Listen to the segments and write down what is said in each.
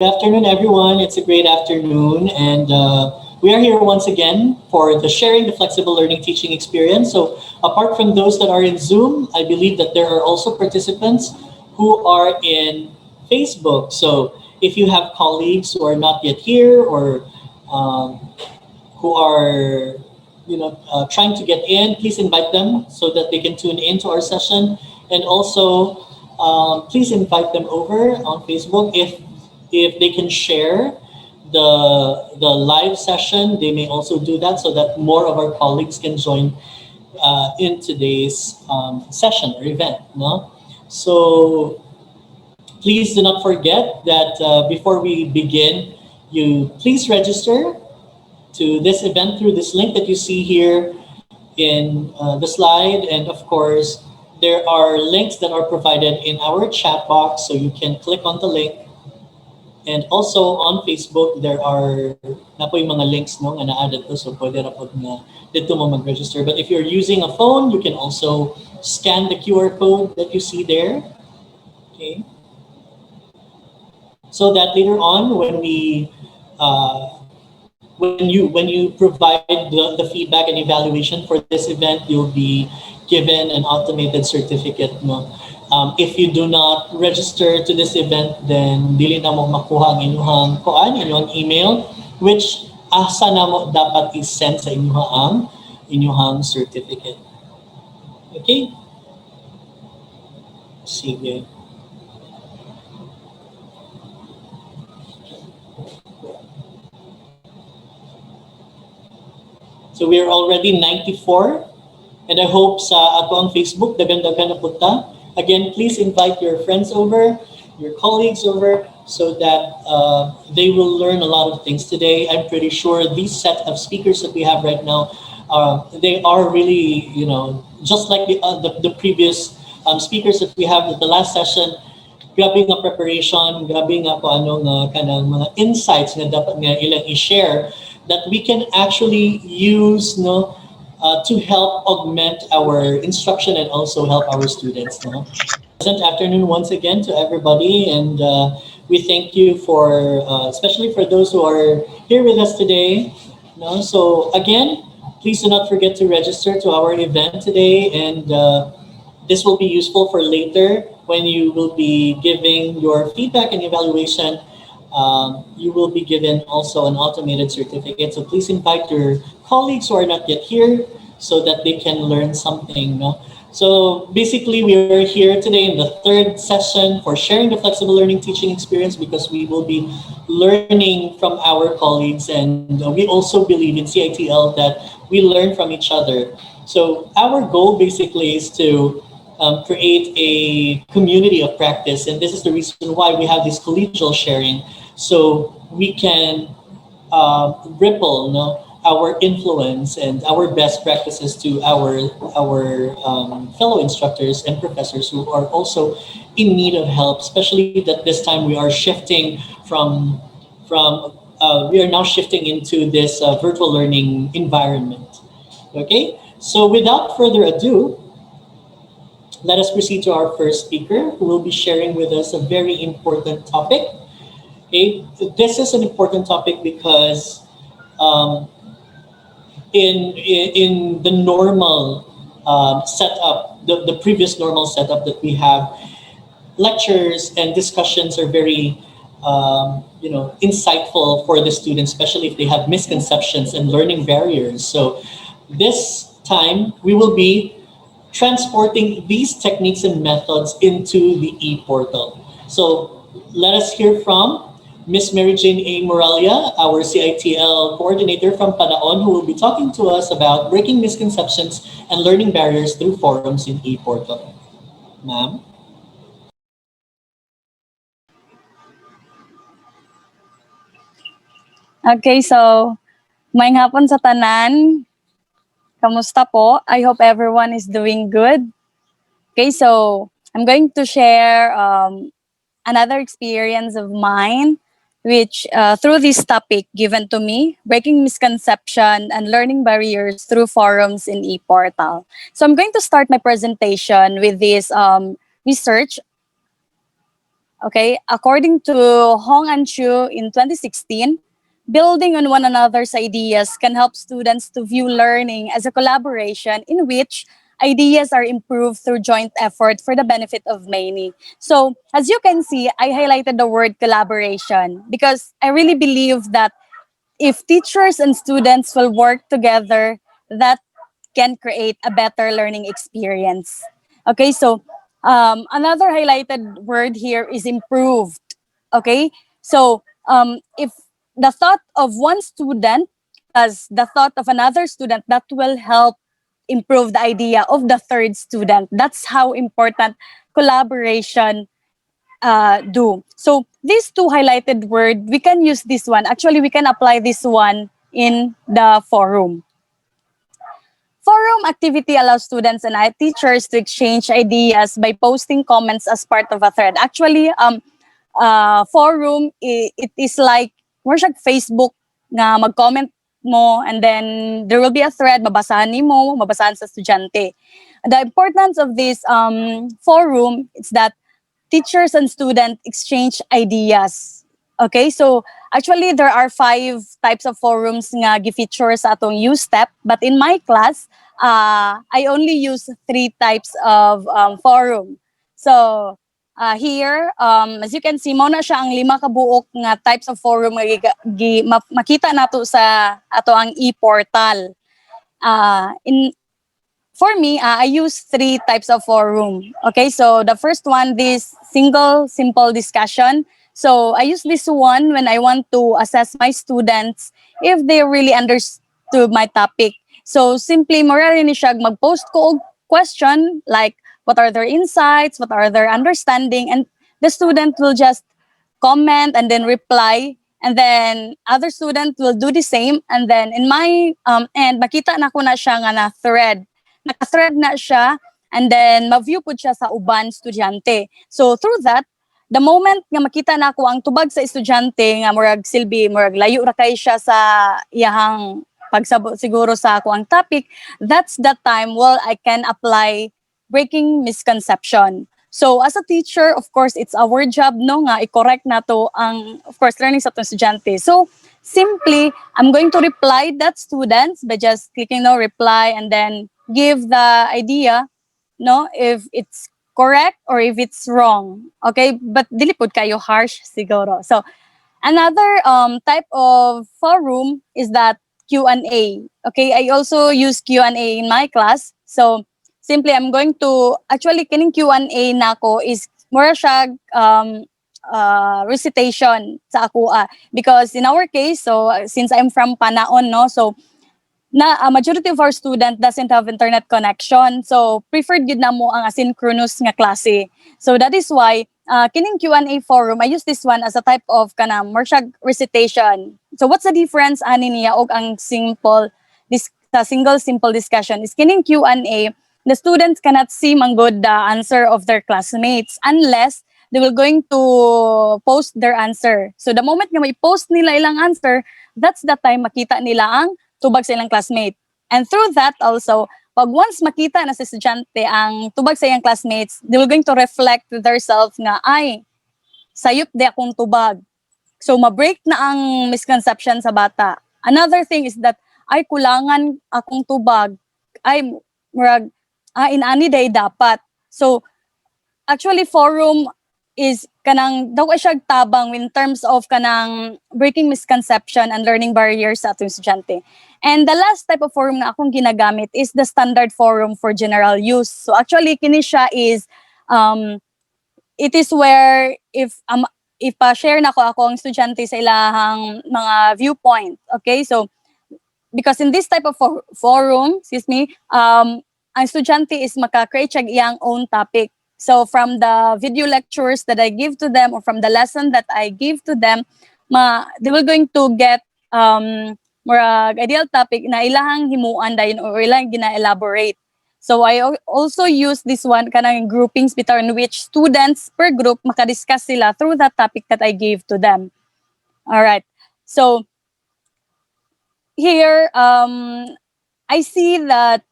Good afternoon, everyone. It's a great afternoon, and we are here once again for the sharing the flexible learning teaching experience. So, apart from those that are in Zoom, I believe that there are also participants who are in Facebook. So, if you have colleagues who are not yet here or um, who are trying to get in, please invite them so that they can tune into our session. And also, please invite them over on Facebook if they can share the live session. They may also do that so that more of our colleagues can join in today's session or event. No, so please do not forget that before we begin, you please register to this event through this link that you see here in the slide. And of course, there are links that are provided in our chat box, so you can click on the link. And also on Facebook, there are na po yung mga links no, nga na-added to. So pwede na po nga dito mo mag-register. But if you're using a phone, you can also scan the QR code that you see there. Okay. So that later on, when you provide the feedback and evaluation for this event, you'll be given an automated certificate. No? If you do not register to this event, then dili na mo makuha ang inyong email, which asa na mo dapat i-send sa inyong certificate. Okay? Sige. So we are already 94, and I hope sa ato ang Facebook dagan-dagan na punta. Again, please invite your friends over, your colleagues over, so that they will learn a lot of things today. I'm pretty sure these set of speakers that we have right now, they are really, just like the previous speakers that we have at the last session. Grabe nga preparation, grabe nga po kanang mga insights na dapat nga ilang i-share that we can actually use to help augment our instruction and also help our students. No? Pleasant afternoon once again to everybody, and we thank you for, especially for those who are here with us today. No? So again, please do not forget to register to our event today, and this will be useful for later when you will be giving your feedback and evaluation. You will be given also an automated certificate. So please invite your colleagues who are not yet here so that they can learn something. No? So basically, we are here today in the third session for sharing the flexible learning teaching experience, because we will be learning from our colleagues, and we also believe in CiTL that we learn from each other. So our goal basically is to create a community of practice, and this is the reason why we have this collegial sharing, so we can ripple our influence and our best practices to our fellow instructors and professors who are also in need of help, especially that this time we are shifting we are now shifting into this virtual learning environment. Okay, so without further ado, let us proceed to our first speaker, who will be sharing with us a very important topic. Okay? This is an important topic because in the normal setup, the previous normal setup that we have, lectures and discussions are very insightful for the students, especially if they have misconceptions and learning barriers. So this time we will be transporting these techniques and methods into the e-portal. So let us hear from Miss Mary Jane A. Moralia, our CiTL coordinator from Panaon, who will be talking to us about breaking misconceptions and learning barriers through forums in e-portal. Ma'am? Okay, so maayong hapon sa tanan. Kamusta po? I hope everyone is doing good. Okay, so I'm going to share another experience of mine, which through this topic given to me, breaking misconception and learning barriers through forums in ePortal. So I'm going to start my presentation with this research Okay, according to Hong and Chu in 2016, building on one another's ideas can help students to view learning as a collaboration in which ideas are improved through joint effort for the benefit of many. So, as you can see, I highlighted the word collaboration because I really believe that if teachers and students will work together, that can create a better learning experience. Okay, so another highlighted word here is improved. Okay, so if the thought of one student plus the thought of another student, that will help improve the idea of the third student. That's how important collaboration do. So these two highlighted word, we can use this one. Actually, we can apply this one in the forum. Forum activity allows students and teachers to exchange ideas by posting comments as part of a thread. Actually, forum, it is like, more siya Facebook nga mag-comment mo and then there will be a thread, babasahan mo, mabasahan sa estudyante. The importance of this forum is that teachers and students exchange ideas. Okay, so actually there are 5 types of forums nga gi-feature sa atong USTEP, but in my class, I only use 3 types of forum. So here, as you can see, mo na siya ang 5 kabuok nga types of forum nga makita nato sa ato ang e-portal. In For me, I use 3 types of forum. Okay, so the first one, this single simple discussion. So I use this one when I want to assess my students if they really understood my topic. So simply, morali ni siya mag-post ko og question like what are their insights, what are their understanding, and the student will just comment and then reply, and then other student will do the same, and then in my end makita na ko na siya nga na thread, naka-thread na siya, and then ma-view po siya sa uban estudyante. So through that, the moment nga makita na ako ang tubag sa estudyante nga murag silbi, murag layo ra kay siya sa iyahang pagsabot siguro sa ako ang topic, that's the time well I can apply breaking misconception. So as a teacher, of course, it's our job no nga i-correct nato ang of course learning sa atong estudyante. So simply, I'm going to reply that students by just clicking no reply and then give the idea no if it's correct or if it's wrong. Okay, but dili pud kayo harsh siguro. So another type of forum is that Q&A. Okay, I also use Q&A in my class. So simply, I'm going to, actually, kining Q&A nako is more siya recitation sa ako. Because in our case, so since I'm from Panaon, no, so na majority of our student doesn't have internet connection. So preferred gid na mo ang asynchronous nga klase. So that is why kining Q&A forum, I use this one as a type of kanang more siya recitation. So what's the difference ani niya og ang simple this sa single simple discussion is kining Q&A, the students cannot see manggod the answer of their classmates unless they will going to post their answer. So the moment nga may post nila ilang answer, that's the time makita nila ang tubag sa ilang classmate. And through that also, pag once makita na sa estudyante ang tubag sa iyang classmates, they will going to reflect to themselves nga, ay, sayop di akong tubag. So, ma-break na ang misconception sa bata. Another thing is that, ay, kulangan akong tubag. Ay, murag, inani day dapat. So, actually, forum is kanang daw ay siya tabang in terms of kanang breaking misconception and learning barriers sa atong estudyante. And the last type of forum na akong ginagamit is the standard forum for general use. So actually kini siya is it is where if pa-share na ako ang estudyante sa ilahang mga viewpoint. Okay? So because in this type of forum, ang estudyante is maka-create siya iyang own topic. So from the video lectures that I give to them or from the lesson that I give to them, they will going to get more ideal topic na ilahang himuan dayon or ilang gina-elaborate. So I also use this one kanang groupings between which students per group makadiscuss sila through that topic that I gave to them. All right. So here, I see that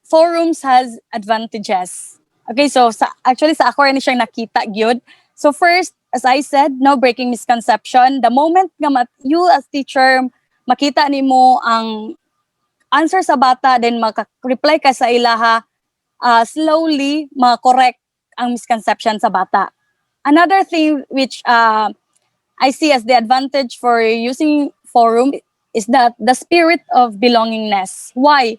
forums has advantages. Okay, so actually sa ako rin siyang nakita gyud So first, as I said, no breaking misconception. The moment nga you as teacher makita nimo ang answer sa bata, then maka-reply ka sa ilaha, slowly ma-correct ang misconception sa bata. Another thing which I see as the advantage for using forum is that the spirit of belongingness. Why?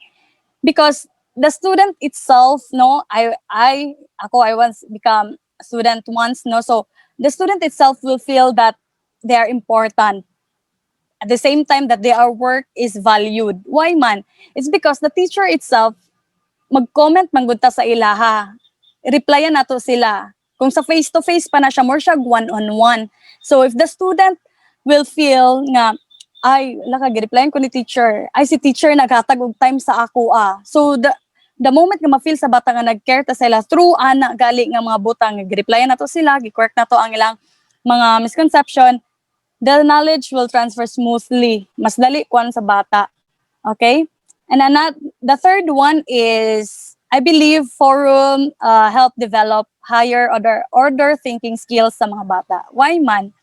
Because the student itself, no, I once become a student once, no, so the student itself will feel that they are important at the same time that their work is valued. Why man? It's because the teacher itself mag-comment man gud ta sa ilaha. Replyan nato sila. Kung sa face-to-face pa na siya, more siya one-on-one. So if the student will feel nga, ay, laka, replyan ko ni teacher. Ay, si teacher naghatag og time sa ako So the moment nga ma-feel sa bata nga nag-care ta sila, through ana gali nga mga butang, replyan nato sila, gi-correct nato ang ilang mga misconception, the knowledge will transfer smoothly. Mas dali kuan sa bata. Okay? And the third one is, I believe forum help develop higher order thinking skills sa mga bata. Why man?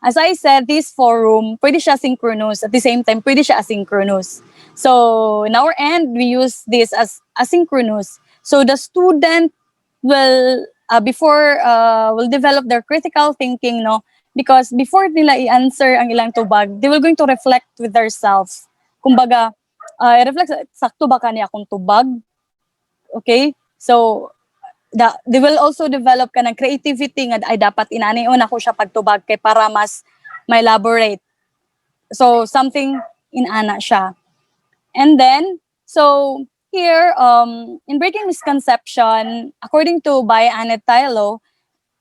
As I said, this forum, pwede siya synchronous. At the same time, pwede siya asynchronous. So, in our end, we use this as asynchronous. So, the student will, will develop their critical thinking, no? Because before nila i-answer ang ilang tubag, they will going to reflect with themselves. Kumbaga, i-reflect, sakto ba kani akong tubag? Okay? So, they will also develop ka ng creativity nga ay dapat inanion ako siya pagtubag kay para mas ma-elaborate. So, something inana siya. And then, so here, in breaking misconception, according to by Annette Tylo,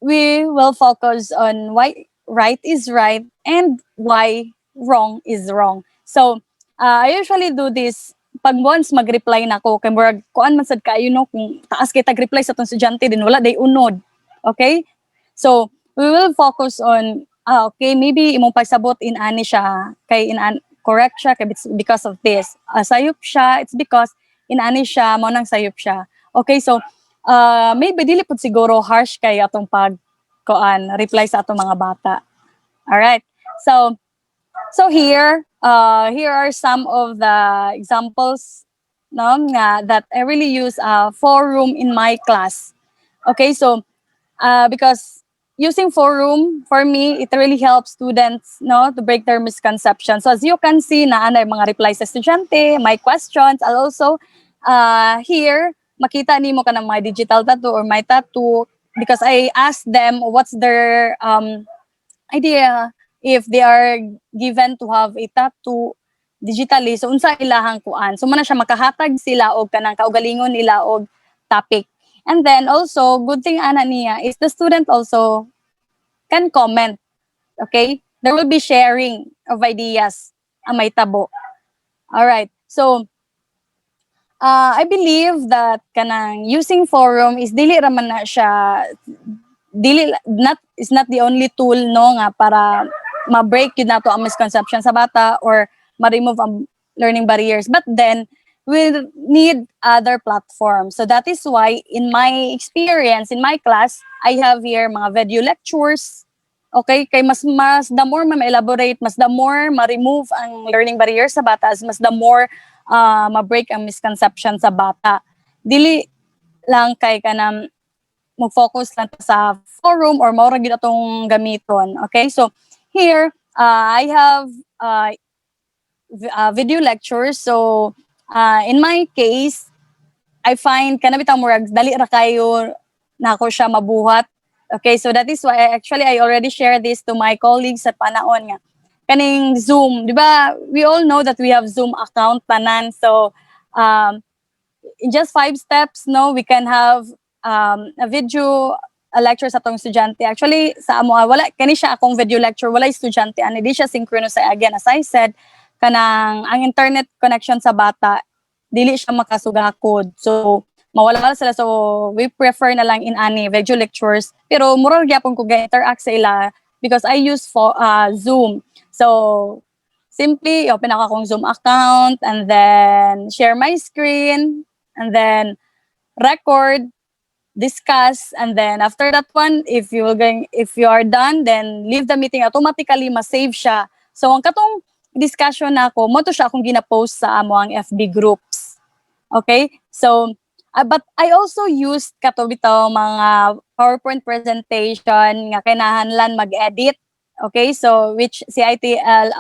we will focus on why right is right and why wrong is wrong. So, I usually do this pag once mag-reply na ko, kay murag kuan man sad kayo no, kung taas kay tag-reply sa tong estudyante din wala day unod. Okay? So, we will focus on okay, maybe imong pagsabot in ani siya kay correct siya kay because of this. Sayop siya, it's because in ani siya mao nang sayop siya. Okay, so maybe dili pud siguro harsh kay atong pag reply sa atong mga bata. All right. So here are some of the examples no nga that I really use forum in my class. Okay, so because using forum for me it really helps students no to break their misconceptions. So as you can see na ano mga replies sa estudyante, my questions, I'll also here makita nimo ka ng my digital tattoo or my tattoo because I asked them what's their idea if they are given to have a tattoo digitally. So unsa ilahang kuan. So muna siya makahatag sila og kanang kaugalingon nila og topic. And then also good thing ana niya is the student also can comment. Okay? There will be sharing of ideas ang may tabo. All right. So I believe that kanang using forum is dili ra man na siya is not the only tool no nga para ma-break yun nato ang misconception sa bata or ma-remove ang learning barriers, but then we need other platforms. So that is why in my experience in my class I have here mga video lectures. Okay, kay mas the more ma-elaborate, mas the more ma-remove ang learning barriers sa bata, mas the more ma-break ang misconception sa bata. Dili lang kay kanang mag-focus lang sa forum or maura gid atong gamiton. Okay, so here I have video lectures. So in my case, I find kanabitang murag dali ra kayo na ako siya mabuhat. Okay, so that is why I already shared this to my colleagues sa panahon nga kaning Zoom, di ba? We all know that we have Zoom account tanan. So in just 5 steps, no, we can have a video a lecture sa atong estudyante. Actually, sa amo wala kani siya akong video lecture, wala estudyante ani di siya synchronous. Again, as I said, kanang ang internet connection sa bata dili siya makasugakod. So mawala sila, so we prefer na lang in ani video lectures, pero mura gyapon ko ga-interact sa ila because I use for Zoom. So simply open ako akong Zoom account and then share my screen and then record discuss, and then after that one, if you are done, then leave the meeting, automatically ma-save siya. So ang katong discussion nako mo to siya akong gina-post sa amo ang FB groups. Okay? So but I also used kato bitaw mga PowerPoint presentation nga kinahanglan mag-edit. Okay? So which CITL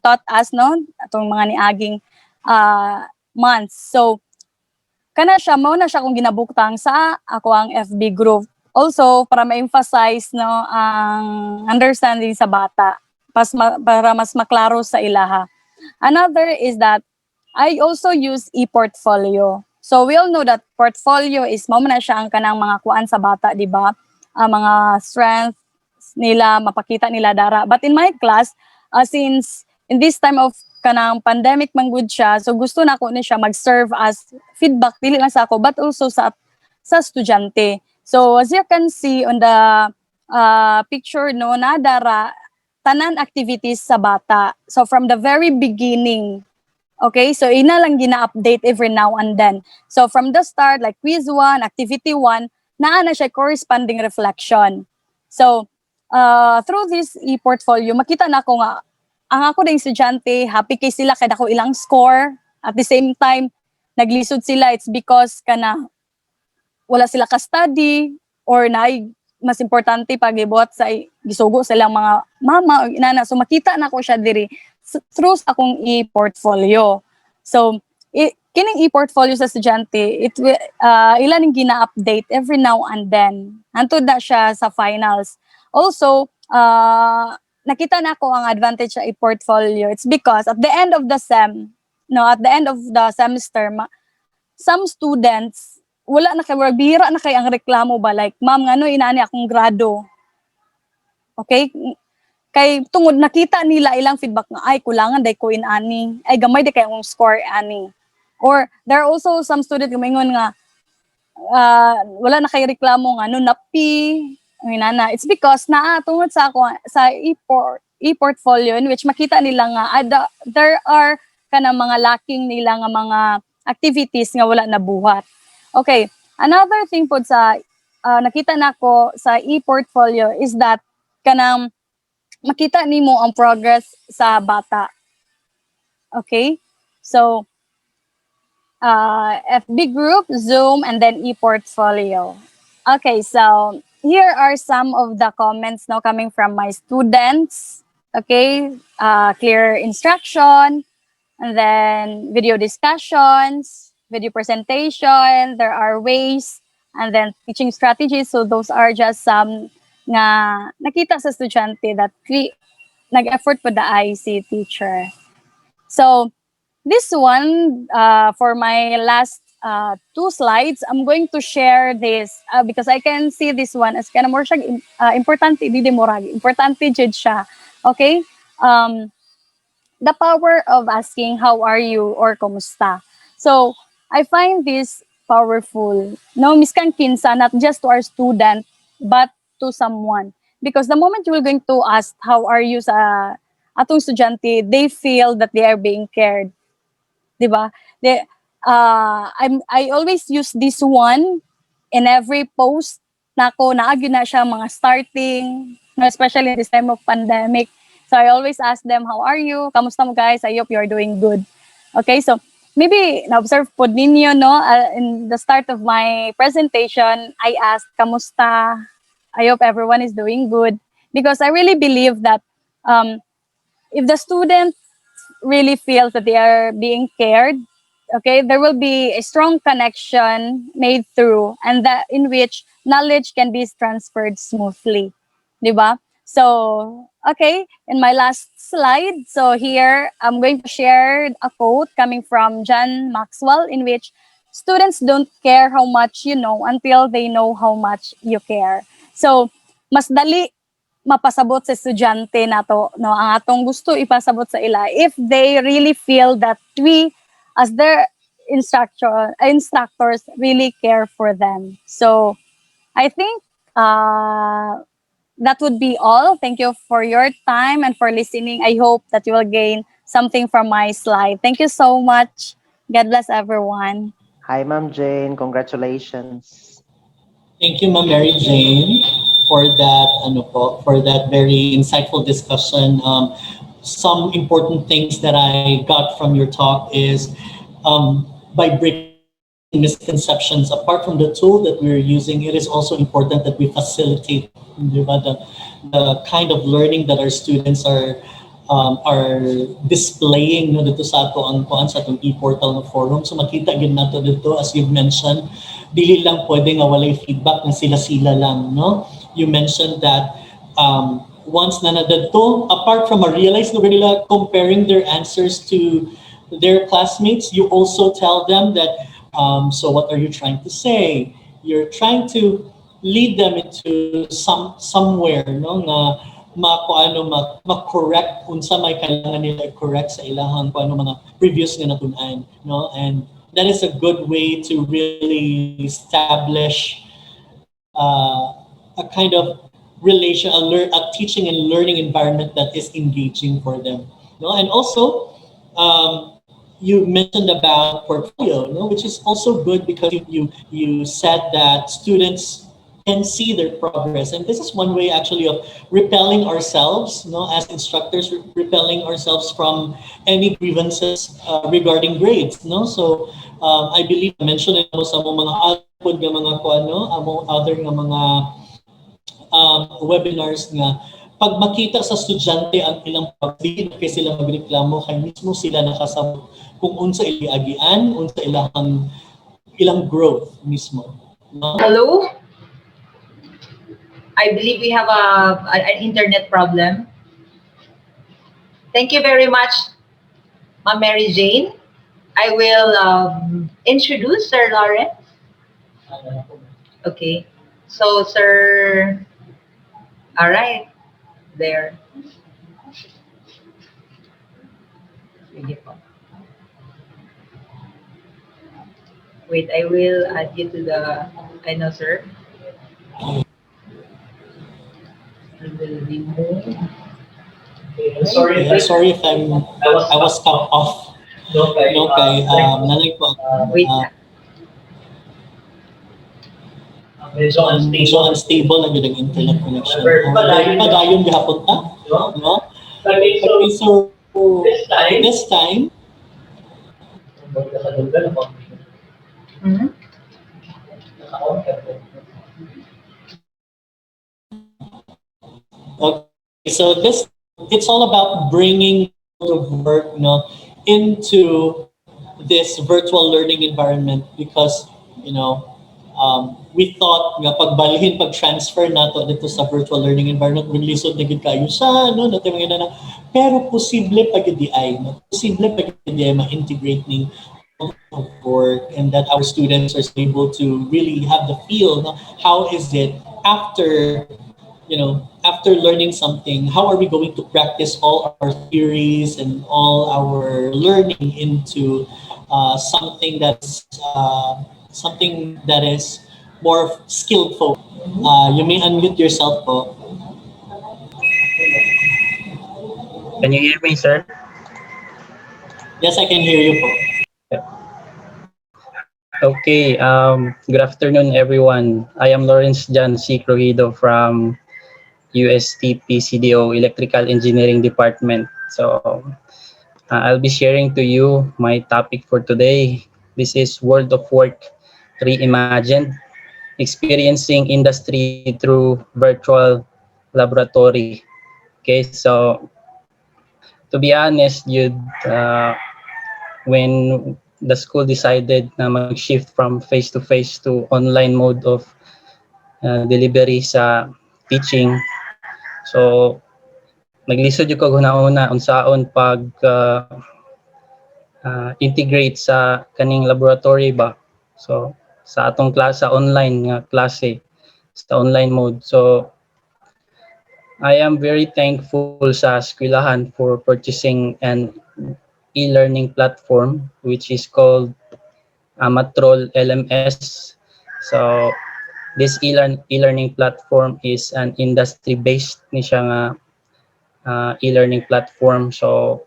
taught us no atong mga niaging months. So kana siya mao na siya kung ginabuktang sa ako ang FB group. Also para ma-emphasize no ang understanding sa bata para mas maklaro sa ilaha. Another is that I also use e-portfolio. So we all know that portfolio is mao na siya ang kanang mga kuan sa bata, di ba? Mga strength nila mapakita nila dara. But in my class, since in this time of kanang pandemic man gud siya, so gusto na ko ni siya mag-serve as feedback dili lang sa ako but also sa estudyante. So as you can see on the picture no na dara tanan activities sa bata. So from the very beginning, okay, so ina lang gina-update every now and then. So from the start, like quiz 1, activity 1, naa na siya corresponding reflection. So through this e-portfolio, makita na ko nga, ang ako na estudyante, happy kay sila kaya ako ilang score. At the same time, naglisod sila, it's because kana wala sila ka-study or na mas importante pag ibuhat sa gisugo silang mga mama o inana. So makita na ko siya diri through sa akong e-portfolio. So kining e-portfolio sa estudyante, ilan yung gina-update every now and then. Hantod na siya sa finals. Also, nakita na ko ang advantage sa e-portfolio. It's because at the end of the at the end of the semester, some students wala na kay bira na kay ang reklamo ba like ma'am ngano inani akong grado. Okay? Kay tungod nakita nila ilang feedback nga ay kulangan day ko inani, ay gamay day kay akong score ani. Or there are also some student gumingon nga wala na kay reklamo nga no napi inana. It's because tungod sa ako sa e-portfolio in which makita nila nga there are kana mga lacking nila nga mga activities nga wala nabuhat. Okay, another thing po sa nakita nako sa e-portfolio is that kanang makita nimo ang progress sa bata. Okay? So FB group, Zoom, and then e-portfolio. Okay, so here are some of the comments now coming from my students. Okay, clear instruction, and then video discussions, video presentation, there are ways, and then teaching strategies. So those are just some nga nakita sa estudyante that nag-effort po the IC teacher. So this one, for my last 2 slides, I'm going to share this because I can see this one as kind of more siya importante, di demorag, importante jud siya. Okay? The power of asking how are you or kumusta. So I find this powerful. No, miskan kinsa, not just to our student, but to someone. Because the moment you will going to ask how are you sa atong estudyante, they feel that they are being cared. Diba? I always use this one in every post nako naagyo na siya mga starting, especially in this time of pandemic. So I always ask them, how are you? Kamusta mo guys? I hope you are doing good. Okay, so maybe na-observe po ninyo, no? In the start of my presentation, I asked, kamusta? I hope everyone is doing good. Because I really believe that if the student really feels that they are being cared, okay, there will be a strong connection made through and that in which knowledge can be transferred smoothly. Diba? So, okay, in my last slide, so here I'm going to share a quote coming from John Maxwell in which students don't care how much you know until they know how much you care. So, mas dali mapasabot sa estudyante nato no ang atong gusto ipasabot sa ila if they really feel that we as their instructors really care for them. So I think that would be all. Thank you for your time and for listening. I hope that you will gain something from my slide. Thank you so much. God bless everyone. Hi, Ma'am Jane. Congratulations. Thank you, Ma'am Mary Jane, for that for that very insightful discussion. Some important things that I got from your talk is by breaking misconceptions, apart from the tool that we're using, it is also important that we facilitate, di ba, the kind of learning that our students are displaying no dito sa ato ang kuan sa atong e-portal na forum. So makita gid nato dito, as you've mentioned, dili lang pwede nga walay feedback na sila-sila lang, no? You mentioned that once na nadadto, apart from a realized na nila comparing their answers to their classmates, you also tell them that, so what are you trying to say? You're trying to lead them into somewhere, no, nga ma-correct unsa may kailangan nila i-correct sa ilahang kung ano mga previous nga natun-an, no? And that is a good way to really establish a kind of a teaching and learning environment that is engaging for them. No? And also, you mentioned about portfolio, no? Which is also good because you said that students can see their progress. And this is one way actually of repelling ourselves, no, as instructors, repelling ourselves from any grievances regarding grades. No? So I believe I mentioned it sa mga output ng mga kuano, among other nga mga webinars nga pag makita sa estudyante ang ilang pagdili kay sila magreklamo kay mismo sila nakasabot kung unsa iliagian, unsa ilang growth mismo. No? Hello? I believe we have an internet problem. Thank you very much, Ma'am Mary Jane. I will introduce Sir Lawrence. Okay. So, Sir, all right, there. Sige po. Wait, I will add you to the, I know, sir. I will remove. Sorry if I was cut off. No, kay nalay ko. Wait. Medyo unstable na yun ang internet connection. Padayon gihapon ta, no? Okay, so this time, Mm-hmm. okay, so this it's all about bringing of work, no, into this virtual learning environment because we thought nga pag-transfer nato dito sa virtual learning environment maglisod na gid kayo sa no natin mga na pero posible pa gid ay no posible pa gid ay ma-integrate ning of work and that our students are able to really have the feel no how is it after after learning something, how are we going to practice all our theories and all our learning into something that is more skillful. You may unmute yourself po. Can you hear me, sir? Yes, I can hear you po. Okay, good afternoon, everyone. I am Lawrence Jan C. Crujido from USTP-CiTL Electrical Engineering Department. So, I'll be sharing to you my topic for today. This is World of Work Reimagined, Experiencing Industry Through Virtual Laboratory. Okay, so to be honest, when the school decided na mag-shift from face-to-face to online mode of delivery sa teaching, so naglisod yung kaguna-una unsaon pag integrate sa kaning laboratory ba. So sa atong klase online nga klase sa online mode. So I am very thankful sa eskwelahan for purchasing an e-learning platform which is called Amatrol LMS. So this e-learning platform is an industry-based ni siya nga e-learning platform. So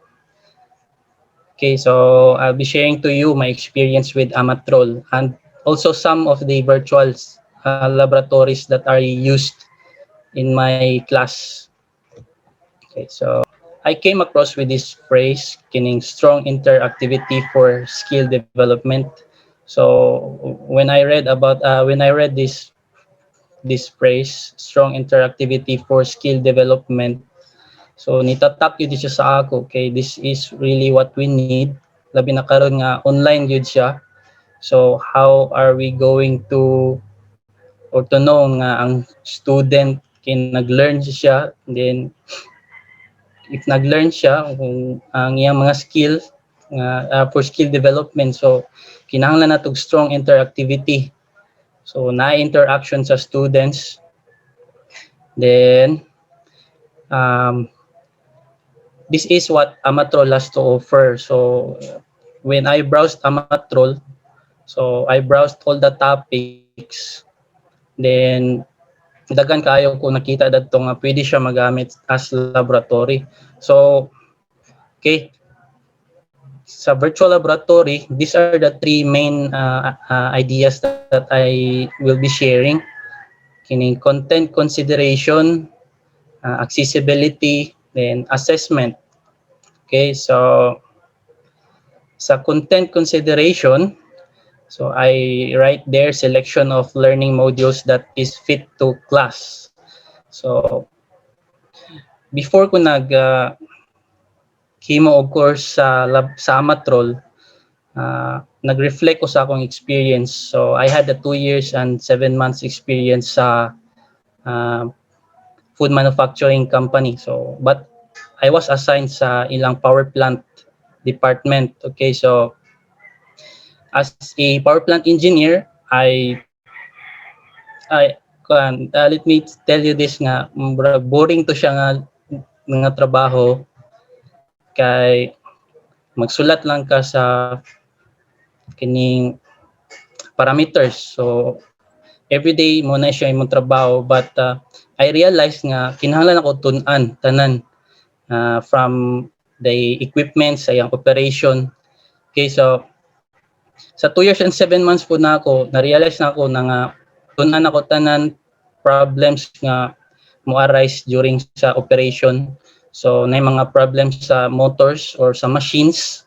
I'll be sharing to you my experience with Amatrol and also some of the virtual laboratories that are used in my class. Okay, so I came across with this phrase, kining strong interactivity for skill development. So when I read this phrase, strong interactivity for skill development, so nitatak yun siya sa ako. Okay, this is really what we need. Labi na karon nga online yun siya. So how are we going to or to know nga ang student kay nag-learn siya, then if nag-learn siya kung ang iyang mga skills for skill development, so kinahanglan natog strong interactivity, so na interaction sa students, then um, this is what Amatrol has to offer. So when I browsed Amatrol, so I browsed all the topics, then dagan kayo ko nakita dadto nga pwede siya magamit as laboratory. So okay, sa virtual laboratory, these are the three main ideas that I will be sharing. Kining content consideration, accessibility, then assessment. Okay, so sa content consideration, so I write there selection of learning modules that is fit to class. So before ko himo of course sa Amatrol, nag-reflect ko sa akong experience. So I had a 2 years and 7 months experience sa uh, food manufacturing company. So but I was assigned sa ilang power plant department. Okay, so as a power plant engineer, let me tell you this nga, boring to siya nga trabaho, kay magsulat lang ka sa kining parameters. So every day mo na siya imong trabaho, but I realized nga kinahanglan ako tun-an tanan from the equipment sa iyang operation. Okay, so sa 2 years and 7 months po na ako, na-realize na ako na nga tun-an ako tanan problems nga mo arise during sa operation. So na mga problems sa motors or sa machines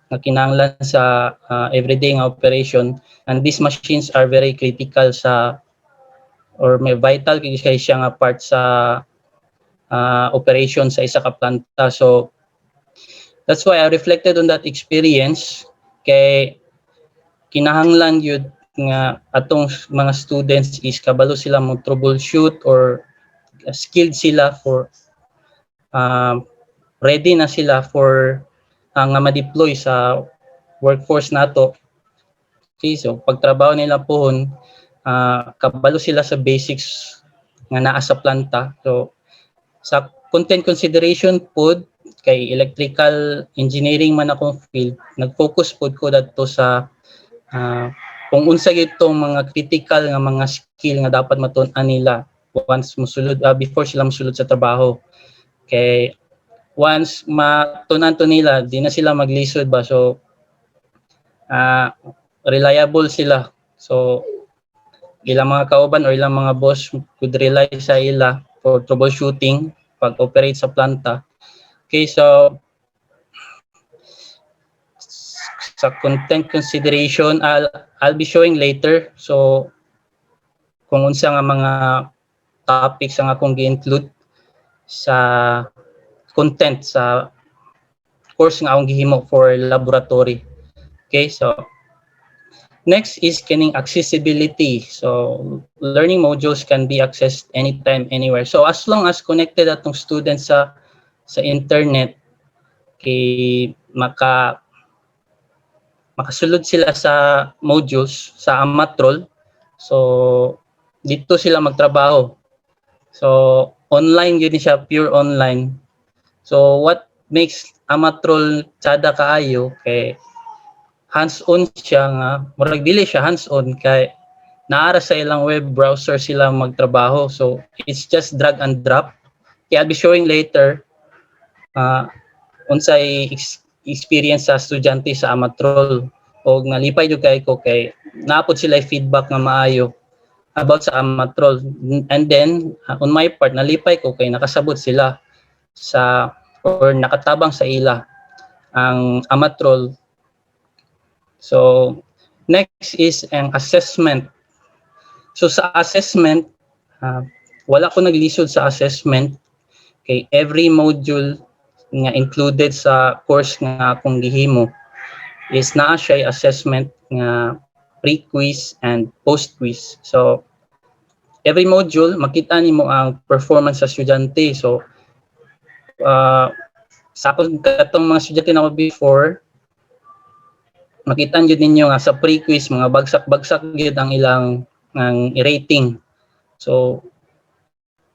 na kinahanglan sa everyday nga operation, and these machines are very critical sa or may vital kay siya nga part sa operation sa isa ka planta. So that's why I reflected on that experience, kay kinahanglan yun nga atong mga students is kabalo sila mo troubleshoot or skilled sila for ready na sila for nga ma-deploy sa workforce nato. Okay, so pagtrabaho nila pohon, kabalo sila sa basics nga naa sa planta. So sa content consideration pod kay electrical engineering man akong field, nag-focus pod ko dadto sa kung unsa gyud tong mga critical nga mga skill nga dapat matun-an nila once mosulod before sila mosulod sa trabaho. Kay once matunan to nila, di na sila maglisod ba, so reliable sila. So ilang mga kauban or ilang mga boss could rely sa ila for troubleshooting pag operate sa planta. Okay, so sa content consideration, I'll be showing later. So kung unsa nga mga topics ang akong gi-include sa content sa course nga akong gihimo for laboratory. Okay, so next is kining accessibility. So learning modules can be accessed anytime, anywhere. So as long as connected atong students sa internet, kay makasulod sila sa modules sa Amatrol. So dito sila magtrabaho. So online yun siya, pure online. So what makes Amatrol tsada kaayo kay hands-on siya nga, murag dili siya hands-on kay naara sa ilang web browser sila magtrabaho. So it's just drag and drop. Kaya I'll be showing later unsay experience sa estudyante sa Amatrol, o nalipay jud kay ko kay naapod sila feedback nga maayo. about sa amatrol. And then on my part nalipay ko kay nakasabot sila sa or nakatabang sa ila ang amatrol. So next is ang assessment. So sa assessment, wala ko naglisod sa assessment kay every module nga included sa course nga akong gihimo is naa siya assessment nga pre-quiz and post-quiz. So every module makita nimo ang performance sa estudyante. So sa akong katong mga estudyante na ako before, makita jud ninyo nga sa pre-quiz mga bagsak-bagsak gyud ang ilang ang rating. So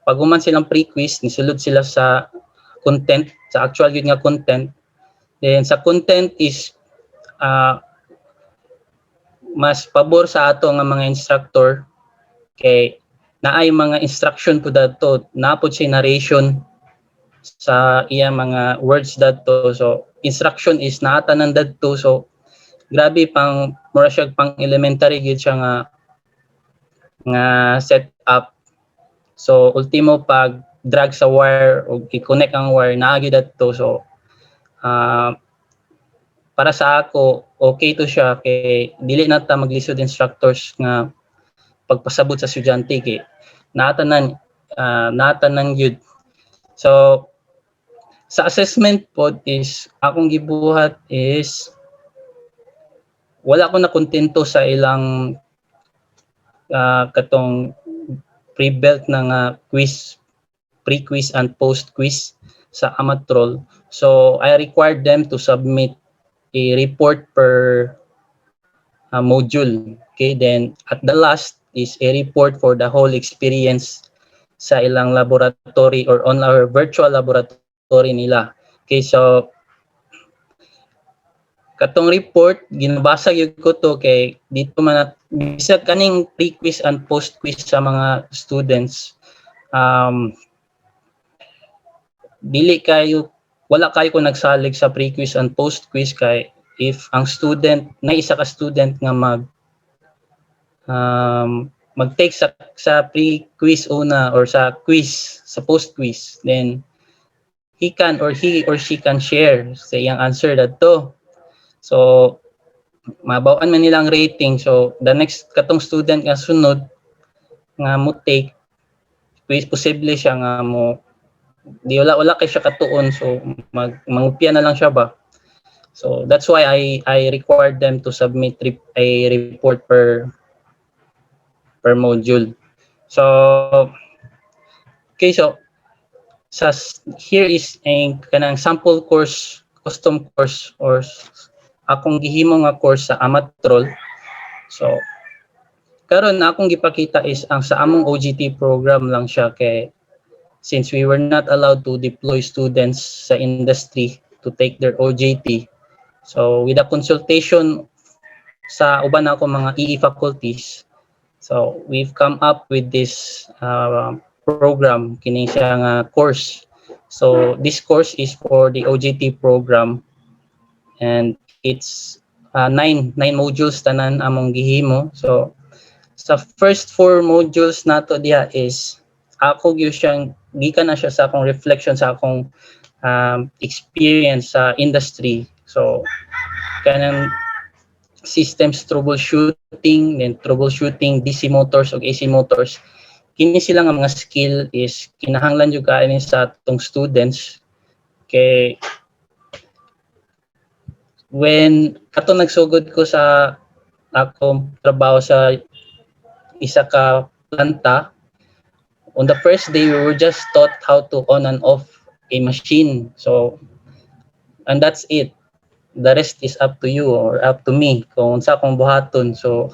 pag human silang pre-quiz, nisulod sila sa content, sa actual yun nga content. Then sa content is mas pabor sa ato nga mga instructor kay naay mga instruction po dato, napod siya narration sa iya mga words dato. So instruction is naatanan dadto. So grabe pang mura siya pang elementary gyud siya nga setup. So ultimo pag drag sa wire o i-connect ang wire naa gyud adto. So para sa ako okay to siya kay dili na ta maglisod instructors nga pagpasabot sa estudyante kay natanan gyud. So sa assessment pod is akong gibuhat is wala ko na kontento sa ilang katong pre-built na quiz, pre-quiz and post-quiz sa amatrol. So I required them to submit a report per module. Okay, then at the last is a report for the whole experience sa ilang laboratory or on our virtual laboratory nila. Okay, so katong report ginabasa gyud ko to kay dito man bisag kaning pre-quiz and post-quiz sa mga students, dili kayo wala kayo kung nagsalig sa pre-quiz and post-quiz kay if ang student na isa ka student nga mag-take sa pre-quiz una or sa quiz sa post-quiz, then he or she can share sa iyang answer dadto. So mabaw-an man nilang rating. So the next katong student nga sunod nga mo take quiz, posible siya nga mo di wala kay siya katuon, so mangupya na lang siya ba. So that's why I required them to submit a report per module. So okay, so here is a kanang sample course, custom course or akong gihimo nga course sa amatrol. So karon akong gipakita is ang sa among OJT program lang siya kay since we were not allowed to deploy students sa industry to take their OJT. So with a consultation sa uban ako mga EE faculties, so we've come up with this program, kini siya nga course. So this course is for the OJT program and it's 9 modules tanan among gihimo. So sa first 4 modules nato diha is ako gyud siyang gikan na siya sa akong reflection sa akong experience sa industry. So kanang systems troubleshooting, then troubleshooting DC motors o AC motors, kini sila nga mga skill is kinahanglan jud kaani sa atong students kay when kato nagsugod ko sa akong trabaho sa isa ka planta, on the first day we were just taught how to on and off a machine. So and that's it. The rest is up to you or up to me kung sa akong buhaton. So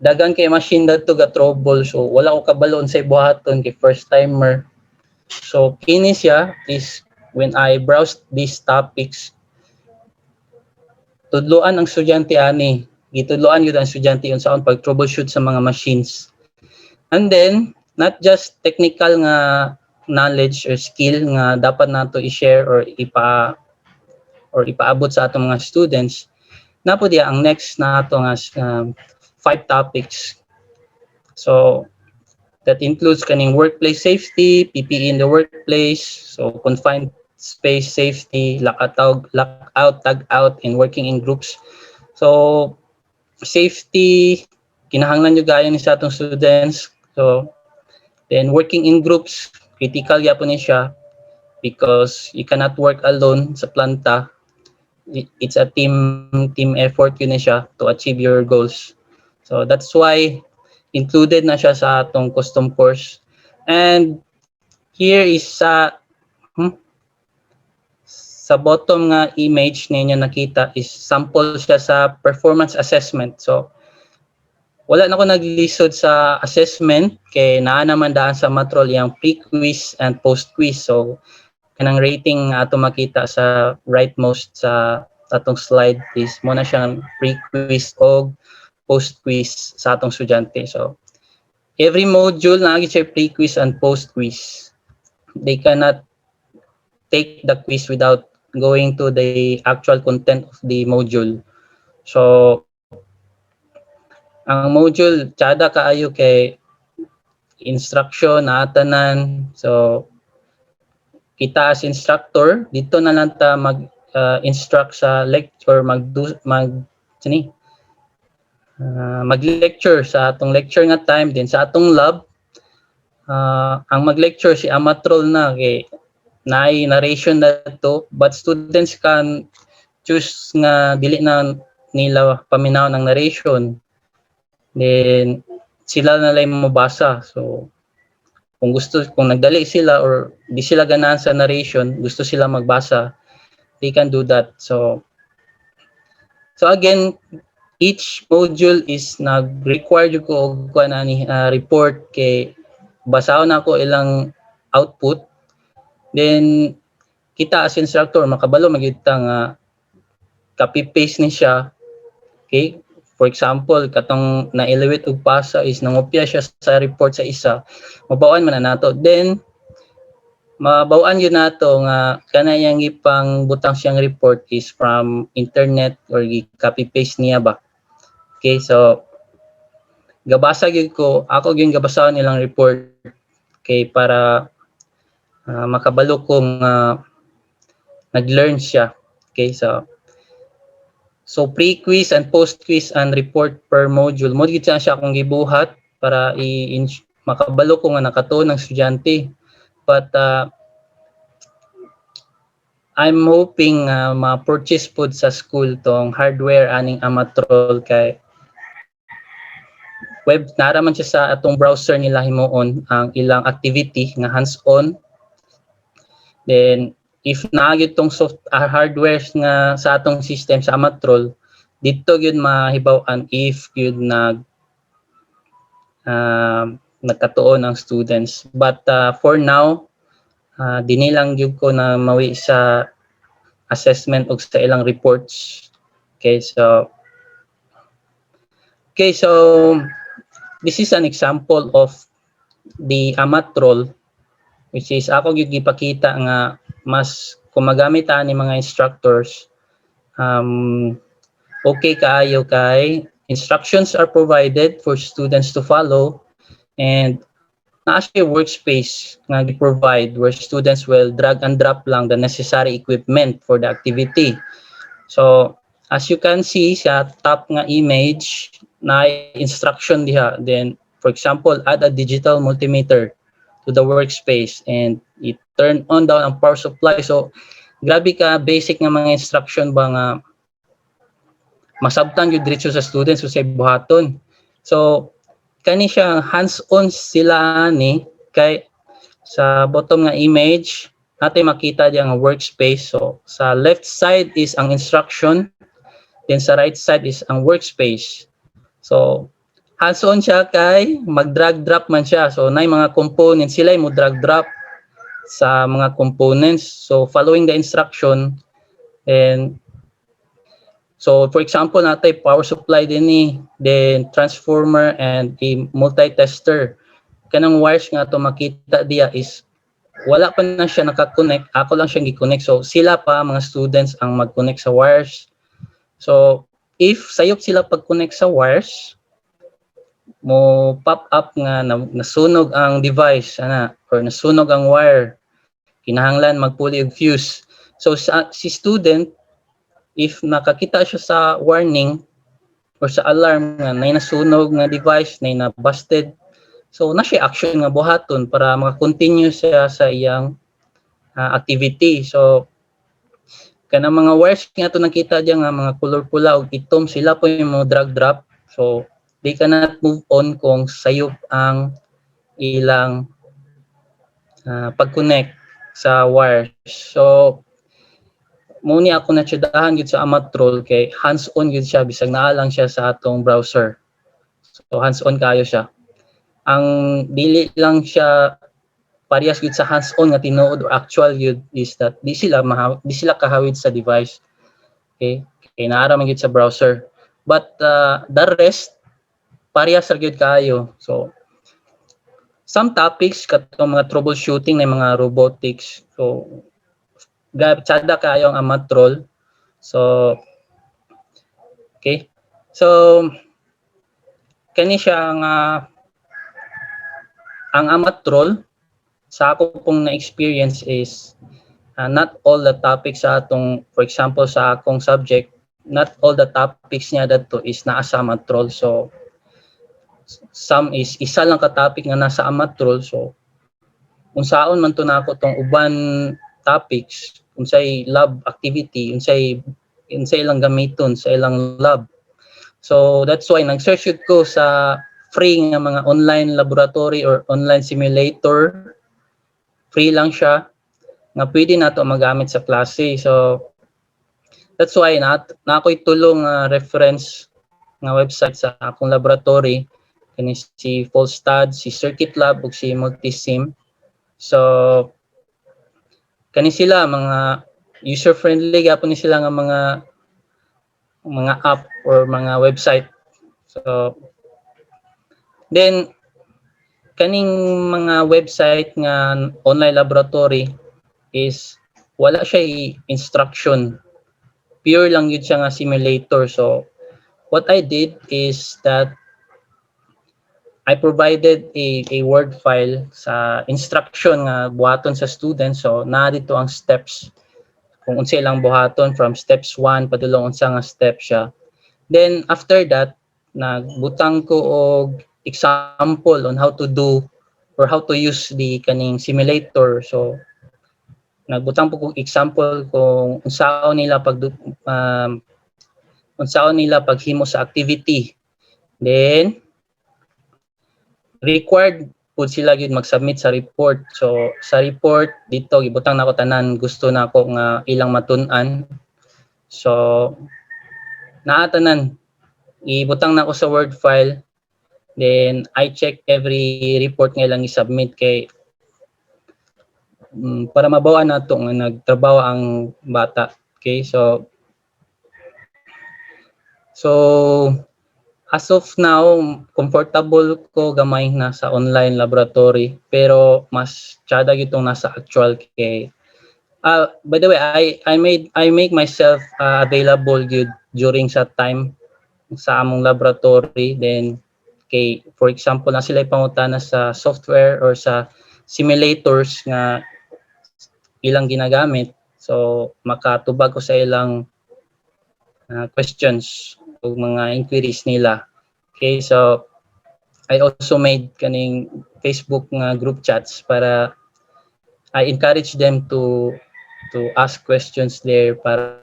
dagan kay machine dadto ga trouble, so wala ko kabalon sa buhaton kay first timer. So kini siya is when I browsed these topics, tudloan ang estudyante ani, gitudloan gyud ang estudyante unsaon pag troubleshoot sa mga machines. And then not just technical nga knowledge or skill nga dapat nato i-share or ipaabot sa atong mga students, napo diya ang next na ato nga 5 topics So that includes kaning workplace safety, PPE in the workplace, so confined space safety, lockout, tag out, and working in groups. So safety, kinahanglan yung gaya ni sa atong students. So then working in groups, critical yapon ni siya because you cannot work alone sa planta. It's a team effort yun na siya to achieve your goals. So that's why included na siya sa atong custom course. And here is sa bottom nga image ninyo nakita is sample siya sa performance assessment. So wala na ko naglisod sa assessment kay naa naman daan sa matrol yung pre-quiz and post-quiz. So kanang rating ato makita sa rightmost sa atong slide is mo na siyang pre-quiz o post-quiz sa atong estudyante. So every module na siya pre-quiz and post-quiz. They cannot take the quiz without going to the actual content of the module. So ang module tsada kaayo kay instruction naatanan. So kita as instructor dito na lang ta mag instruct sa lecture mag-lecture sa atong lecture nga time din sa atong lab. Ang mag-lecture si amatrol na kay naay narration na to, but students can choose nga dili na nila paminaw ng narration, then sila na lang mabasa. So kung nagdali sila or di sila ganahan sa narration, gusto sila magbasa, they can do that. So again, each module is nag-require ko og report kay basahon ako ilang output. Then kita as instructor makabalo magita nga copy paste ni siya. Okay? For example, katong na-elevate og pasa is nangopya siya sa report sa isa. Mabawaan man na nato. Then mabawaan yun nato nga kanayang ipang butang siyang report is from internet or copy paste niya ba. Okay, so gabasa gyud ko, ako gyud gabasahon nilang report kay para makabalo kung nag-learn siya. Okay, so pre-quiz and post-quiz and report per module. Mo gid siya akong gibuhat para makabalo ko nga nakatuon ng estudyante. But I'm hoping ma-purchase pod sa school tong hardware aning amatrol kay nara man siya sa atong browser nila himuon ang ilang activity nga hands-on. Then if naagid tong hardware nga sa atong system sa amatrol, dito gyud mahibaw-an if gyud nagkatuon ang students. But for now, dini lang gyud ko na mawi sa assessment og sa ilang reports. Okay, so this is an example of the amatrol, which is ako gyud gipakita nga mas kung magamit ni mga instructors, okay kaayo kay instructions are provided for students to follow, and naa siya workspace nga gi-provide where students will drag and drop lang the necessary equipment for the activity. So as you can see sa top nga image, na instruction diha. Then for example, add a digital multimeter to the workspace and it turn on down ang power supply. So grabe ka basic nga mga instruction ba nga masabtan yung diretso sa students o sa buhaton. So kani siya hands-on sila ni kay sa bottom nga image natin makita diya nga workspace. So sa left side is ang instruction, then sa right side is ang workspace. So hands-on siya kay mag-drag drop man siya. So nay mga components sila mo drag drop sa mga components. So following the instruction, and so for example natay power supply din ni, then transformer and a multi-tester. Kanang wires nga to makita diya is wala pa na siya naka-connect, ako lang siyang gi-connect. So sila pa mga students ang mag-connect sa wires. So if sayop sila pag-connect sa wires, mo pop up nga nasunog ang device or nasunog ang wire, kinahanglan magpuli og fuse. So si student, if nakakita siya sa warning or sa alarm nga may nasunog nga device, may na busted, so na siya action nga buhaton para maka-continue siya sa iyang activity. So kanang mga wires nga to nakita diyan nga mga color pula ug itom, sila po yung mga drag drop. So they cannot move on kung sayop ang ilang pag-connect sa wires. So mo ni ako natsyadahan gid sa Amatrol kay hands-on gid siya bisag naa lang siya sa atong browser. So hands-on kayo siya. Ang dili lang siya parehas gid sa hands-on nga tinuod or actual yun is that di sila kahawid sa device. Okay? Kay naara man gid sa browser. But the rest parehas ra gyud kayo. So some topics katong mga troubleshooting na mga robotics. So tsada kayo ang Amatrol. So okay. So kani siya nga ang Amatrol sa ako pong na-experience is not all the topics sa atong, for example sa akong subject, not all the topics niya dito is naa sa Amatrol. So some is isa lang ka topic nga nasa Amatrol. So unsaon man to nako tong uban topics, unsay lab activity, unsay ilang gamiton sa ilang lab. So that's why nag-search ko sa free nga mga online laboratory or online simulator. Free lang siya nga pwede nato magamit sa klase. So that's why na ako'y tulong reference nga website sa akong laboratory kani si Folstad, si Circuit Lab ug si Multisim. So kani sila mga user friendly gyapon ni sila nga mga app or mga website. So then kaning mga website nga online laboratory is wala siya instruction, pure lang yun siya nga simulator. So what I did is that I provided a word file sa instruction nga buhaton sa student. So na dito ang steps kung unsa ilang buhaton from steps 1 padulong unsa nga step siya. Then after that nagbutang ko og example on how to do or how to use the kaning simulator. So nagbutang po kong example kung unsaon nila paghimo sa activity. Then required po sila gyud mag-submit sa report. So sa report dito gibutang nako tanan gusto nako nga ilang matun-an. So naa tanan ibutang nako sa Word file. Then I check every report nga ilang i-submit kay para mabawa nato nga nagtrabaho ang bata. Okay, so as of now comfortable ko gamay na sa online laboratory pero mas tsada gitong nasa actual kay by the way I make myself available good during sa time sa among laboratory. Then kay for example na sila pangutana sa software or sa simulators nga ilang ginagamit, so makatubag ko sa ilang questions o mga inquiries nila. Okay, so I also made kaning Facebook nga group chats para I encourage them to ask questions there para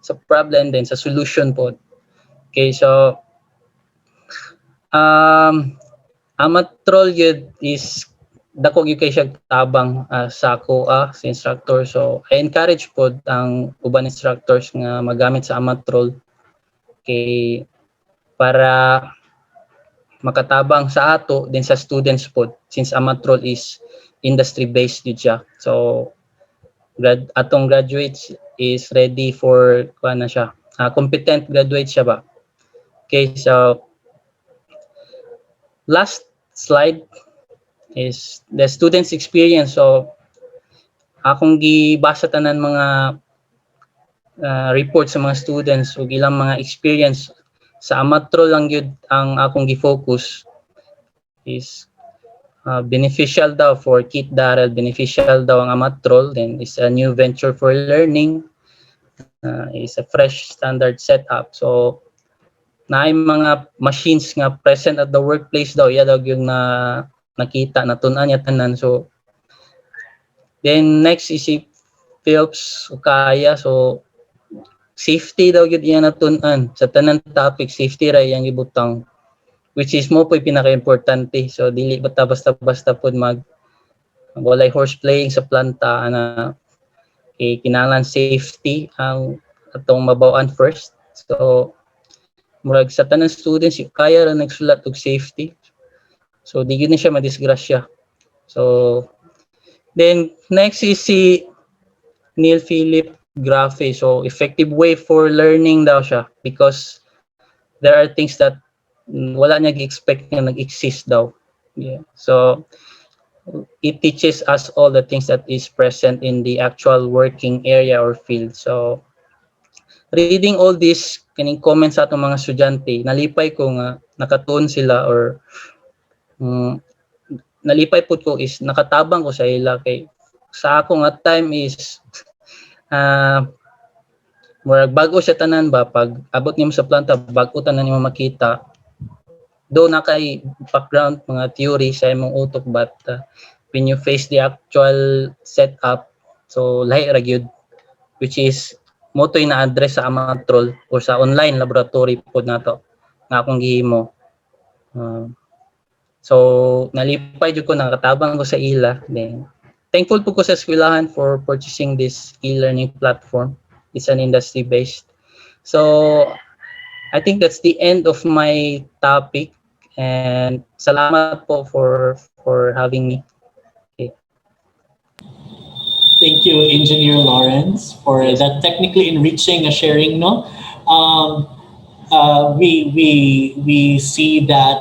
sa problem din sa solution po. Okay, so Amatrol yun is dako gyud kay siya tabang sa ako sa instructor. So I encourage po ang uban instructors nga magamit sa Amatrol kay para makatabang sa ato din sa students po since Amatrol is industry based yun siya. So atong graduates is ready for kuan na siya. Competent graduate siya ba. Okay, so last slide is the students experience. So akong gibasa tanan mga report sa mga students ug ilang mga experience sa amatro lang gyud ang akong gi-focus is beneficial daw for Kit Darrell, beneficial daw ang amatrol, then is a new venture for learning, is a fresh standard setup. So naay mga machines nga present at the workplace daw, iya daw yung nakita, natun-an niya tanan. So then next is si Phillips Ukaya. So safety daw yun iya natun-an sa tanan topic, safety ra iyang ibutang, which is mo po'y pinaka-importante. So dili basta-basta pod walay horseplaying sa planta na kinahanglan safety ang atong mabaw-an first. So murag sa tanang students kaya ra nagsulat og safety, so di gyud na siya madisgrasya. So then next is si Neil Philip Grafe. So effective way for learning daw siya because there are things that wala niya gi-expect na nag-exist daw. Yeah. So it teaches us all the things that is present in the actual working area or field. So reading all this kining comments sa atong mga estudyante, nalipay ko nga nakatuon sila or nalipay pud ko is nakatabang ko sa ila kay sa ako nga time is murag bago siya tanan ba pag abot nimo sa planta bago tanan nimo makita do na kay background mga theory sa imong utok but when you face the actual setup so lahi ra gyud, which is motoy na address sa amatrol or sa online laboratory pod nato nga akong gihimo. So nalipay jud ko, nakatabang ko sa ila, then thankful po ko sa eskwelahan for purchasing this e-learning platform. It's an industry based. So I think that's the end of my topic, and salamat po for having me. Okay. Thank you, Engineer Lawrence, for that technically enriching sharing. No, we see that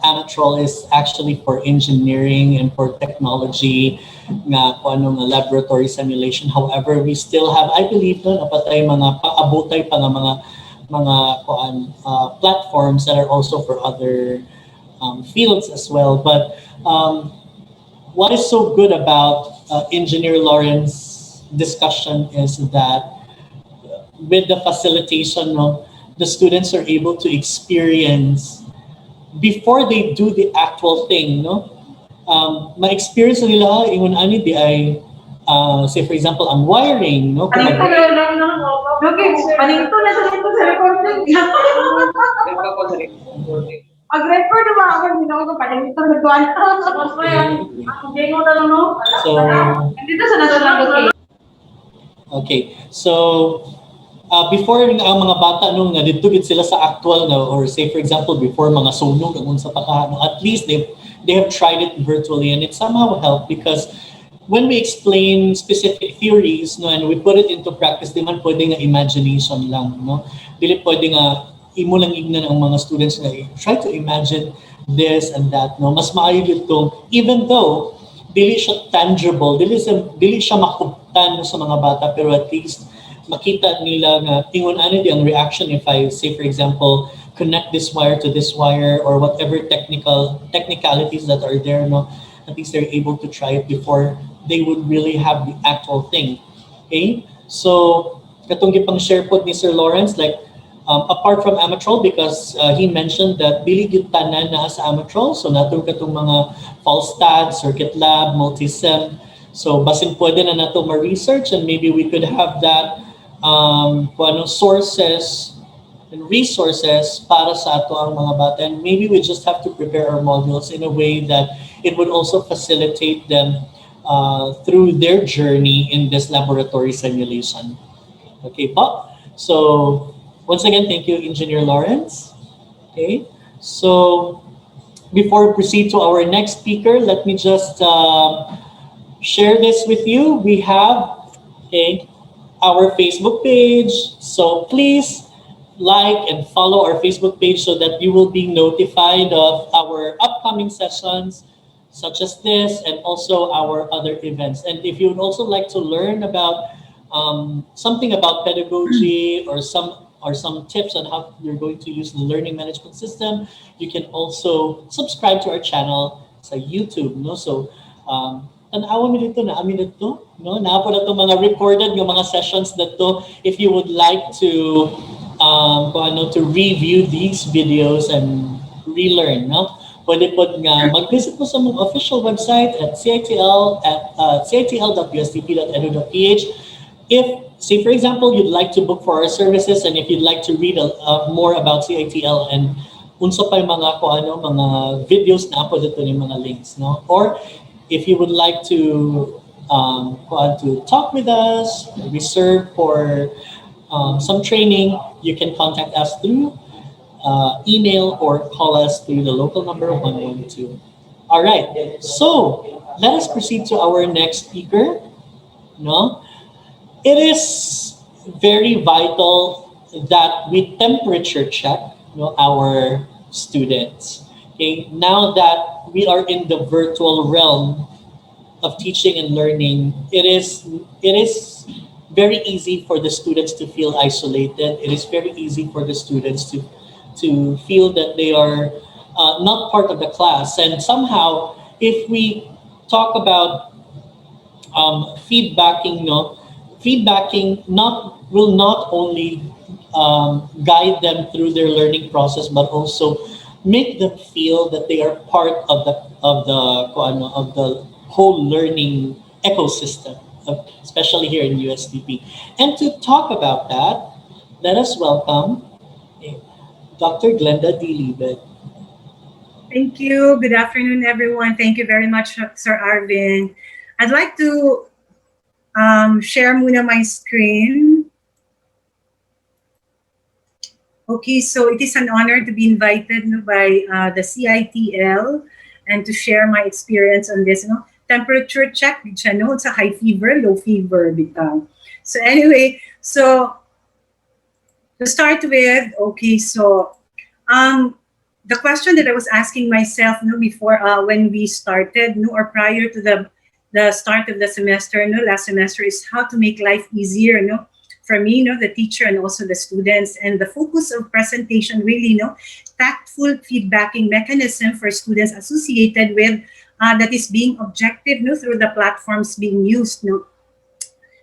Amatrol is actually for engineering and for technology, nga kung ano nga laboratory simulation. However, we still have, I believe, no, napatay mga paabotay pa nga mga platforms that are also for other fields as well. But what is so good about Engineer Lawrence's discussion is that with the facilitation, no, the students are able to experience before they do the actual thing, no? Ma-experience nila ingon ani di ay say for example ang wiring, no? Paningto na sa recording. Mag-record ba ako dito ko paningto na tuwan. Ako gengo na lang no. So Dito sa nasulog. okay. So before ang mga bata nung naditugid sila sa actual, no, or say for example before mga sunog ang unsa pa ka, no, at least they have tried it virtually, and it somehow helped because when we explain specific theories, no, and we put it into practice, di man pwede nga imagination lang, no, dili pwede nga imo lang ignan ang mga students na try to imagine this and that, no, mas maayo itong even though dili siya tangible, dili siya makubtan, no, sa mga bata, pero at least makita nila nga tingon ano di ang reaction if I say for example connect this wire to this wire or whatever technicalities that are there, no, at least they're able to try it before they would really have the actual thing. Okay, so katong gipang share pod ni Sir Lawrence, like apart from Amatrol, because he mentioned that dili gyud tanan na sa Amatrol, so natong katong mga Falstad, Circuit Lab, Multisim, so basin pwede na nato ma-research and maybe we could have that sources and resources para sa ato ang mga bata, and maybe we just have to prepare our modules in a way that it would also facilitate them through their journey in this laboratory simulation. Okay po? So once again, thank you, Engineer Lawrence. Okay, so before we proceed to our next speaker, let me just share this with you. We have our Facebook page, so please like and follow our Facebook page so that you will be notified of our upcoming sessions such as this and also our other events. And if you would also like to learn about something about pedagogy or some tips on how you're going to use the learning management system, you can also subscribe to our channel sa YouTube. No? So, tanawa mi dito, naami dito. No? Naapo na itong mga recorded yung mga sessions na to. If you would like to kung ano, to review these videos and relearn, no? Pwede po nga mag-visit po sa mga official website at CITL at citl.ustp.edu.ph. If, say for example, you'd like to book for our services and if you'd like to read more about CITL and unsa pa yung mga kung ano, mga videos na po dito yung mga links, no? Or if you would like to talk with us, reserve for some training, you can contact us through email or call us through the local number 112. All right, so let us proceed to our next speaker. No, it is very vital that we temperature check, our students. Okay, now that we are in the virtual realm of teaching and learning, it is very easy for the students to feel isolated. It is very easy for the students to feel that they are not part of the class. And somehow, if we talk about feedbacking, feedbacking will not only guide them through their learning process, but also make them feel that they are part of the whole learning ecosystem, especially here in USTP. And to talk about that, let us welcome Dr. Glenda D. Liebet. Thank you. Good afternoon, everyone. Thank you very much, Sir Arvin. I'd like to share muna my screen. Okay, so it is an honor to be invited by the CiTL and to share my experience on this. Temperature check, it's a high fever, low fever. So anyway, so to start with, okay, so the question that I was asking myself before when we started or prior to the start of the semester, last semester, is how to make life easier for me, the teacher and also the students. And the focus of presentation really, tactful feedbacking mechanism for students associated with that is being objective through the platforms being used.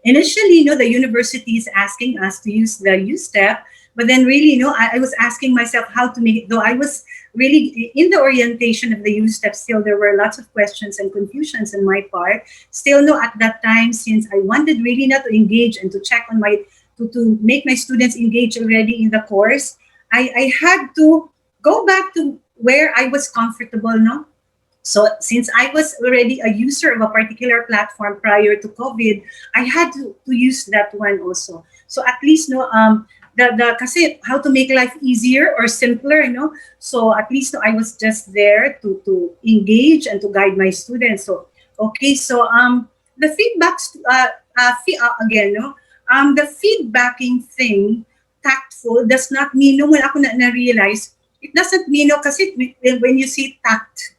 Initially, the university is asking us to use the USTEP, but then really, I was asking myself how to make it, though I was really in the orientation of the USTEP, still there were lots of questions and confusions on my part. Still, at that time, since I wanted really not to engage and to check on to make my students engage already in the course, I had to go back to where I was comfortable, So since I was already a user of a particular platform prior to COVID, I had to use that one also. So at least kasi how to make life easier or simpler, So at least I was just there to engage and to guide my students. So okay, so the feedbacks again, the feedbacking thing, tactful, does not mean wala ako na realize. It doesn't mean kasi when you see tactful,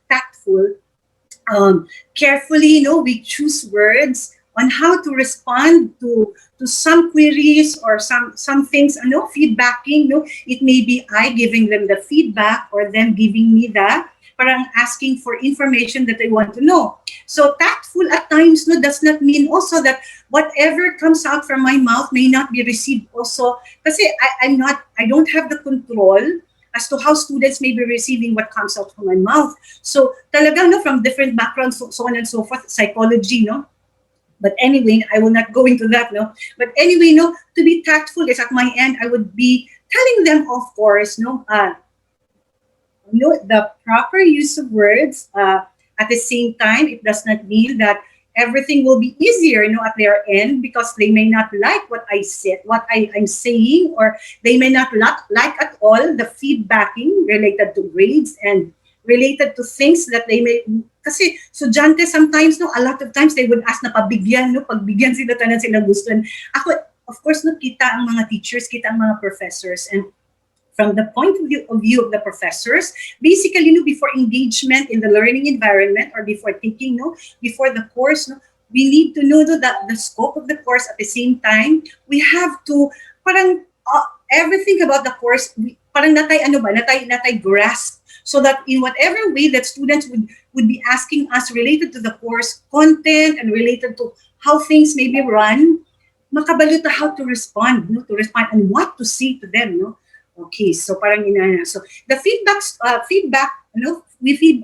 carefully, we choose words on how to respond to some queries or some things, feedbacking, it may be I giving them the feedback or them giving me that, parang asking for information that I want to know. So tactful at times, does not mean also that whatever comes out from my mouth may not be received also, kasi I don't have the control as to how students may be receiving what comes out from my mouth. So talagang from different backgrounds, so on and so forth, psychology, But anyway, I will not go into that, But anyway, to be tactful is at my end, I would be telling them, of course, the proper use of words. At the same time, it does not mean that everything will be easier, at their end, because they may not like what I said, what I'm saying, or they may not like at all the feedbacking related to grades and related to things that they may, kasi estudyante sometimes, a lot of times they would ask na pagbigyan, pagbigyan sila tanan sila gusto. And ako, of course, kita ang mga teachers, kita ang mga professors, and from the point of view of the professors, basically, no, before engagement in the learning environment or before taking, no, before the course, no, we need to know no, that the scope of the course. At the same time, we have to parang everything about the course, parang natay grasp, so that in whatever way that students would be asking us related to the course content and related to how things may be run, makabalo ta how to respond, no, to respond and what to say to them, no. Okay, so parang so the feedback, you know,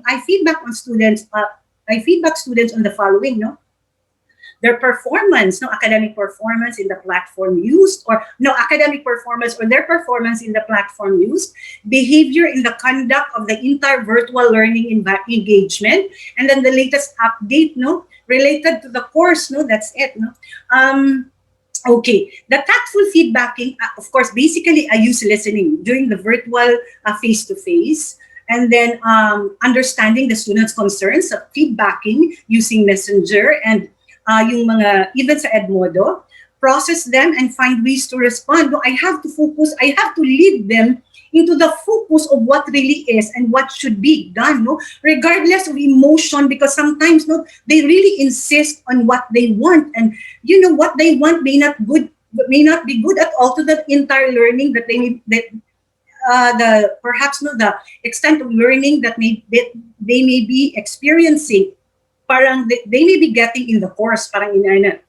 I feedback on students. I feedback students on the following, no. Their performance, no, academic performance in the platform used, or no academic performance or their performance in the platform used, behavior in the conduct of the entire virtual learning engagement, and then the latest update, no, related to the course, no, that's it, no. Okay, the tactful feedbacking, of course, basically I use listening during the virtual face-to-face, and then understanding the students' concerns, feedbacking using Messenger, and yung mga, even sa Edmodo, process them and find ways to respond. No, I have to focus, I have to lead them into the focus of what really is and what should be done, no, regardless of emotion, because sometimes, no, they really insist on what they want, and you know what they want may not be good at all to the entire learning that they the perhaps, no, the extent of learning that they may be experiencing, parang they may be getting in the course, parang inana.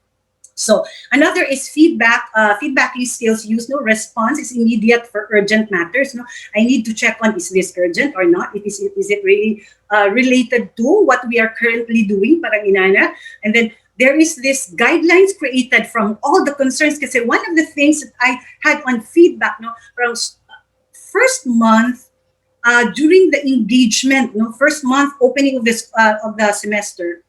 So another is feedback. Feedbacking skills use, no, response is immediate for urgent matters. No, I need to check on, is this urgent or not? Is it really related to what we are currently doing? Parang inana. And then there is this guidelines created from all the concerns. Because one of the things that I had on feedback, no, from first month during the engagement, no, first month opening of this of the semester,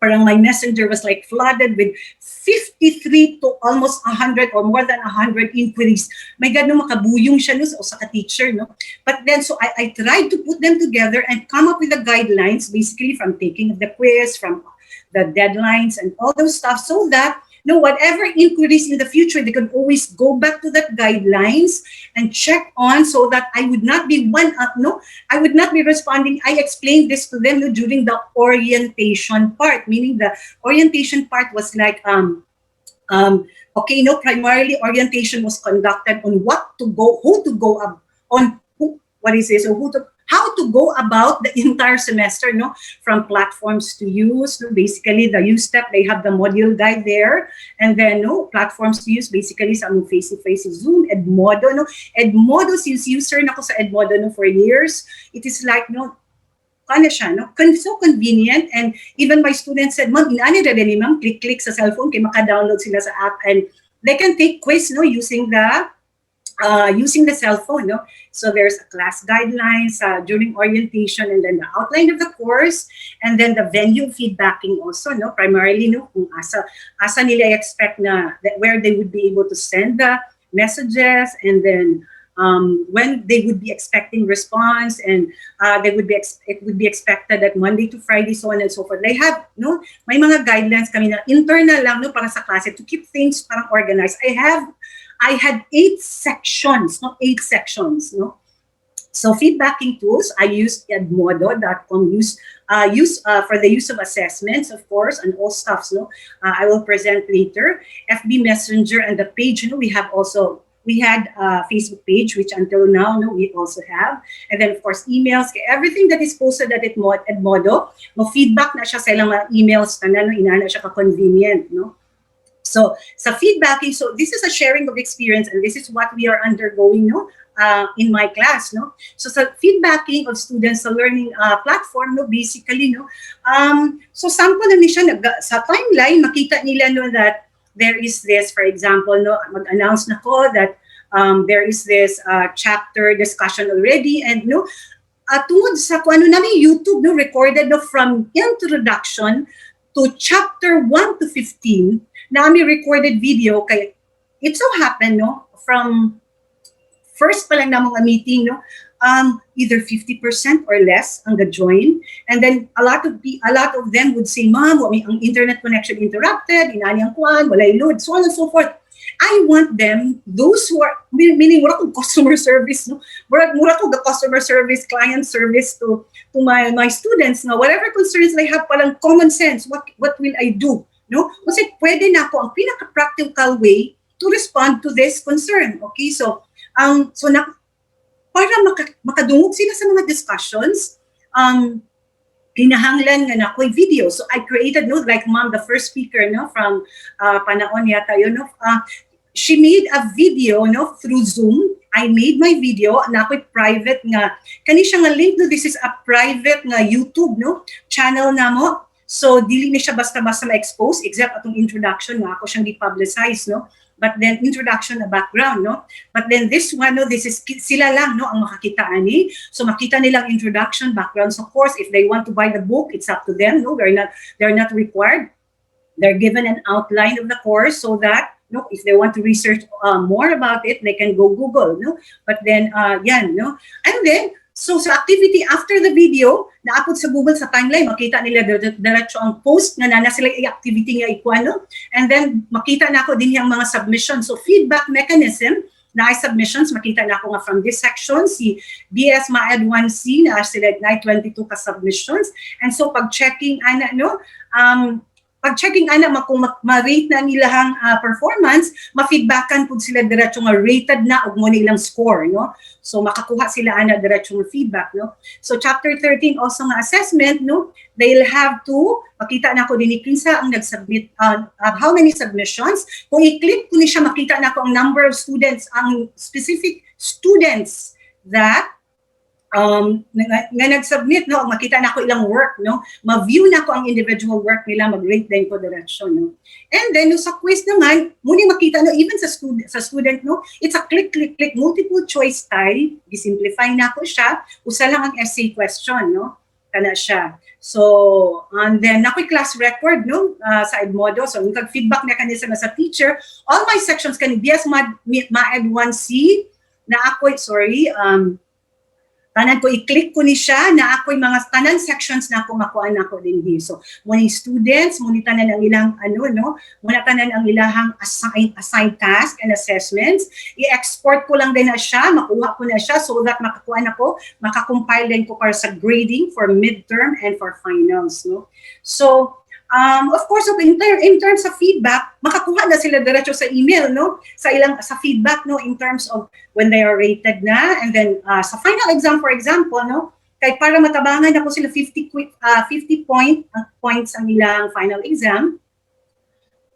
parang my messenger was like flooded with 53 to almost 100 or more than 100 inquiries. My God, no, makabuyong siya, no, sa ka-teacher, no. But then, so I tried to put them together and come up with the guidelines, basically from taking the quiz, from the deadlines and all those stuff, so that, no, whatever inquiries in the future, they could always go back to that guidelines and check on, so that I would not be I would not be responding. I explained this to them, no, during the orientation part, meaning the orientation part was like, okay, no, primarily orientation was conducted on what to go, who to go on, who, what is this, or who to, how to go about the entire semester, no, from platforms to use, no, basically the use step, they have the module guide there, and then, no, platforms to use, basically sa among face-to-face Zoom, Edmodo, no, Edmodo, since user na ko sa Edmodo, no, for years, it is like, no, ano siya, no, so convenient, and even my students said, ma'am, inaani rin ni ma'am, click sa cellphone, kaya maka-download sila sa app, and they can take quiz, no, using the cell phone, no. So there's a class guidelines during orientation, and then the outline of the course, and then the venue feedbacking also, no, primarily, no, kung asa nila expect na where they would be able to send the messages, and then when they would be expecting response, and it would be expected that Monday to Friday, so on and so forth. They have, no, may mga guidelines kami na internal lang, no, para sa klase to keep things parang organized. I had 8 sections, no? So feedbacking tools, I use edmodo.com, use for the use of assessments, of course, and all stuffs, no? I will present later. FB Messenger and the page, you know, we had a Facebook page, which until now, no, we also have. And then, of course, emails, everything that is posted at Edmodo, no, feedback na siya sa ilang mga emails, no, inana siya ka-convenient, no? So, sa feedbacking, so this is a sharing of experience, and this is what we are undergoing, no, in my class, no. So, sa feedbacking of students sa learning platform, no, basically, no, so sample na siya, sa timeline, makita nila, no, that there is this, for example, no, mag-announce na ko that there is this chapter discussion already, and no, tungod sa kung ano namin YouTube, no, recorded, no, from introduction to chapter 1 to 15, nami recorded video, kay it so happened, no, from first pa lang namang meeting, no, either 50% or less ang ga-join, and then a lot of them would say, ma'am, ang internet connection interrupted, inani ang kuan, walay load, so on and so forth. I want them, those who are, meaning mura kong customer service, no? Mura kong the customer service, client service to my students, no? Whatever concerns they have, palang common sense, what will I do? No? Kasi pwede na ako ang pinaka-practical way to respond to this concern. Okay, so para makadungog sila sa mga discussions, kinahanglan nga na ako'y video. So I created, no, like ma'am, the first speaker, no, from Panaon yata yun, no, she made a video, no, through Zoom. I made my video na ako'y private nga. Kani siya nga link, no, this is a private nga YouTube, no, channel na mo. So dili ni siya basta-basta ma-expose, except atong introduction nga ako siyang di-publicize, no. But then introduction na background, no? But then this one, no, this is sila lang, no, ang makakita ani. So makita nilang introduction, background. So of course, if they want to buy the book, it's up to them, no? They're not required. They're given an outline of the course so that, no, if they want to research more about it, they can go Google, no? But then, yan, no? And then, so sa activity after the video, naapod sa Google sa timeline, makita nila diretso ang post na sila i-activity nga ikuano. And then makita na ako din yung mga submissions. So feedback mechanism na ay submissions, makita na ako nga from this section, si BS Maed 1C na sila na 22 ka submissions. And so pag-checking ana, no, pag-checking ana kung ma-rate na nilahang performance, ma-feedbackan po sila diretso nga rated na og mo nilang score, no? So makakuha sila ana diretso nga feedback, no? So chapter 13 also nga assessment, no? They'll have to makita na ko din kinsa ang nag-submit how many submissions. Kung i-click ko ni siya, makita na ko ang number of students, ang specific students that nga nag-submit, no, makita na ko ilang work, no, ma-view na ko ang individual work nila, mag-rate din ko direction, no. And then no, sa quiz naman, muna makita, no, even sa student, no, it's a click multiple choice style, gisimplify na ko siya, usa lang ang essay question, no, kana siya. So, and then nakoy class record, no, sa Edmodo. So nung feedback na kanisa na sa teacher, all my sections kani BS Maed 1C na ako'y tanan ko i-click ko ni siya na ako'y mga tanan sections na ako makuha na ako din hi. So, muna students, muna tanan ang ilang muna tanan ang ilahang assigned task and assessments. I-export ko lang din na siya, makuha ko na siya so that makakuha na ko, makakompile din ko para sa grading for midterm and for finals, no. So, of course, in terms of feedback, makakuha na sila diretso sa email, no? Sa feedback, no, in terms of when they are rated na, and then sa final exam, for example, no, kay para matabangan ako sila 50 points ang ilang final exam,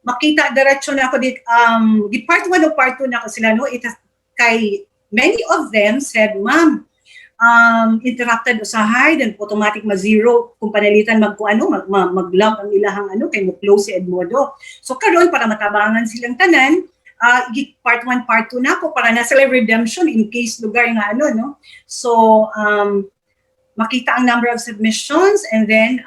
makita diretso na ako di part 1 o part 2 na ako sila, no? Kay many of them said, ma'am, interrupted usahay, then automatic ma-zero kung panalitan mag-log ang ilahang kay mo-close si Edmodo. So karon para matabangan silang tanan, part 1, part 2 na ako para na sila redemption in case lugar nga no. So makita ang number of submissions and then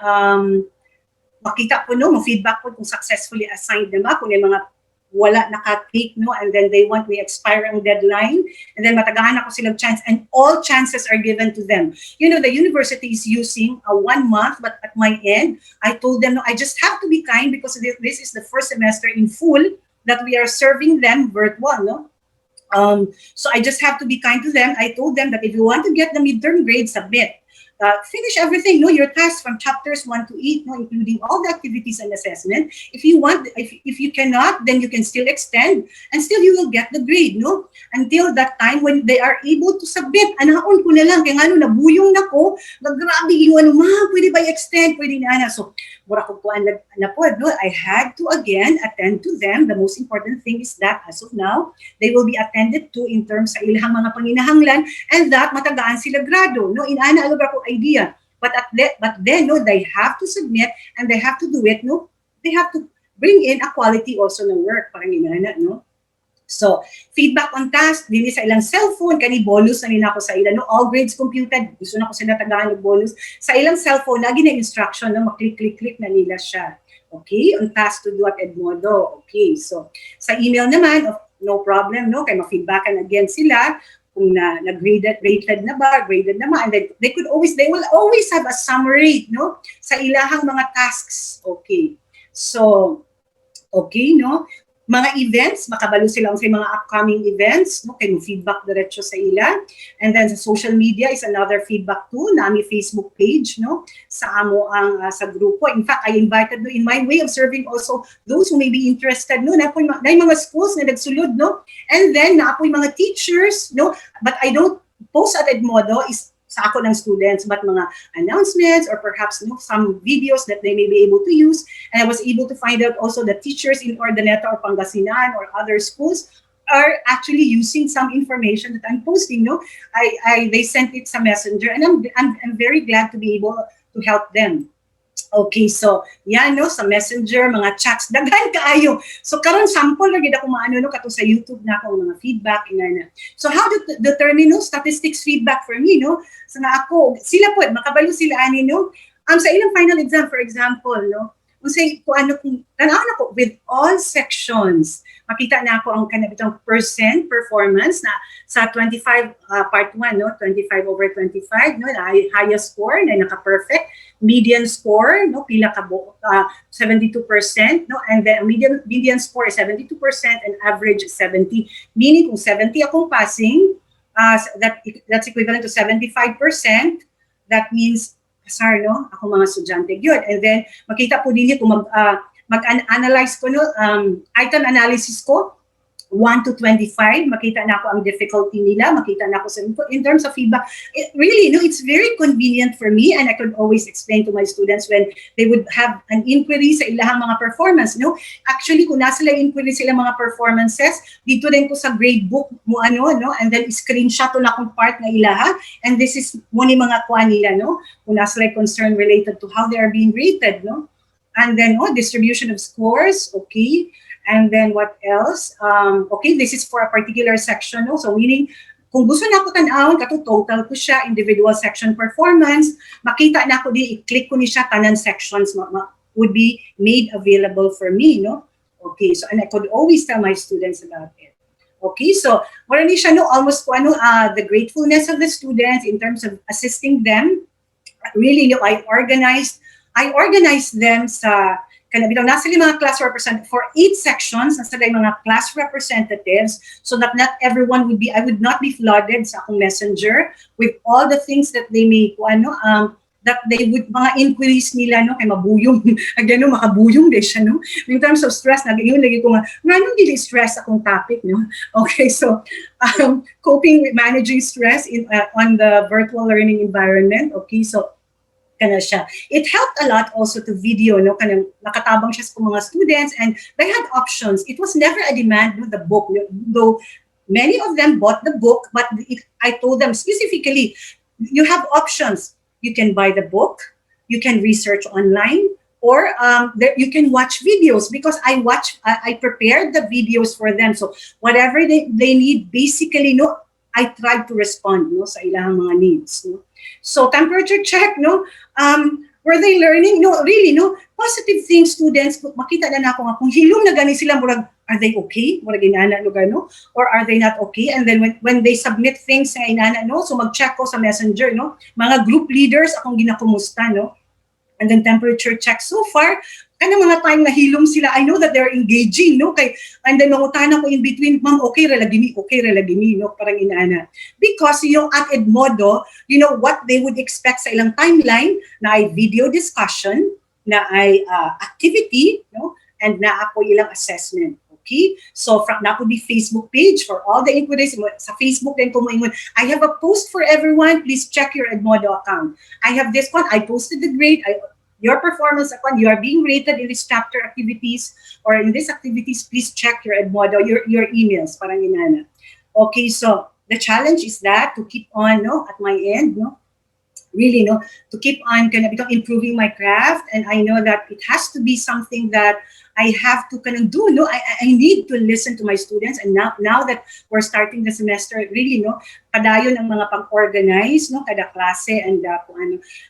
makita po no, mo-feedback po kung successfully assigned na ba, kung yung mga wala naka-click, no, and then they want me expire ang deadline, and then matagahan ako silang chance, and all chances are given to them. You know, the university is using a 1 month, but at my end, I told them, no, I just have to be kind because this is the first semester in full that we are serving them virtual, no. So I just have to be kind to them. I told them that if you want to get the midterm grade, submit. Finish everything, no, your tasks from chapters 1 to 8, no, including all the activities and assessment. If you want, if you cannot, then you can still extend, and still you will get the grade, no, until that time when they are able to submit. Anaon ko na lang, kaya nga nabuyong na ko, grabe yung pwede ba i-extend, pwede na. So, mura ko po na po, no, I had to again attend to them. The most important thing is that as of now, they will be attended to in terms sa ilang mga panginahanglan, and that matagaan sila grado, no, inaana alugar ko idea, but then no, they have to submit and they have to do it, no, they have to bring in a quality also ng work, parang inana, no. So feedback on task dili sa ilang cellphone, kani bonus na nila ako sa ilang, no, all grades computed, gusto na ko sila tagahan ng bonus sa ilang cellphone, lagi na instruction, no, maklik na nila siya. Okay, on task to do at Edmodo. Okay, so sa email naman, no problem, no, kay ma-feedbackan again sila kung rated na ba, and then they will always have a summary, no, sa ilahang mga tasks. Okay, so okay, no, mga events, makabalo sila sa mga upcoming events, no, kay mo feedback diretso sa ila. And then sa social media is another feedback tool, nami Facebook page, no, sa amo ang sa grupo. In fact, I invited, no, in my way of serving also those who may be interested, no, na mga schools na nagsulod, no, and then na mga teachers, no, but I don't post at Edmodo is sa ako ng students, but mga announcements or perhaps, no, some videos that they may be able to use. And I was able to find out also that teachers in Ordaneta or Pangasinan or other schools are actually using some information that I'm posting. No, they sent it sa messenger, and I'm very glad to be able to help them. Okay, so yan, no, sa messenger, mga chats, daghan kaayo. So karon sample lagi ako maano, no, kato sa YouTube na ako mga feedback inana. So how to determine, no, statistics feedback for me, no? So nga ako, sila po makabalo sila ani, no? Sa ilang final exam, for example, no, kung say ko ano, kung tanaw na ko with all sections, makita na ako ang kanabitang percent performance na sa 25 part 1, no, 25/25, no, na highest score na naka-perfect, median score, no, pila ka 72%, no, and then median score is 72% and average is 70. Meaning kung 70 akong passing, that's equivalent to 75%. That means pasar, no, ako mga estudyante gyud. And then makita po dinhi kung mag-analyze ko, no, item analysis ko 1 to 25, makita na ako ang difficulty nila, makita na ako sa in terms of feedback. Really, no, it's very convenient for me, and I could always explain to my students when they would have an inquiry sa ilahang mga performance, no. Actually, kung nasa lang inquiry sila mga performances, dito din ko sa grade book mo ano, no, and then screenshot na akong part na ilaha, and this is mo ni mga kuha nila, no, kung nasa lang concern related to how they are being rated, no. And then, distribution of scores, okay. And then what else? Okay, this is for a particular section, no? So meaning, kung gusto na ako tanawon, kato total ko siya, individual section performance, makita na ako di, i-click ko ni siya, tanan sections would be made available for me, no? Okay, so and I could always tell my students about it. Okay, so wala ni siya, no, almost po the gratefulness of the students in terms of assisting them. Really, no, I organized them sa kanabitaw nasa mga class representatives for 8 sections, nasa mga class representatives, so that not everyone I would not be flooded sa akong messenger with all the things that they may that they would, mga inquiries nila, no, kay mabuyong, again, no, makabuyong din siya, no. In terms of stress, yun lagi ko nga nung dili stress akong topic, no. Okay, so coping with managing stress on the virtual learning environment. Okay, so kana siya. It helped a lot also to video, no, kanang nakatabang siya sa mga students, and they had options. It was never a demand with the book, though many of them bought the book, but I told them specifically, you have options. You can buy the book, you can research online, or you can watch videos, because I prepared the videos for them. So whatever they need, basically, no, I tried to respond, no, sa ilang mga needs, no. So temperature check, no, were they learning? No, really, no, positive things, students, makita na ako nga, kung hilom na gani sila, murag, are they okay? Murag inana, lugar, no? Or are they not okay? And then when they submit things sa inana, no, so mag-check ko sa messenger, no, mga group leaders, akong ginakumusta, no, and then temperature check. So far, mga time na hilom sila, I know that they're engaging, no? And then mangutan ako in between, ma'am, okay ra lagi ni, no? Parang inaana. Because, at Edmodo, what they would expect sa ilang timeline, na ay video discussion, na ay activity, no? And na ako ilang assessment. Okay? So, that would be Facebook page for all the inquiries. Sa Facebook din ko mo ingon, I have a post for everyone. Please check your Edmodo account. I have this one. I posted the grade. Your performance upon you are being rated in this chapter activities or in these activities. Please check your Edmodo, your emails. Parang inana. Okay, so the challenge is that to keep on, no, at my end, no, really, no, to keep on improving my craft. And I know that it has to be something that I have to do, no, I need to listen to my students. And now that we're starting the semester, really, no, padayon ang mga pang-organize, no, kada klase, and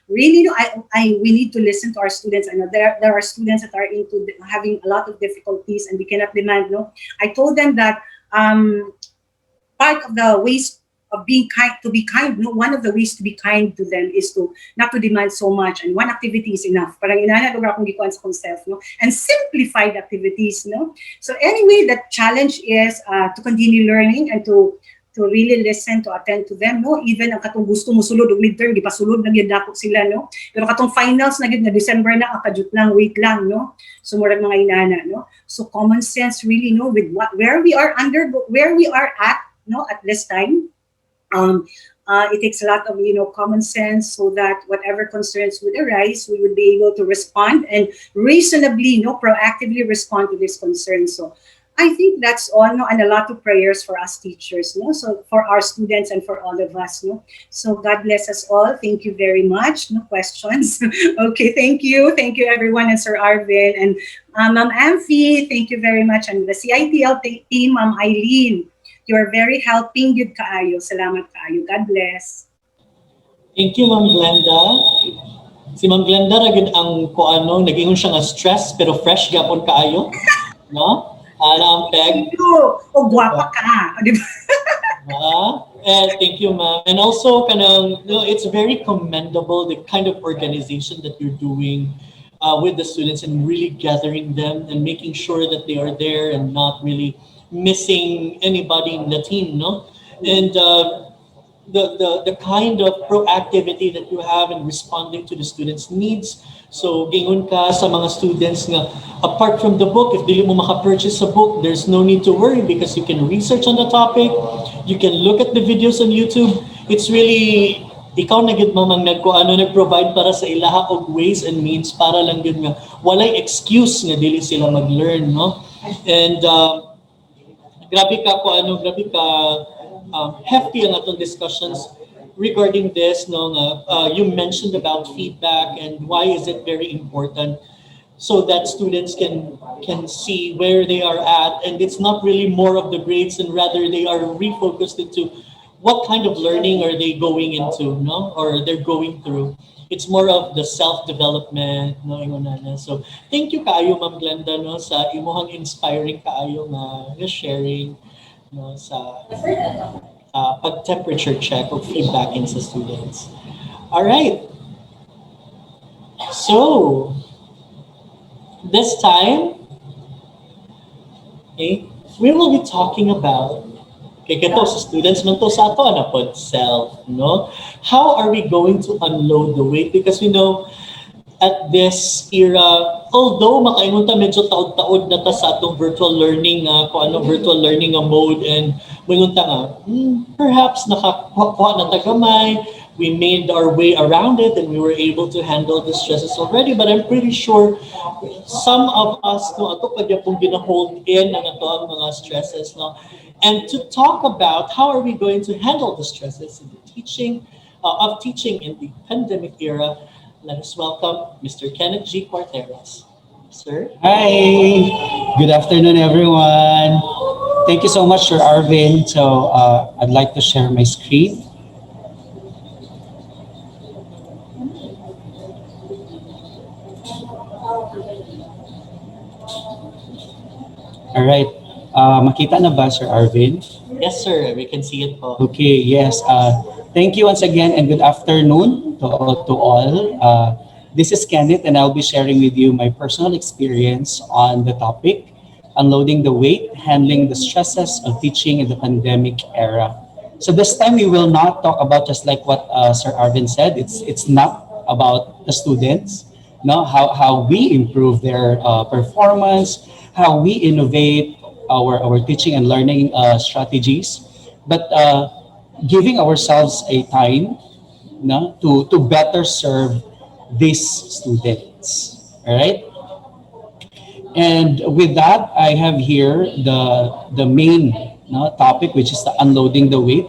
really, no, we need to listen to our students. I know there are students that are into having a lot of difficulties, and we cannot demand, no. I told them that part of the ways of being kind, to be kind. No, one of the ways to be kind to them is to not to demand so much, and one activity is enough. Parang inanalo akong gikuan sa kong self, no, and simplified activities, no. So anyway, the challenge is to continue learning and to really listen, to attend to them, no? Even ang katong gusto mo sulod og midterm, di pa sulod na gyud dako sila, no? Pero katong finals na gyud na December na, akadjut lang, wait lang, no? So murag mga inana, no? So common sense really, no, with where we are at, no, at this time. It takes a lot of, common sense, so that whatever concerns would arise, we would be able to respond and reasonably, proactively respond to these concerns. So I think that's all, no, and a lot of prayers for us teachers, no, so for our students and for all of us, no. So God bless us all. Thank you very much. No questions. Okay, thank you everyone, and Sir Arvin and Ma'am Amphi, thank you very much, and the CITL team, Ma'am Eileen. You're very helping. Good kaayo. Salamat kaayo. God bless. Thank you, Ma'am Glenda. Si Ma'am Glenda ragid ang kuano, nagingon siya nga stress pero fresh gapon kaayo, no? Ang peg. Thank you. O guwapa ka, di ba? Thank you, ma'am. And also, it's very commendable the kind of organization that you're doing with the students, and really gathering them and making sure that they are there and not really missing anybody in the team, no? And the kind of proactivity that you have in responding to the students' needs. So, gingon ka sa mga students nga, apart from the book, if dili mo maka-purchase a book, there's no need to worry because you can research on the topic, you can look at the videos on YouTube. It's really, ikaw na gid mamang nag-provide para sa ilaha og ways and means para lang gid nga walay excuse nga dili sila mag-learn, no? And grabe ka hefty ang atong discussions regarding this, no, you mentioned about feedback and why is it very important, so that students can see where they are at, and it's not really more of the grades, and rather they are refocused into what kind of learning are they going into, no, or they're going through. It's more of the self-development, no, ingonana. So thank you kaayo, Ma'am Glenda, no, sa imuhang inspiring kaayo nga sharing, no, sa pag-temperature check or feedbacking sa students. All right. So, this time, okay, we will be talking about, okay, kato sa students man to sa ato, na pod self, no? How are we going to unload the weight? Because we know, at this era, although makaingon ta medyo taod-taod na ta sa atong virtual learning virtual learning mode, and moingon ta nga perhaps nakakuha na ta gamay, we made our way around it and we were able to handle the stresses already, but I'm pretty sure some of us, no, ato pa gyapon gina-hold in ang ato ang mga stresses, no. And to talk about how are we going to handle the stresses in the teaching in the pandemic era, let us welcome Mr. Kenneth G. Quarteras. Sir? Hi! Good afternoon, everyone. Thank you so much, Sir Arvin. So, I'd like to share my screen. All right. Makita na ba, Sir Arvin? Yes, sir. We can see it po. Okay, yes. Thank you once again and good afternoon to all. This is Kenneth and I'll be sharing with you my personal experience on the topic, unloading the weight, handling the stresses of teaching in the pandemic era. So this time we will not talk about just like what Sir Arvin said. It's not about the students, no, how we improve their performance, how we innovate our teaching and learning strategies, but giving ourselves a time, no, to better serve these students. All right. And with that, I have here the main, no, topic, which is the unloading the weight.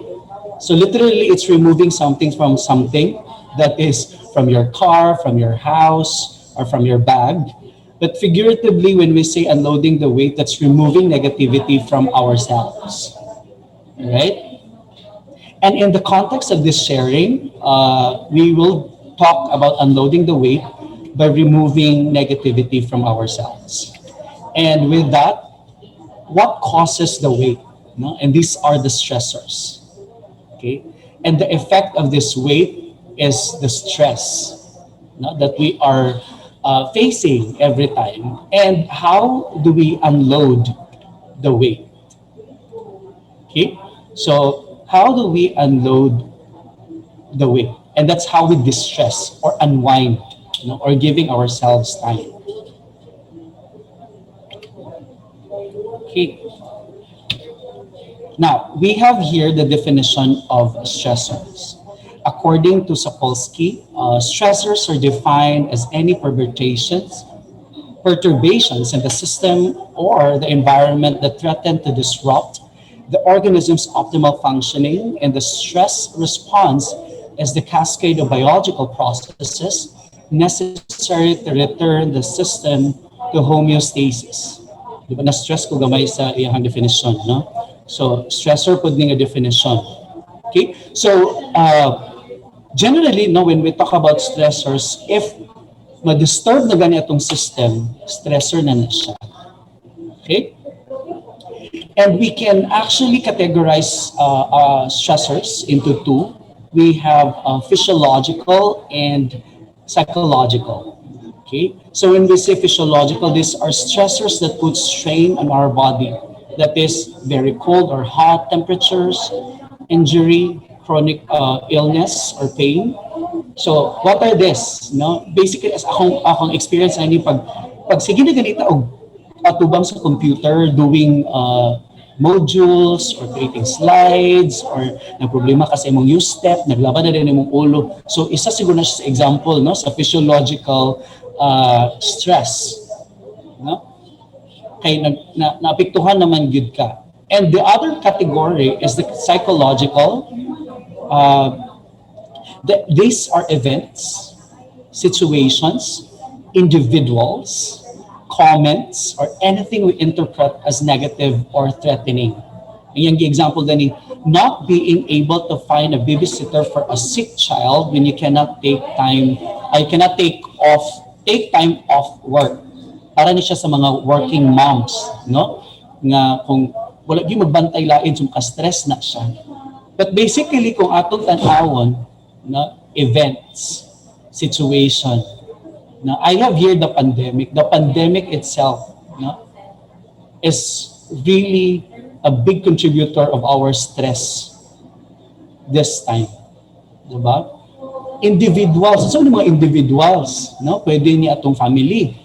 So literally, it's removing something from something that is from your car, from your house, or from your bag. But figuratively, when we say unloading the weight, that's removing negativity from ourselves. All right? And in the context of this sharing, we will talk about unloading the weight by removing negativity from ourselves. And with that, what causes the weight? No? And these are the stressors. Okay? And the effect of this weight is the stress, no, that we are facing every time. And how do we unload the weight? Okay? So, how do we unload the weight? And that's how we distress or unwind, or giving ourselves time. Okay. Now, we have here the definition of stressors. According to Sapolsky, stressors are defined as any perturbations in the system or the environment that threaten to disrupt the organism's optimal functioning, and the stress response is the cascade of biological processes necessary to return the system to homeostasis. Di ba na-stress ko gamay sa iyang definition, no? So, stressor po din nga definition. Okay? So, generally, no, when we talk about stressors, if ma-disturb na gani atong system, stressor na siya. Okay? And we can actually categorize stressors into two. We have physiological and psychological. Okay? So when we say physiological, these are stressors that put strain on our body. That is very cold or hot temperatures, injury, chronic illness or pain. So, what are this? No? Basically, as akong experience na pag sige na ganito og atubang sa computer doing modules or creating slides or na problema kasi imong use step, naglaban na din imong ulo. So, isa siguro na siya sa example, no, sa physiological stress. No? Kay naapektuhan naman gyud ka. And the other category is the psychological. These are events, situations, individuals, comments, or anything we interpret as negative or threatening. Yung example gani, not being able to find a babysitter for a sick child when you cannot take time, take time off work. Para ni siya sa mga working moms, no? Nga kung wala gyud magbantay lain, so ka-stress na siya. But basically, kung atong tan-awon, no, events, situation. Now, I have here the pandemic. The pandemic itself, no, is really a big contributor of our stress this time. Diba? Individuals. So, mga individuals, no? Pwede niya atong family.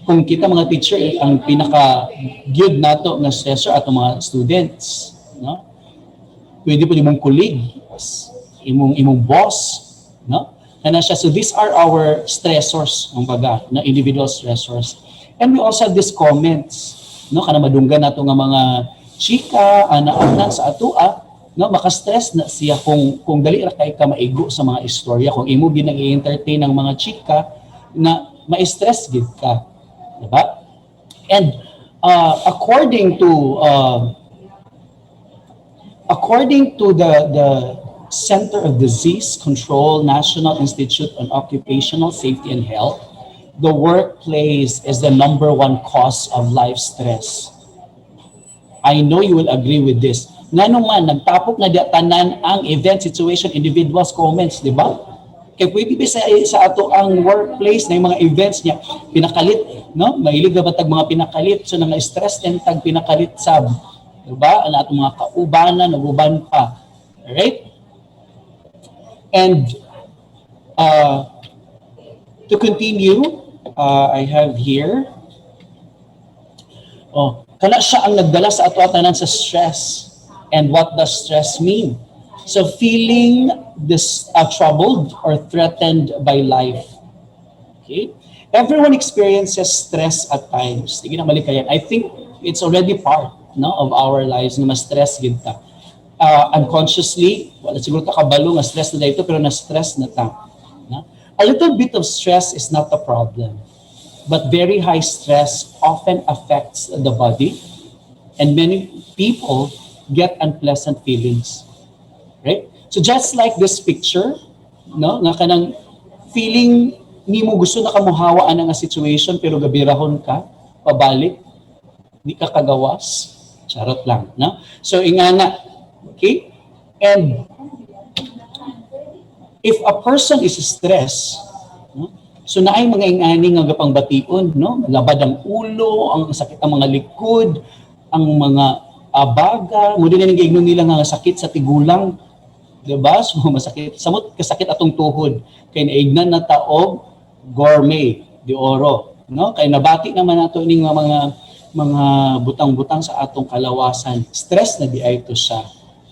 Kung kita mga teacher, ang pinaka-good nato na stressor atong mga students. No? Pwede po imong colleague, imong boss, no? Ana siya. So these are our stressors, kumbaga, na individual stressors. And we also have these comments, no? Kana madunggan nato nga mga chika, ana-ana sa atoa, no? Maka-stress na siya kung dali ra kay ka maigo sa mga istorya, kung imo ginang i-entertain ng mga chika na ma-stress gid ka, diba? And according to the Center of Disease Control, National Institute on Occupational Safety and Health, the workplace is the number one cause of life stress. I know you will agree with this. Nga naman, nagtapok na tanan ang event, situation, individuals, comments, di ba? Kaya pwede ba sa ato ang workplace na yung mga events niya, pinakalit, no? Mahilig na batag mga pinakalit, so nang stress and tag pinakalit sab. Di ba? Ang ato mga kaubanan, naguban pa. Alright? And to continue, I have here, kana siya ang nagdala sa ato tanan sa stress. And what does stress mean? So feeling this troubled or threatened by life. Okay? Everyone experiences stress at times. Sige na malikayan. I think it's already part, no, of our lives na ma-stress gid ta. Unconsciously, wala siguro ta kabalo nga stress na dito pero na-stress na ta. No? A little bit of stress is not a problem. But very high stress often affects the body, and many people get unpleasant feelings. Right? So just like this picture, no, nga kanang feeling nimo gusto na kamuhawaan nga situation pero gabirahon ka pabalik, di ka kagawas. Charot lang, no? So ingana, okay? And if a person is stressed, no? So naay mga ingani nga gapang bation, no? Labad ang ulo, ang sakit ang mga likod, ang mga baga, mo din ning giingnon nila nga sakit sa tigulang, di ba? So masakit, samot kasakit atong tuhod kay naignan na taog gourmet di oro, no? Kay nabati naman nato ning mga butang-butang sa atong kalawasan. Stress na di ay to siya.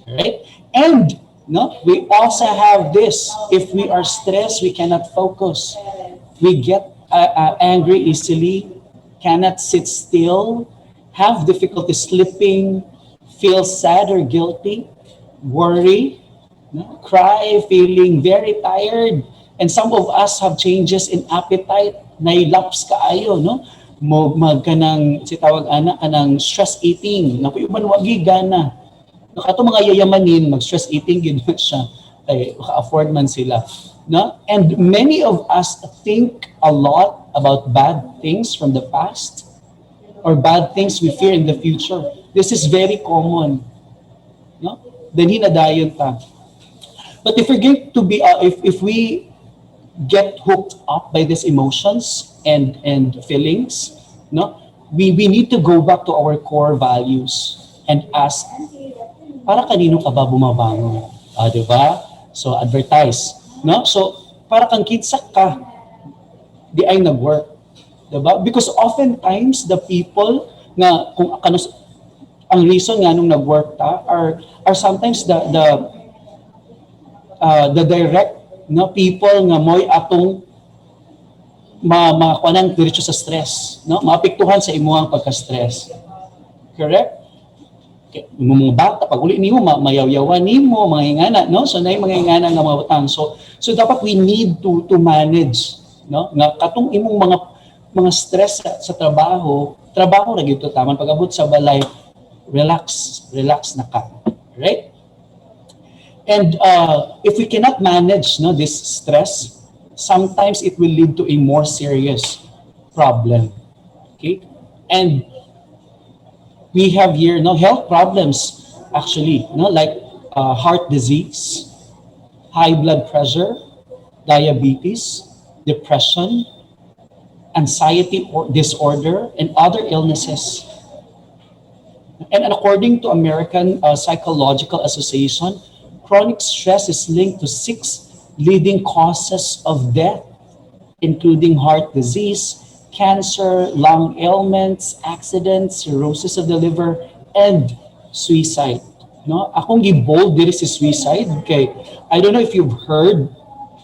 Right? And no, we also have this. If we are stressed, we cannot focus. We get angry easily, cannot sit still, have difficulty sleeping, feel sad or guilty, worry, no? Cry, feeling very tired. And some of us have changes in appetite, nailapse kaayo, no? Mo magkanang si tawag ana kanang stress eating, nakuy uban wagi gana. Nakato mga yayamanin mag-stress eating gid man siya. Ay afford man sila, no? And many of us think a lot about bad things from the past or bad things we fear in the future. This is very common, no? Then hinadayon ta. But if we're going to be, if we get hooked up by these emotions and feelings, no, we need to go back to our core values and ask, para kanino ka ba bumabangon? Di ba? So advertise, no? So para kang kitsa ka, di ay nag-work, di ba? Because oftentimes the people nga kung ano ang reason nga nung nag-work ta are sometimes the direct no people nga moy atong makakuanan diretso sa stress, no? Maapektuhan sa imuhang pagka-stress. Correct? Yung mga bata pag uli nimo mayaw-yawan nimo mga ingana, no? So nay mga ingana nga mga butang. So dapat we need to manage, no? Nga katong imong mga stress sa trabaho ra gyud to taman pag-abot sa balay, relax na ka. Right? And if we cannot manage no, this stress, sometimes it will lead to a more serious problem. Okay? And we have here no health problems actually, no, like heart disease, high blood pressure, diabetes, depression, anxiety or disorder, and other illnesses. And according to American Psychological Association, chronic stress is linked to 6 leading causes of death, including heart disease, cancer, lung ailments, accidents, cirrhosis of the liver, and suicide. No, akong gibold diri si suicide kay I don't know if you've heard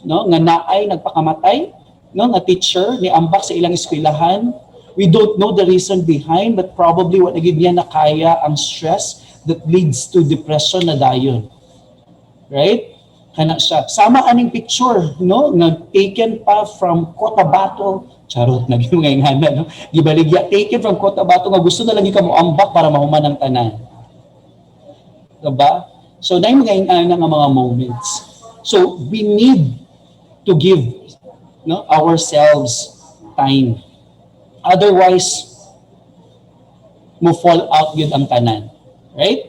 no nga naay nagpakamatay no nga teacher ni ambak sa ilang eskwelahan. We don't know the reason behind, but probably what na gid niya nakaya ang stress that leads to depression na dayon. Right? Kana siya. Sama aning picture, no? Nga taken pa from Cotabato. Charot, naging mga ingana, no? Gibaligya, taken from Cotabato nga gusto na lang ka mo ambak para mahuman ang tanan. Diba? So, na yung mga ingana nga mga moments. So, we need to give no, ourselves time. Otherwise, mo fall out yun ang tanan. Right?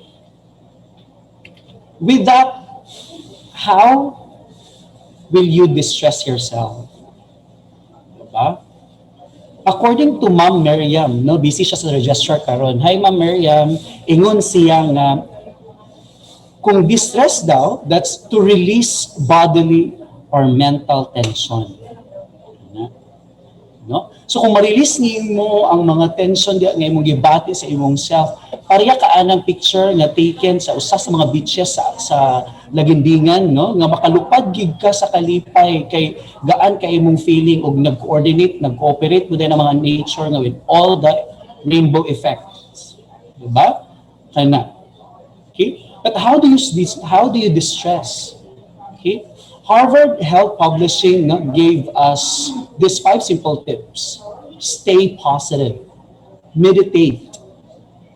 With that, how will you distress yourself? Diba? According to Ma'am Miriam, no, busy siya sa register karon. Hi Ma'am Miriam, ingon siya nga kung distress daw, that's to release bodily or mental tension. No? So kung ma-release nimo ang mga tension nga imong gibati sa imong self, pareha ka anang picture nga taken sa usa sa mga beaches sa Lagindingan, no, nga makalupad gid ka sa kalipay kay gaan ka imong feeling og nag-cooperate mo din ang mga nature nga with all the rainbow effects. Diba? Kana. Okay? But how do you distress? Okay? Harvard Health Publishing gave us these 5 simple tips. Stay positive, meditate,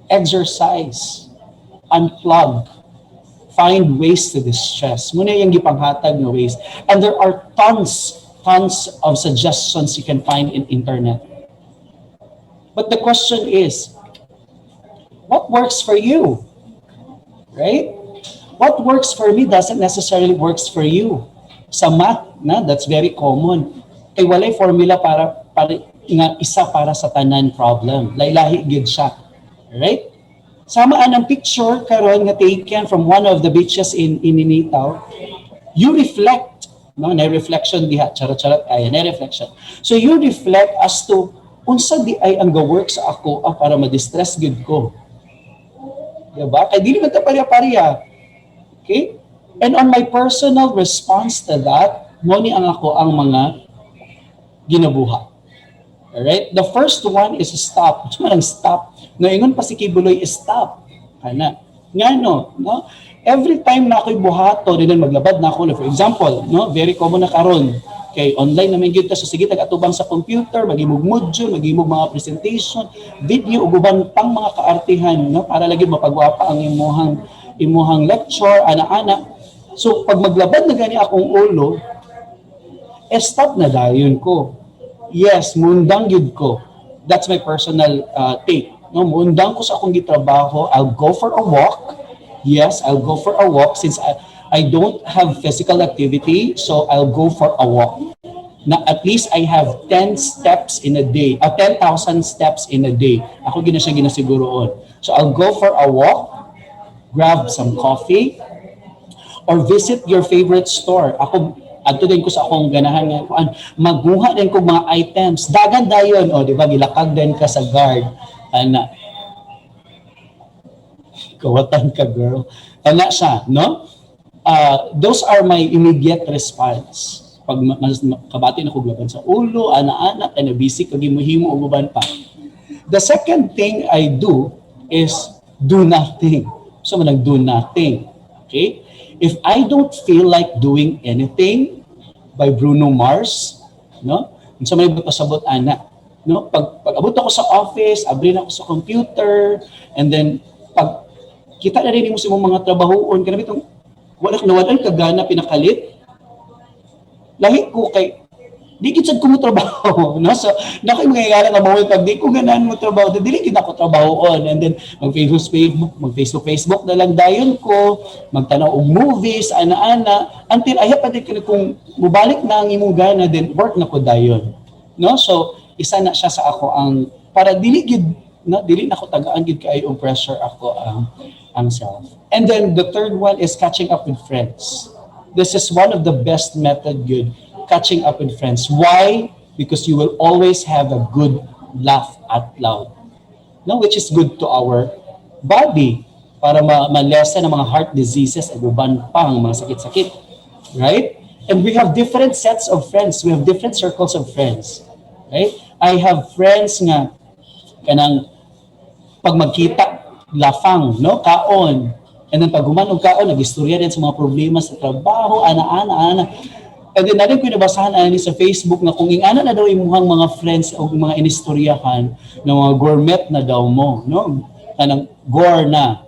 exercise, unplug, find ways to distress. Muna yung gipanghatag na ways. And there are tons of suggestions you can find in internet. But the question is, what works for you? Right? What works for me doesn't necessarily works for you. Sa math, na, that's very common. Kay walay formula para nga isa para sa tanan problem. Laylahi gid siya. Right? Samaan ang picture karon nga taken from one of the beaches in Initaw. You reflect, no, na reflection diha, charot-charot ay na reflection. So you reflect as to unsa di ay ang ga-work sa ako para ma-distress gid ko. Diba? Kay dili man ta pariya-pariya. Okay? And on my personal response to that, mo ni ang ako ang mga ginabuha. Alright? The first one is stop. Ito man ang stop. No, ingon pa si Kibuloy, stop. Kana. Nga no? Every time na ako'y buhato, din maglabad na ako. For example, no, very common na karon. Kay online naman gyud ta, so sige tag-atubang sa computer, magimog module, magimog mga presentation, video ug uban pang mga kaartihan, no, para lagi mapagwapa ang imuhang lecture ana-ana. So pag maglabad na gani akong ulo, stop na dayon ko. Yes, mundang gyud ko. That's my personal take. No, mundang ko sa akong gitrabaho, I'll go for a walk. Yes, I'll go for a walk since I don't have physical activity, so I'll go for a walk. Na at least I have 10 steps in a day, 10,000 steps in a day. Ako ginasiguroon. So I'll go for a walk, grab some coffee, or visit your favorite store. Ako, adto din ko sa akong ganahan nga kuan, magguha din ko mga items. Dagan dayon, di ba, gilakag din ka sa guard. Ana. Kawatan ka, girl. Ana siya, no? Those are my immediate response. Pag kabati na ko glaban sa ulo, ana-ana, na busy kag himo og uban pa. The second thing I do is do nothing. So man do nothing. Okay? If I don't feel like doing anything, by Bruno Mars, no? Unsa may pasabot ana, no? Pag abot ako sa office, abri na ako sa computer, and then pag kita na rin mo sa mga trabahoon, kanami itong wala kagana pinakalit. Lahi ko kay di gid ko mo trabaho, no? So nakoy mangyayari na maway pag di ko ganahan mo trabaho, dili gid ako trabahoon, and then mag-Facebook na lang dayon ko, magtanaw og movies ana-ana until ay pa din kung mubalik na ang imong gana, then work na ko dayon, no? So isa na siya sa ako ang para dili gid, no, dili na ko tagaan gid kay ang pressure ako ang self. And then the third one is catching up with friends. This is one of the best method good, catching up with friends. Why? Because you will always have a good laugh out loud, no? Which is good to our body para ma-lessen ang mga heart diseases at uban pang mga sakit-sakit, right? And we have different sets of friends. We have different circles of friends, right? I have friends nga kanang pag magkita lafang, no, kaon. And then pag humanog kaon, nag-istorya din sa mga problema sa trabaho, ana. And then natin ko nabasahan ani sa Facebook na kung ingana na daw imuhang mga friends o mga inistoryahan ng mga gourmet na daw mo, no? Kanang gore na,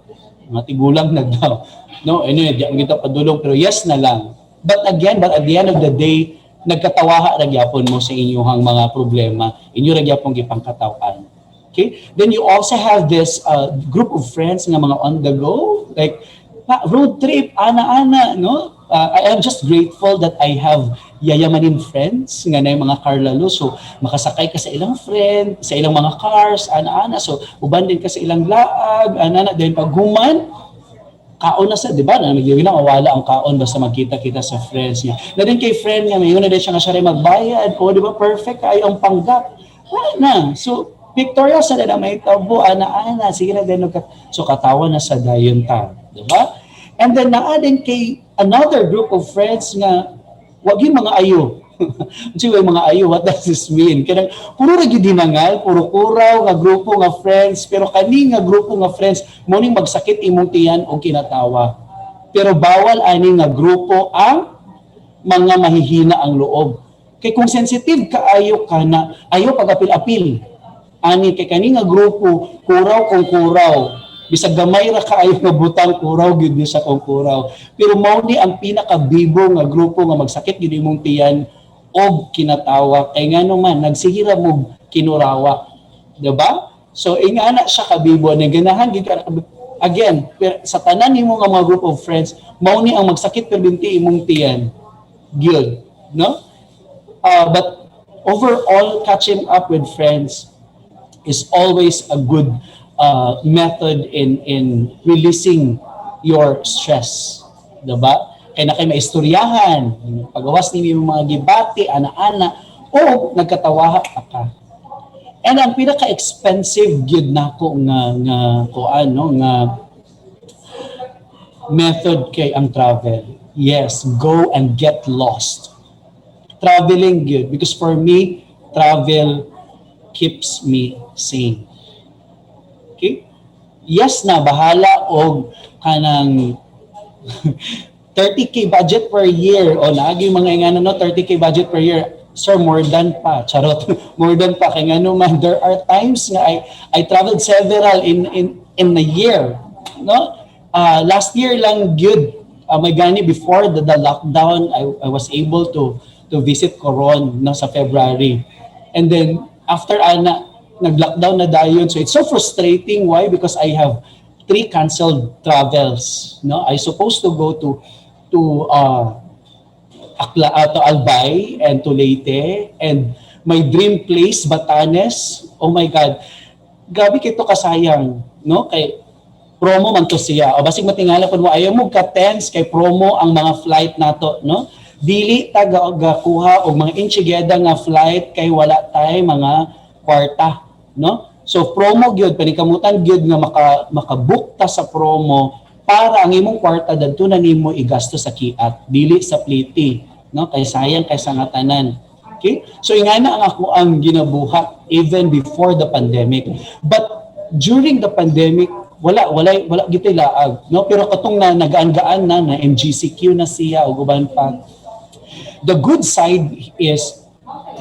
mga tigulang na daw. No, anyway, di kita padulong pero yes na lang. But at the end of the day, nagkatawaha ra gyapon mo sa inyong mga problema, inyo ra gyapon gipangkatawan. Okay? Then you also have this group of friends nga mga on the go, like road trip, ana-ana, no? I am just grateful that I have yayamanin friends nga na yung mga car lalo. So makasakay ka sa ilang friend, sa ilang mga cars, ana-ana. So uban din ka sa ilang laag, ana-ana. Then pag human, kaon na sa, di ba? Nagyawin na mawala ang kaon basta magkita-kita sa friends niya. Na din kay friend niya, may yun na din siya nga siya rin magbayad. O di ba, perfect kayo ang panggap. Wala na. So, Victoria sa na may tabo, ana-ana. Sige na din. So, katawa na sa dayon ta. Di ba? And then, naadin kay another group of friends nga, wag yung mga ayo. Sige, mga ayo, what does this mean? Kaya, puro ragi dinangal, puro kuraw nga grupo nga friends, pero kani nga grupo nga friends, muning magsakit imong tiyan o kinatawa. Pero bawal ani nga grupo ang mga mahihina ang loob. Kay kung sensitive ka na, ayo pag-apil-apil. Ani kay kani nga grupo, kuraw kung kuraw. Bisag gamay ra kaayo nga butang kuraw gyud ni sa kung kuraw. Pero mao ni ang pinakabibo nga grupo nga magsakit gyud imong tiyan og kinatawa kay ngano man nagsihira mo kinurawa, di ba? So ingana siya kabibo na ganahan gid again, sa tanan nimo nga mga group of friends, mao ni ang magsakit perbinti imong tiyan. Good, no? But overall, catching up with friends is always a good method in releasing your stress. Diba? Kaya na kayo maistoryahan, pagawas ni mga gibati, ana-ana, o nagkatawaha pa ka. And ang pinaka-expensive gyud nako nga ano nga method kay ang travel. Yes, go and get lost. Traveling good because for me, travel keeps me sane. Okay? Yes na bahala og kanang 30k budget per year o naagi mga ingano no 30k budget per year. Sir, more than pa. Charot. More than pa kay ngano man there are times nga I traveled several in a year, no? Last year lang good. May gani before the lockdown I was able to visit Coron no sa February. And then after nag-lockdown na dayon, so it's so frustrating. Why? Because I have 3 canceled travels. No, I supposed to go to to Albay and to Leyte and my dream place Batanes. Oh my God, grabe kito kasayang, no? Kay promo man to siya. O basig matingala pud mo ayaw mo ka tense kay promo ang mga flight nato, no? Dili ta gakuha og mga inchigeda nga flight kay wala tay mga kwarta, no? So promo gyud panikamutan gyud nga makabook ta sa promo para ang imong kwarta dadto na nimo igasto sa kiat, dili sa pliti, no? Kay sayang kay sa nga tanan. Okay? So ingana ang ako ang ginabuhat even before the pandemic. But during the pandemic, wala gitoy laag, no? Pero katong nagaan-gaan na MGCQ na siya o guban pa. The good side is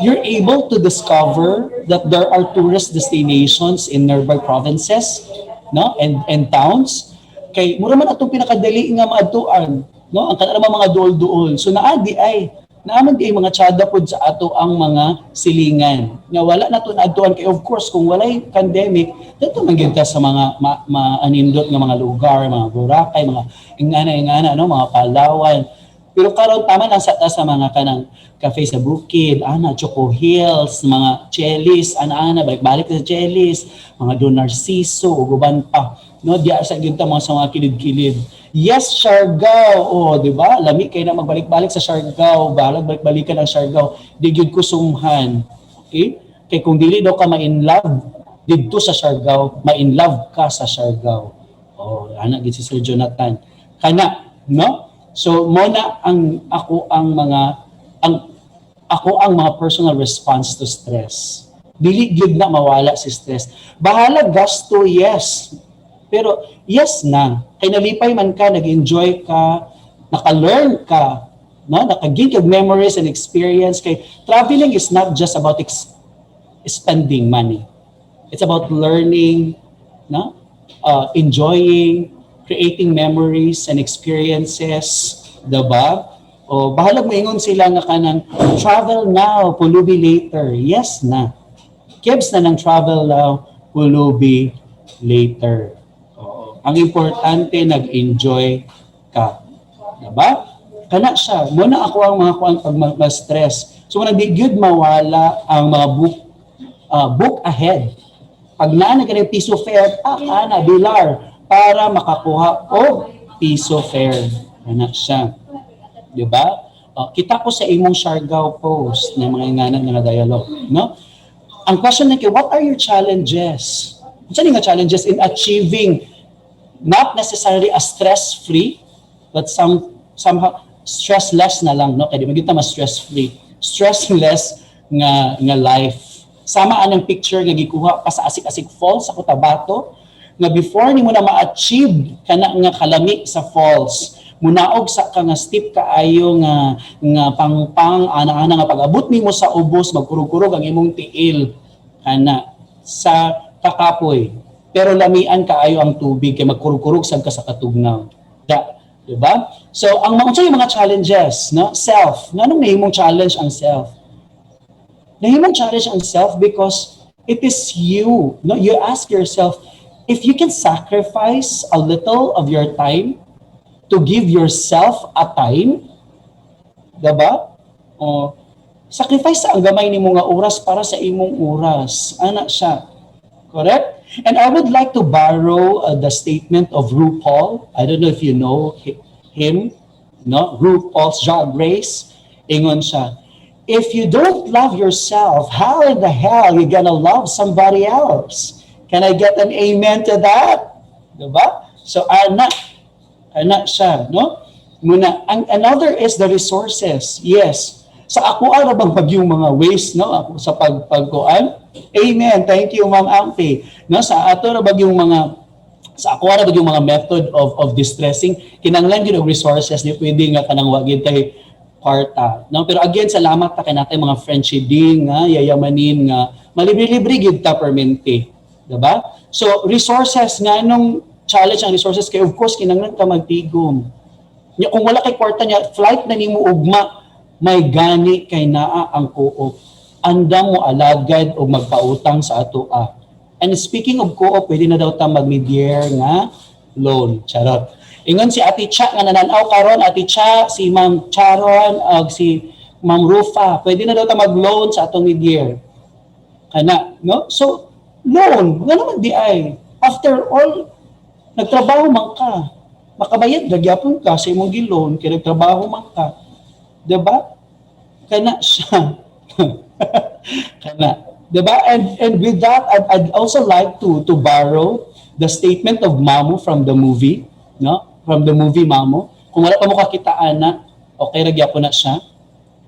you're able to discover that there are tourist destinations in nearby provinces, no? And towns. Kay mura man atong pinakadali nga maadtuan, no? Ang kana mga duol-duol. So naaman di ay mga tsada pod sa ato ang mga silingan. Nga wala nato naadtuan kay of course kung walay pandemic, dito man gyud ta sa mga maanindot nga mga lugar, mga Boracay, mga ingana no, mga Palawan. Pero karon tama lang sa mga kanang cafe sa bukid, Choco Hills, mga Chelis, balik-balik sa Chelis, mga Don Narciso, uguban pa. No, diya sa gyud ta mga kilid-kilid. Yes, Siargao, di ba? Lami kay na magbalik-balik sa Siargao, balik-balikan ang Siargao. Di gyud ko sumhan. Okay? Kay kung dili daw ka ma-in love didto sa Siargao, ma-in love ka sa Siargao. Oh, gid si Sir Jonathan. Kana, no? So muna ang mga personal response to stress. Dili gyud na mawala si stress. Bahala gasto, yes. Pero yes na, kay nalipay man ka, nag-enjoy ka, naka-learn ka, no? Naka-gain kag memories and experience. Kay traveling is not just about spending money. It's about learning, no? Enjoying, creating memories and experiences, diba? O bahalag maingon sila nga kanang travel now, pulubi later. Yes na. Kebs na ng travel now, pulubi later. O, ang importante nag-enjoy ka. Diba? Kana siya. Muna ako ang mga kuan pag ma-stress. So when di gyud mawala ang mga book ahead. Pag na ganang piso fare, bilar para makakuha o piso fare. Anak siya. Diba? Kita ko sa imong Siargao post ng mga inganan nga dialogue. No? Ang question na what are your challenges? Ano nga challenges in achieving not necessarily a stress-free, but somehow stressless na lang. No? Kaya di magiging stress-free. Stressless nga life. Sama anang picture nga gikuha pa sa Asik-Asik Falls sa Cotabato, nga before ni mo na ma-achieve kana nga kalami sa falls, munaog sa ka nga steep kaayo nga pangpang ana nga pag-abot nimo sa ubos magkurog-kurog ang imong tiil kana sa kakapoy. Pero lamian kaayo ang tubig kay magkurog-kurog sad ka sa katugnaw. Diba? So ang mga challenges, no? Self. Nganong nahimong challenge ang self? Nahimong challenge ang self because it is you. No? You ask yourself, if you can sacrifice a little of your time to give yourself a time, diba? O, sacrifice sa ang gamay ni mga oras para sa imong oras. Ana siya. Correct? And I would like to borrow the statement of RuPaul. I don't know if you know him, no? RuPaul's Drag Race. Ingon siya, if you don't love yourself, how in the hell you gonna love somebody else? Can I get an amen to that? Diba? So, anak siya, no? Muna, another is the resources. Yes. Sa ako ara bang pagyong mga ways, no? Ako sa pagkuan. Amen. Thank you, Ma'am Ampi. No, sa ato ra bang yung mga sa ako ara bang yung mga method of distressing kinahanglan gyud og resources di pwede nga kanang wa gyud tay kwarta. No, pero again salamat ta kay natay mga friendship ding nga yayamanin nga malibre-libre gyud ta permente. Diba? So resources nga nung challenge ang resources kay of course kinahanglan ka magtigom. Nya kung wala kay kwarta niya, flight na nimo ugma, may gani kay naa ang co-op. Andam mo alagad o magpautang sa ato ah. And speaking of co-op, pwede na daw ta mag-medier nga loan. Charot. Ingon si Ate Cha nga nananaw karon, Ate Cha, si Ma'am Charon, si Ma'am Rufa, pwede na daw ta mag-loan sa atong medier. Kana, no? So, loan, nga naman di ay. After all, nagtrabaho man ka. Makabayad nagyapon ka sa imong giloan kay nagtrabaho man ka. 'Di ba? Kana siya. Kana. 'Di ba? And with that I'd also like to borrow the statement of Mamo from the movie, no? From the movie Mamo. Kung wala pa mo kakitaan na, okay ra gyapon na siya.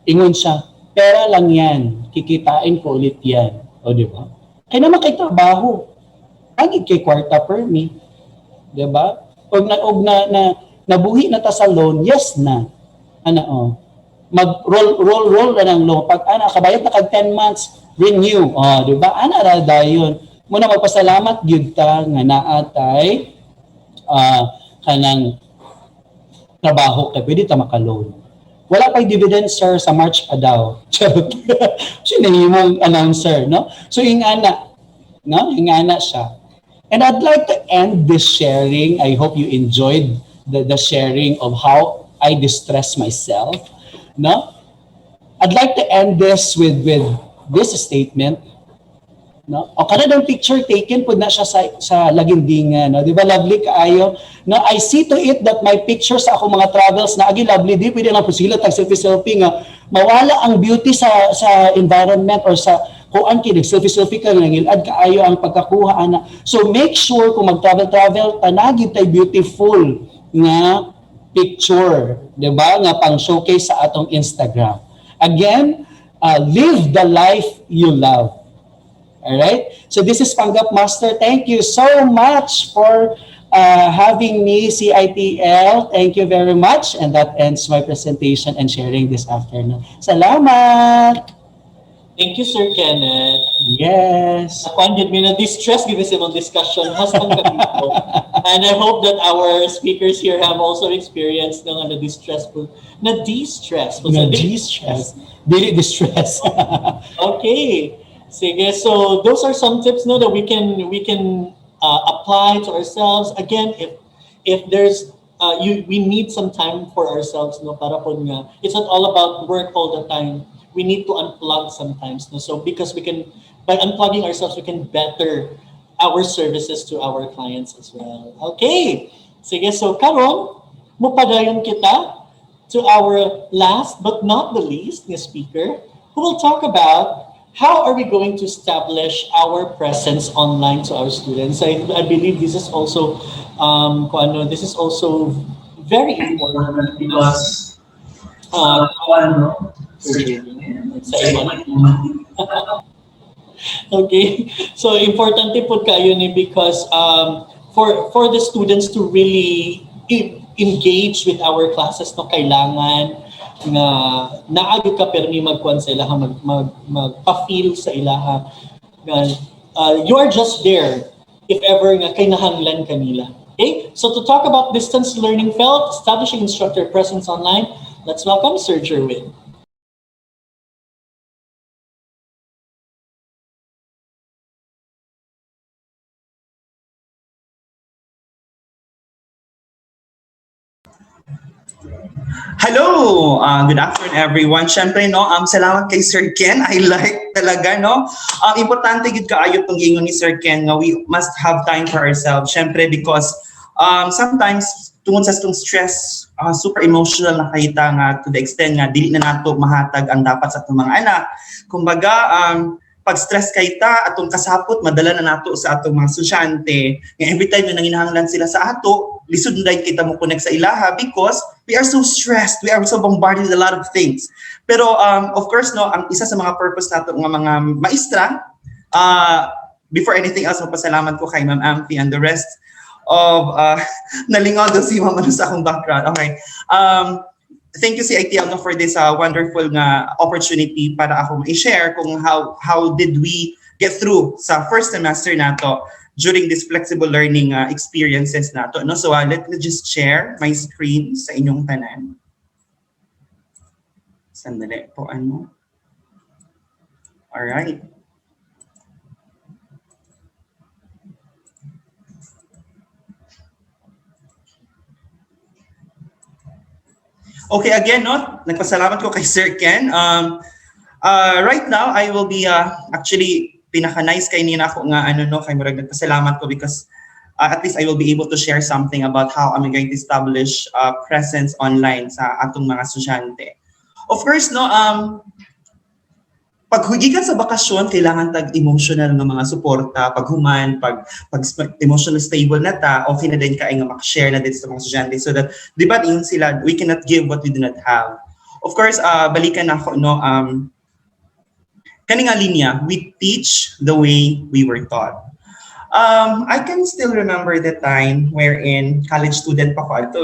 Ingon siya, pera lang 'yan. Kikitain ko ulit 'yan. O 'di ba? Kaya naman kay trabaho. Agid kay kwarta per me. 'Di ba? Og na nabuhi na ta sa loan, yes na. Ano mag roll na ng loan. Pag kabayad na kag 10 months, renew. Di ba? Ra dayon. Muna magpasalamat gyud ta nga naatay kanang trabaho kay pwede ta maka-loan. Wala pay dividend sir sa March pa daw. Sinahimong announcer, no? So ingana, no? Ingana siya. And I'd like to end this sharing. I hope you enjoyed the sharing of how I distress myself. No? I'd like to end this with this statement. No? O kada ng picture taken pud na siya sa lagindingan, no? Di ba lovely kaayo? No, I see to it that my pictures sa akong mga travels na agi lovely di pwede lang po sila tag selfie nga mawala ang beauty sa environment or sa kuan kini selfie ka lang ilad kaayo ang pagkakuha ana. So make sure kung mag-travel tanagid tay beautiful nga picture, 'di ba? Nga pang showcase sa atong Instagram. Again, live the life you love. All right? So this is Panggap Master. Thank you so much for having me, CiTL. Thank you very much. And that ends my presentation and sharing this afternoon. Salamat! Thank you, Sir Kenneth. Yes. Nakuan yun, may na-distress given sa mga discussion. Hastang kami po. And I hope that our speakers here have also experienced ng na-distressful. Na-de-stress. Na-de-stress. Dili distress. Okay. Sige. So those are some tips no, that we can apply to ourselves. Again, if there's we need some time for ourselves no para po nga it's not all about work all the time. We need to unplug sometimes no, so because we can by unplugging ourselves we can better our services to our clients as well. Okay, sige, so karon mupadayon kita to our last but not the least nga speaker who will talk about how are we going to establish our presence online to our students. I believe this is also this is also very important because okay, so importante po kayo ni because for the students to really engage with our classes no kailangan nga naagid ka permi magkuan sa ilaha magpa-feel sa ilaha nga you are just there if ever nga kinahanglan kanila. Okay, so to talk about distance learning felt establishing instructor presence online, let's welcome Sir Jerwin. Hello! Good afternoon, everyone. Siyempre, no, salamat kay Sir Ken. I like talaga, no? Importante gid kaayo tong ingon ni Sir Ken nga we must have time for ourselves. Siyempre, because sometimes, tungod sa itong stress, super emotional na kita nga to the extent nga dili na nato mahatag ang dapat sa atong mga anak. Kumbaga, pag stress kay ta, atong kasapot, madala na nato sa atong mga estudyante. Every time na nanginahanglan sila sa ato, lisod na kita mo connect sa ilaha because we are so stressed, we are so bombarded with a lot of things. Pero of course, no, ang isa sa mga purpose nato ng mga maestra, before anything else, magpasalamat ko kay Ma'am Amphi and the rest of, nalingaw doon si Ma'am sa akong background. Okay. Thank you CiTL no, for this wonderful nga opportunity para ako i-share kung how did we get through sa first semester nato during this flexible learning experiences nato. No? So let me just share my screen sa inyong tanan. Sandali po, ano? Alright. Okay, again, no, nagpasalamat ko kay Sir Ken. Right now, I will be actually pinaka-nice kay nina ako nga ano no kay murag nagpasalamat ko because at least I will be able to share something about how I'm going to establish presence online sa atong mga estudyante. Of course, no, pag hugikan sa bakasyon, kailangan tag emotional nga mga suporta, pag human, pag emotional stable na ta, okay na din kaay nga makashare na din sa mga estudyante so that, di ba, yun sila, we cannot give what we do not have. Of course, balikan na ako, no, kani nga linya, we teach the way we were taught. I can still remember the time wherein college student pa ko ito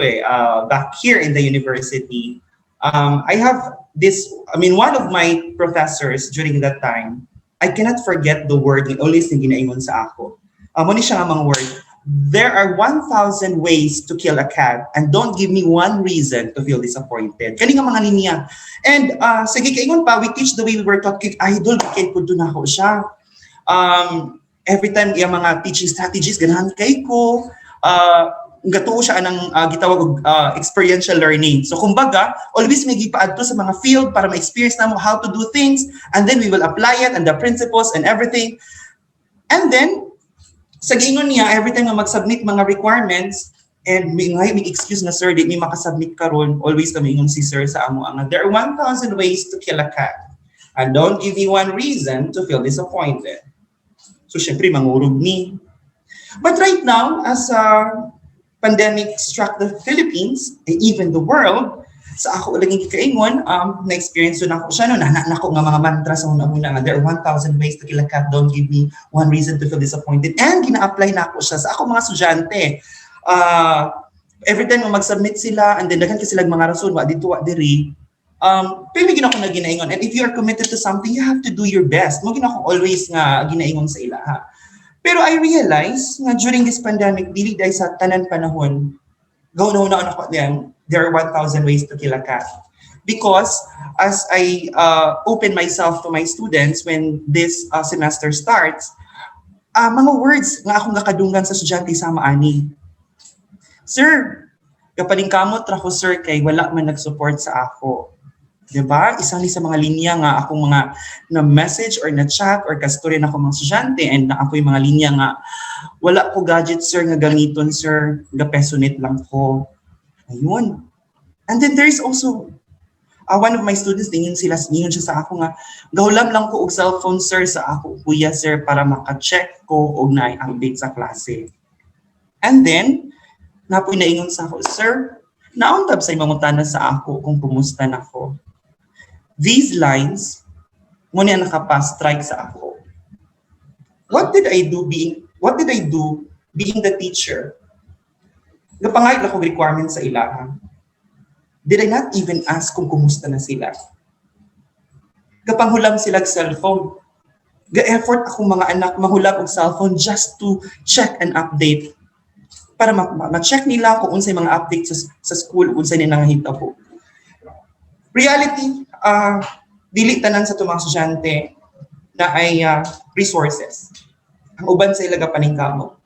back here in the university. I have this, one of my professors during that time, I cannot forget the word ni always na ginaingon sa ako. Muna siya nga mga word, there are 1,000 ways to kill a cat and don't give me one reason to feel disappointed. Kani nga mga linya. And sige kaingon pa, we teach the way we were taught, idol, kay po doon ako siya. Every time yung mga teaching strategies, ganahan kay ko, gatuo siya ng gitawag experiential learning. So kumbaga, always may gipaadto sa mga field para ma-experience na mo how to do things and then we will apply it and the principles and everything. And then, sa gingon niya, every time na mag-submit mga requirements, and may excuse na sir, di may makasubmit karon, always na maingon si sir sa amo ang there are 1,000 ways to kill a cat. And don't give me one reason to feel disappointed. So syempre, mangurog ni. But right now, as pandemic struck the Philippines, and even the world, sa ako ulang kikaingon, na-experience na ako siya, no, nahanap ko nga mga mantra sa una-una nga, there are 1,000 ways to kill a cat, don't give me one reason to feel disappointed. And gina-apply na ako siya sa ako mga estudyante. Every time mag-submit sila, and then daghan ka silang mga rason, wa dito, wa diri, pwede ako na ginaingon. And if you are committed to something, you have to do your best. Mo ako always nga ginaingon sa ila, ha? Pero I realized nga during this pandemic, dili dahil sa tanan panahon, gawin-una ako din, there are 1,000 ways to kill a cat. Because as I open myself to my students when this semester starts, mga words nga akong nakadunggan sa estudyante sa maani. Sir, kapaling kamot ra ko sir kay wala man nag-support sa ako. Diba? Isa ni sa mga linya nga akong mga na-message or na-chat or kastorya na akong mga estudyante and na ako yung mga linya nga wala ko gadget sir nga gamiton sir, gapesunit lang ko. Ayun. And then there is also one of my students, tingin siya sa ako nga, gawlam lang ko og cellphone sir sa ako kuya sir para maka-check ko og na-update sa klase. And then, napoy naingon sa ako, sir, nauntab sa imangutana sa ako kung kumusta na ko. These lines, muna nakapa-strike sa ako. What did I do being the teacher? Gapangayot lang ko requirements sa ilaha. Did I not even ask kung kumusta na sila? Gapanghulam sila ng cellphone. Ga-effort akong mga anak mahulam og cellphone just to check and update. Para ma-check nila kung unsay mga updates sa school, unsay nila nangahita po. Reality, dili tanan sa tumang estudyante na ay resources. Ang uban sa ilaga paningkamo.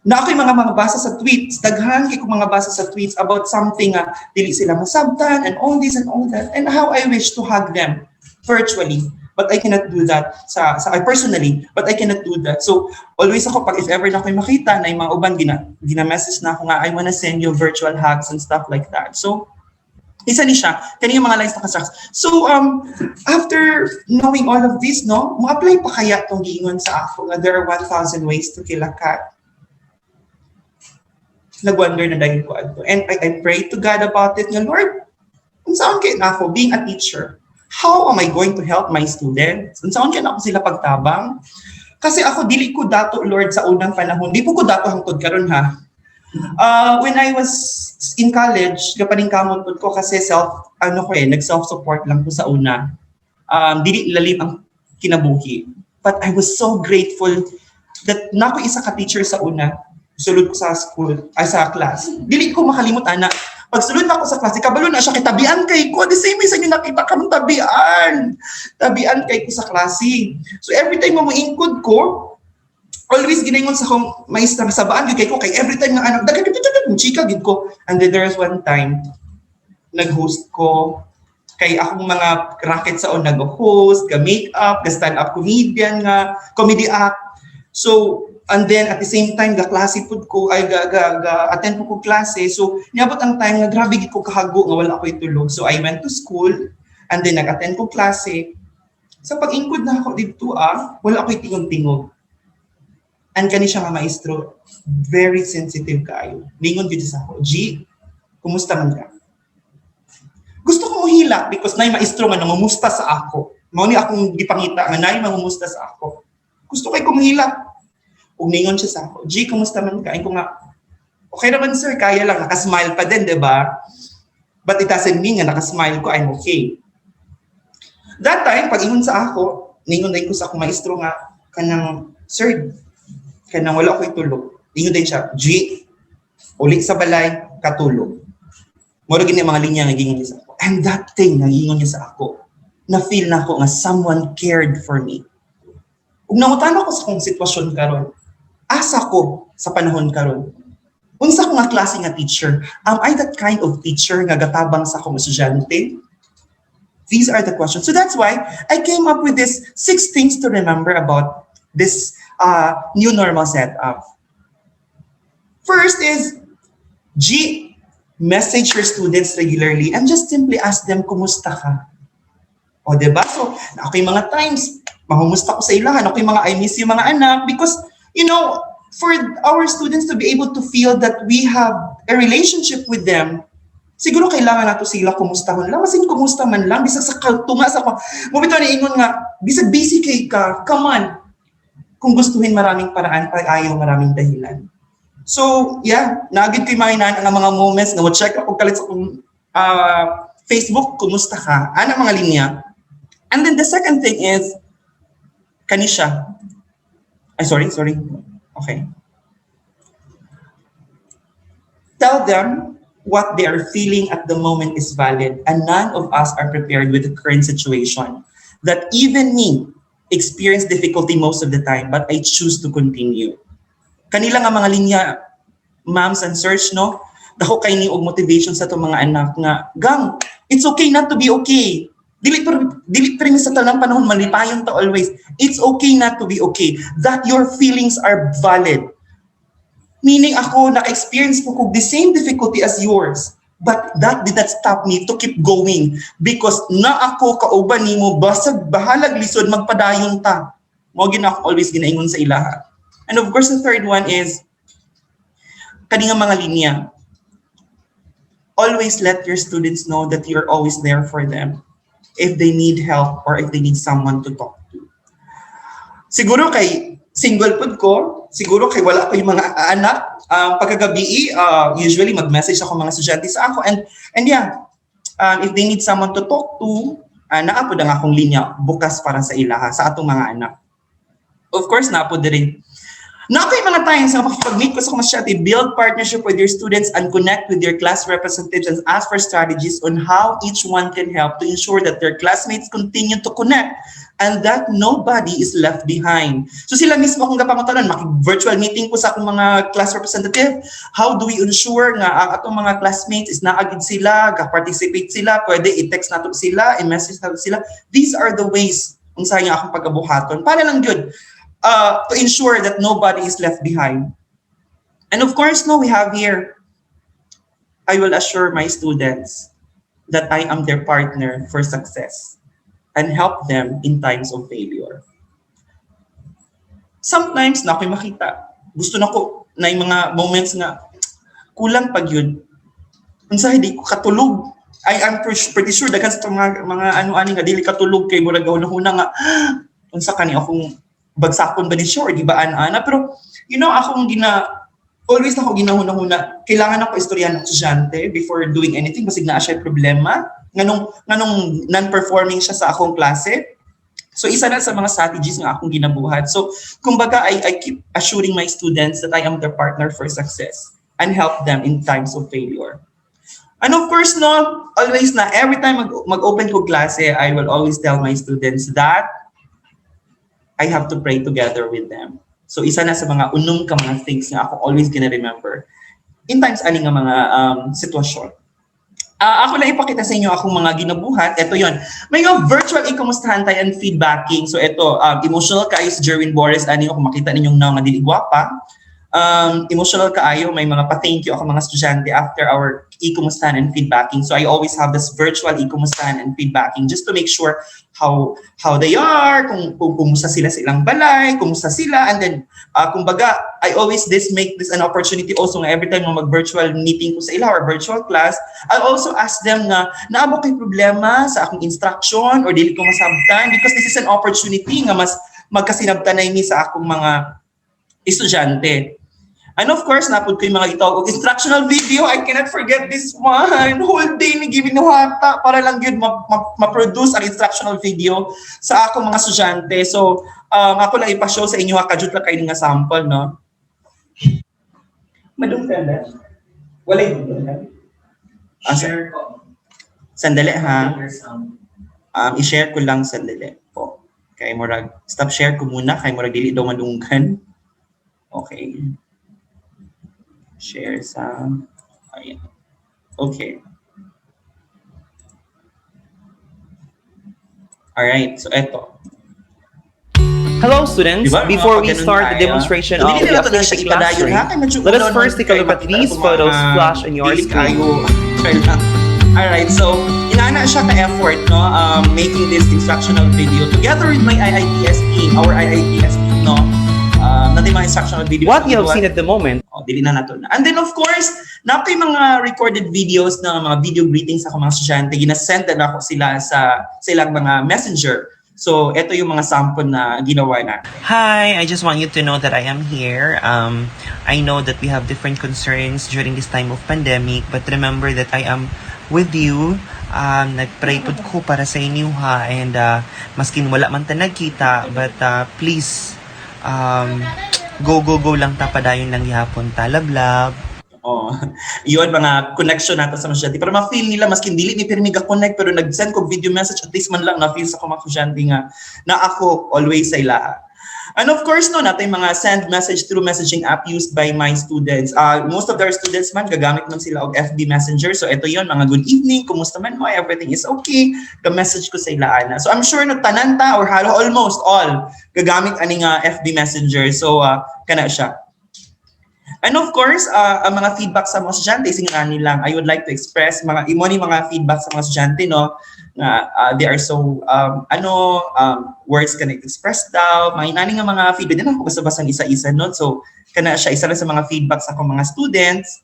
Na ako'y mga basa sa tweets, daghan kay ko mga basa sa tweets about something nga dili sila masabtan and all this and all that, and how I wish to hug them virtually. But I cannot do that I personally, but I cannot do that. So always ako, pag if ever na ako'y makita na yung mga uban, gina-message na ako nga, I wanna send you virtual hugs and stuff like that. So isa ni siya, kani yung mga lines na constructs. So, after knowing all of this, no, ma-apply pa kaya itong giingon sa ako nga there are 1,000 ways to kill a cat. Nag-wonder na dahil ko ato. And I pray to God about it, nga, Lord, kung saan kayo na ako, being a teacher, how am I going to help my students? Kung saan kayo na ako sila pagtabang? Kasi ako, dili ko dato, Lord, sa unang panahon. Di po ko dato hangtod karon ha. When I was in college, kapaning kamot ko kasi nag-self-support lang ko sa una. Dili lalim ang kinabuhi. But I was so grateful that nako isa ka teacher sa una. Sulod ko sa sa class. Dili ko makalimot, ana. Pag sulod na ako sa klase, kabalo na siya, kitabian kay ko. The same way sa inyo nakita ka ng tabian. Tabian kay ko sa klase. So every time mo ingkod ko, always ginaingon sa akong maestra, sabaan kay ko, kay every time nga anak, chika gid ko. And then there was one time, nag-host ko, kay akong mga racket sa on nag-host, ga-makeup, ga-stand-up comedian nga, comedy act. So, and then at the same time, ga-klase po ko, ga-attend po ko klase. So, niabot ang time na grabe gid ko kahago nga wala ako itulog. So, I went to school, and then nag-attend ko klase. Sa pag-ingkod na ako dito, wala ako tingog-tingog. And kani siya nga maestro, very sensitive kayo. Lingon gid sa ako, G, kumusta man ka? Gusto ko mohila because nay maestro nga namumusta sa ako. Mao ni akong gipangita nga nay mamumusta sa ako. Gusto kay kumuhila. Ug ningon siya sa ako, G, kumusta man ka? Ay ko nga, okay naman sir, kaya lang, nakasmile pa din, di ba? But it doesn't mean nga nakasmile ko, I'm okay. That time, pag ingon sa ako, ningon din ko sa akong maestro nga, kanang, sir, kanang wala ko itulog. Ingon din siya, G, uli sa balay, katulog. Mura gini mga linya nga gingon niya sa ako. And that thing na gingon niya sa ako, na-feel na ako nga someone cared for me. Ug nangutan ako sa akong sitwasyon karon, asa ko sa panahon karon. Unsa ko nga klase nga teacher? Am I that kind of teacher nga gatabang sa akong estudyante? These are the questions. So that's why I came up with this 6 things to remember about this new normal setup. First is, G, message your students regularly and just simply ask them, kumusta ka? O, diba? So, ako'y mga times, mahumusta ko sa ilahan, ako'y mga I miss you mga anak, because, you know, for our students to be able to feel that we have a relationship with them, siguro kailangan nato sila kumustahon lang. Masin kumusta man lang, bisag sa kaltunga sa ako. Mabito na ingon nga, bisag busy kay ka, come on. Kung gustuhin maraming paraan, pag ayaw maraming dahilan. So, yeah, nagid ko'y mahinaan ang mga moments na check ako kalit sa Facebook, kumusta ka? Ano mga linya? And then the second thing is, kanisha. Ay, sorry. Okay. Tell them what they are feeling at the moment is valid, and none of us are prepared with the current situation. That even me experience difficulty most of the time, but I choose to continue. Kanila nga mga linya, moms and sirs, no? Dako kay ni og motivation sa itong mga anak nga, gang, it's okay not to be okay. Dili pa rin sa talang panahon, malipayon ta always. It's okay not to be okay. That your feelings are valid. Meaning ako, naka-experience po ko the same difficulty as yours. But that did not stop me to keep going. Because na ako, kauban ni mo, basag, bahalag, lisod, magpadayon ta. Mo gina ako always ginaingon sa ilaha. And of course, the third one is, kaninga mga linya, always let your students know that you're always there for them if they need help or if they need someone to talk to. Siguro kay single pod ko, siguro kay wala ko yung mga anak, pagkagabi, usually mag-message ako mga estudyante sa ako. And yeah, if they need someone to talk to, naapod ang akong linya bukas para sa ilaha, sa atong mga anak. Of course, naapod din. Na kay mga times nga makipag-meet ko sa estudyante, build partnership with your students and connect with your class representatives and ask for strategies on how each one can help to ensure that their classmates continue to connect and that nobody is left behind. So sila mismo akong gapangutan, maki-virtual meeting ko sa akong mga class representative. How do we ensure nga ang atong mga classmates is naagid sila, ga-participate sila, pwede i-text nato sila, i-message nato sila. These are the ways kung saan nga akong pag-abuhaton. Para lang yun, to ensure that nobody is left behind. And of course, no, we have here, I will assure my students that I am their partner for success and help them in times of failure. Sometimes, na ako'y makita, gusto na ko na yung mga moments nga, kulang pag yun. Kung sa hindi ko katulog, I am pretty sure daghan sa mga ano-ani nga dili katulog kay murag gahuna nga unsa kani akong bagsakon ba ni siya or di ba ana pero you know akong always ako ginahuna-huna kailangan ako istoryahan ng estudyante before doing anything basig naa siya problema nganong non-performing siya sa akong klase. So isa na sa mga strategies nga akong ginabuhat. So kumbaga I keep assuring my students that I am their partner for success and help them in times of failure. And of course, no, always na, every time mag-open ko klase, I will always tell my students that I have to pray together with them. So isa na sa mga unong ka mga things na ako always gonna remember in times ani nga mga sitwasyon. Ako lang ipakita sa inyo akong mga ginabuhat. Ito yon. May mga virtual ikamustahan tayo and feedbacking. So ito, emotional kayo si Jerwin Boris. Ano kung makita ninyong na nga dili gwapa. Emotional kaayo, may mga pa-thank you ako mga estudyante after our i-kumustahan and feedbacking. So I always have this virtual i-kumustahan and feedbacking just to make sure how they are, kung kumusta sila sa ilang balay, kumusta sila, and then kumbaga, I always make this an opportunity also nga every time mag-virtual meeting ko sa ila or virtual class, I also ask them na naabot kay problema sa akong instruction or dili ko masabtan because this is an opportunity nga mas magkasinabtan na ini sa akong mga estudyante. And of course, napod ko yung mga itawag instructional video. I cannot forget this one. Whole day ni gibinuhata para lang yun ma-produce ang instructional video sa akong mga estudyante. So, ako lang ipashow sa inyo, kajut lang kayo nga sample, no? Madunggan na. Wala yung madunggan. Share ko. Sandali, ha? I-share ko lang sandali po. Kaya murag, stop share ko muna. Kaya murag dili daw madunggan. Okay. Share sa, ayan. Okay. Alright, so eto. Hello students, Diba, before we ganun start the tayo. demonstration So, of hindi the nila ito na siya Activity ipadayon, ha? Classroom, Kaya let us first take a look at these photos flash on your dili screen. kayo. Alright, so inaana siya ka-effort, no? Making this instructional video together with my IITS team, our IITS team, no? Natin mga instructional video. What you have seen at the moment. Dili na nato na. And then of course, na kay mga recorded videos na mga video greetings ako mga estudyante, ginasend na ako sila sa ilang mga messenger. So, ito yung mga sample na ginawa na. Hi, I just want you to know that I am here. I know that we have different concerns during this time of pandemic, but remember that I am with you. Nagpray po ko para sa inyo ha, and maskin wala man ta nagkita, but please, go lang tapadayon lang gihapon ta, love. Oh, yun mga connection nato sa mga estudyante. Para ma-feel nila, maskin dili ni pirmi connect pero nag-send ko video message, at least man lang na-feel sa mga estudyante nga na ako always sa ila. And of course, no, natin mga send message through messaging app used by my students. Most of their students man, gagamit man sila og FB Messenger. So ito yon, mga good evening, kumusta man mo, everything is okay. Ga-message ko sa ilaan. So I'm sure no tanan ta or almost all gagamit ani nga FB Messenger. So kana siya. And of course, ang mga feedback sa mga estudyante, singaran nilang, I would like to express mga feedback sa mga estudyante, no? They are so, words can express daw, mga inani nga mga feedback, din ako basta-basta isa-isa, no? So, kana siya, isa lang sa mga feedback sa akong mga students.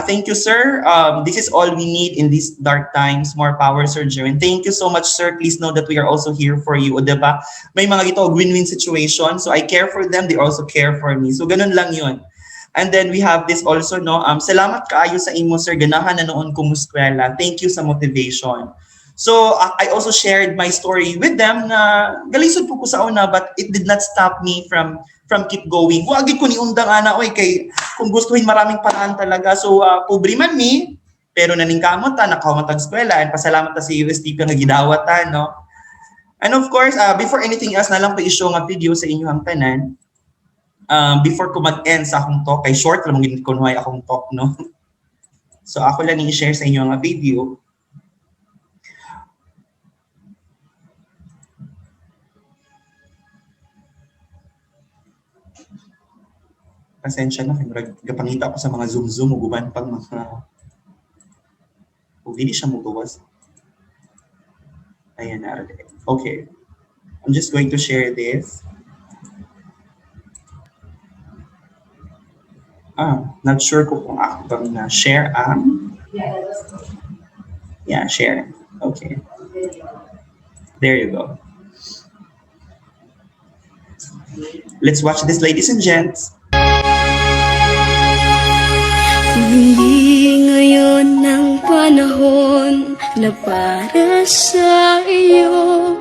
Thank you, sir. This is all we need in these dark times. More power, Sir Jerwin. Thank you so much, sir. Please know that we are also here for you. O, diba? May mga ito win-win situation. So I care for them. They also care for me. So ganun lang yun. And then we have this also, no? Salamat kaayo sa imo, sir. Ganahan na noon kumuskwela. Thank you sa motivation. So I also shared my story with them na galisod po ko sa una, but it did not stop me from from keep going. Wagi ko ni undang ana oy kay kung gustuhin maraming paraan talaga. So pobre man mi pero naningkamot ta nakahumatag eskwela and pasalamat ta sa USTP nga gidawat ta no. And of course, before anything else na lang ko i-show nga video sa inyo ang tanan. Before ko mag-end sa akong talk, kay short lang gid kunway akong talk no. So ako lang i-share sa inyo ang video. Pasensya na, gapangita ko sa mga zoom-zoom, uguban pang mga... Kung hindi siya magawas. Ayan na. Okay. I'm just going to share this. Not sure kung ako bang na-share ang... Yeah, share. Okay. There you go. Let's watch this, ladies and gents. Hindi ngayon ang panahon na para sa iyo.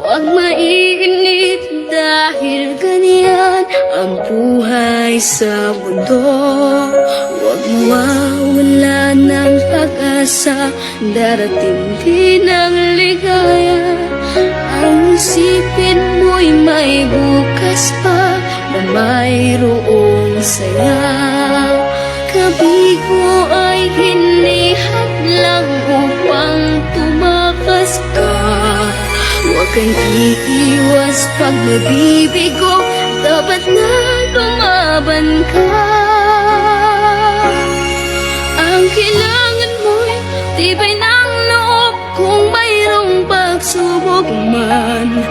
Huwag mainip dahil ganyan ang buhay sa mundo. Huwag mawawala ng pag-asa, darating din ang ligaya. Ang isipin mo'y may bukas pa na mayroong saya. Kabigo ay hindi hadlang upang tumakas ka. Huwag kang iiwas pag mabibigo, dapat na lumaban ka. Ang kailangan mo'y tibay ng loob kung mayroong pagsubok man.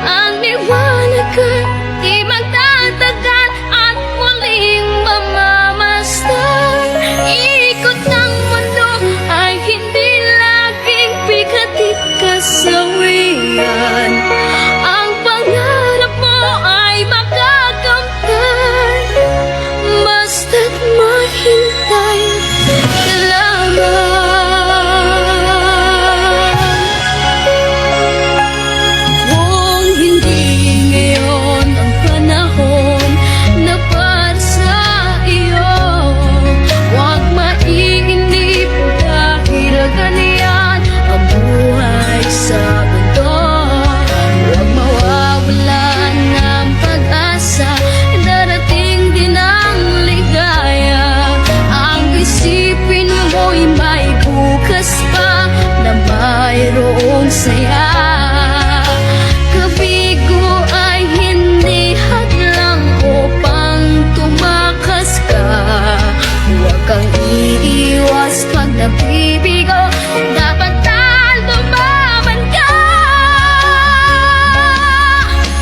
Ang liwanag ay di magtatagal at muling mamamasdan. Ikot ng mundo ay hindi laging bigatit kasawian. Ang pangarap mo ay makakamtan, basta't mahintay ka lamang. Kung hindi ngayon ang panahon na para sa iyo, huwag mainip dahil ganyan ang buhay sa mundo. Huwag mawawalan ng pag-asa, darating din ang ligaya. Ang isipin mo'y may bukas pa na mayroong saya. Kabigo ay hindi hadlang upang tumakas ka. Huwag kang iiwas pag nabibigo, dapat na lumaban ka.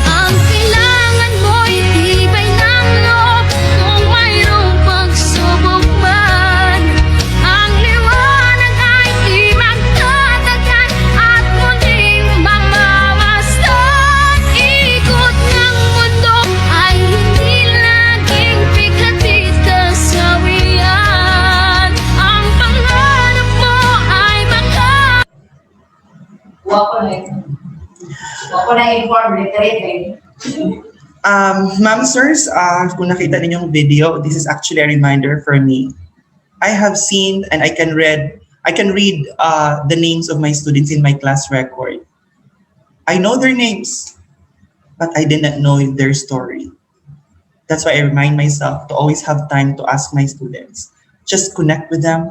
Ang kailangan mo'y tibay ng loob kung mayroong pagsubok man. Ang liwanag ay di magtatagal at muling mamamasdan. Ikot ng mundo ay hindi laging bigatit kasawian. Ang pangarap mo ay Ma'am, sirs, kung nakita ninyong video, this is actually a reminder for me. I have seen and I can read the names of my students in my class record. I know their names, but I did not know their story. That's why I remind myself to always have time to ask my students. Just connect with them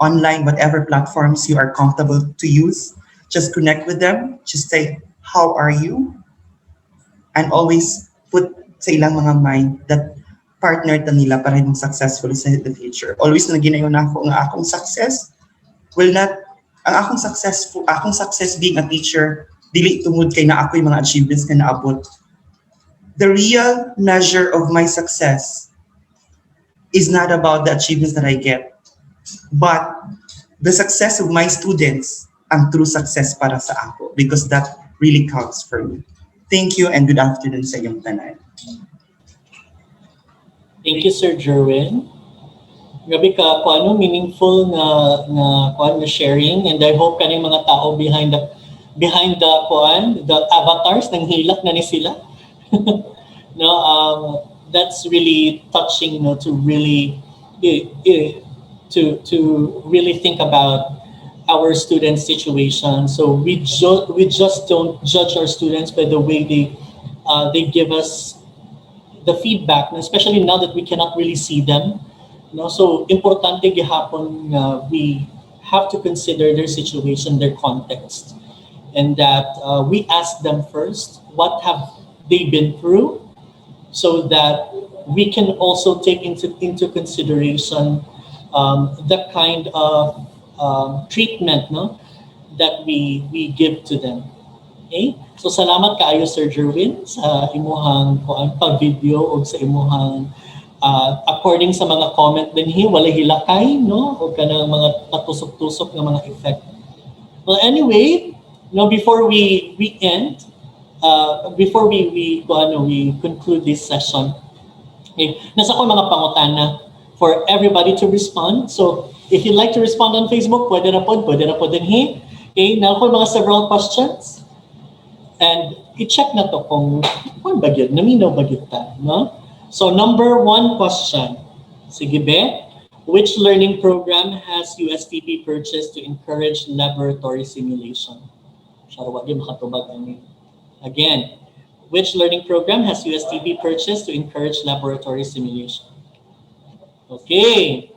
online, whatever platforms you are comfortable to use. Just connect with them. Just say, how are you? And always put sa ilang mga mind that partner ta nila para yung successful sa the future. Always na ginayon ako nga akong success will not, ang akong success being a teacher, dili tungod kay na ako yung mga achievements na naabot. The real measure of my success is not about the achievements that I get, but the success of my students ang true success para sa ako, because that really counts for me. Thank you and good afternoon sa iyong tanan. Thank you, Sir Jerwin. Grabe ka, kung ano, meaningful na sharing, and I hope kaning mga tao behind the avatars, nang hilak na ni sila. No, that's really touching. No, to really to really think about our students' situation. So we just don't judge our students by the way they give us the feedback, especially now that we cannot really see them. No, so importante gihapon we have to consider their situation, their context, and that we ask them first what have they been through, so that we can also take into consideration the kind of treatment, no, that we give to them. Okay? So salamat kaayo Sir Jerwin sa imuhang kuan pa-video o sa imuhang according sa mga comment dinhi wala hilakay, no, o kanang mga tatusok-tusok nga mga effect. Well, anyway, no, before we end, before we conclude this session, okay, nasa ko mga pangutana for everybody to respond. So if you'd like to respond on Facebook, pwede na po dinhi. Okay, na ko mga several questions. And i-check na to kung bagyod, naminaw bagyod ta, no? So number one question, sige be, which learning program has USTP purchased to encourage laboratory simulation? Sarwa di makatubag ani. Again, which learning program has USTP purchased to encourage laboratory simulation? Okay.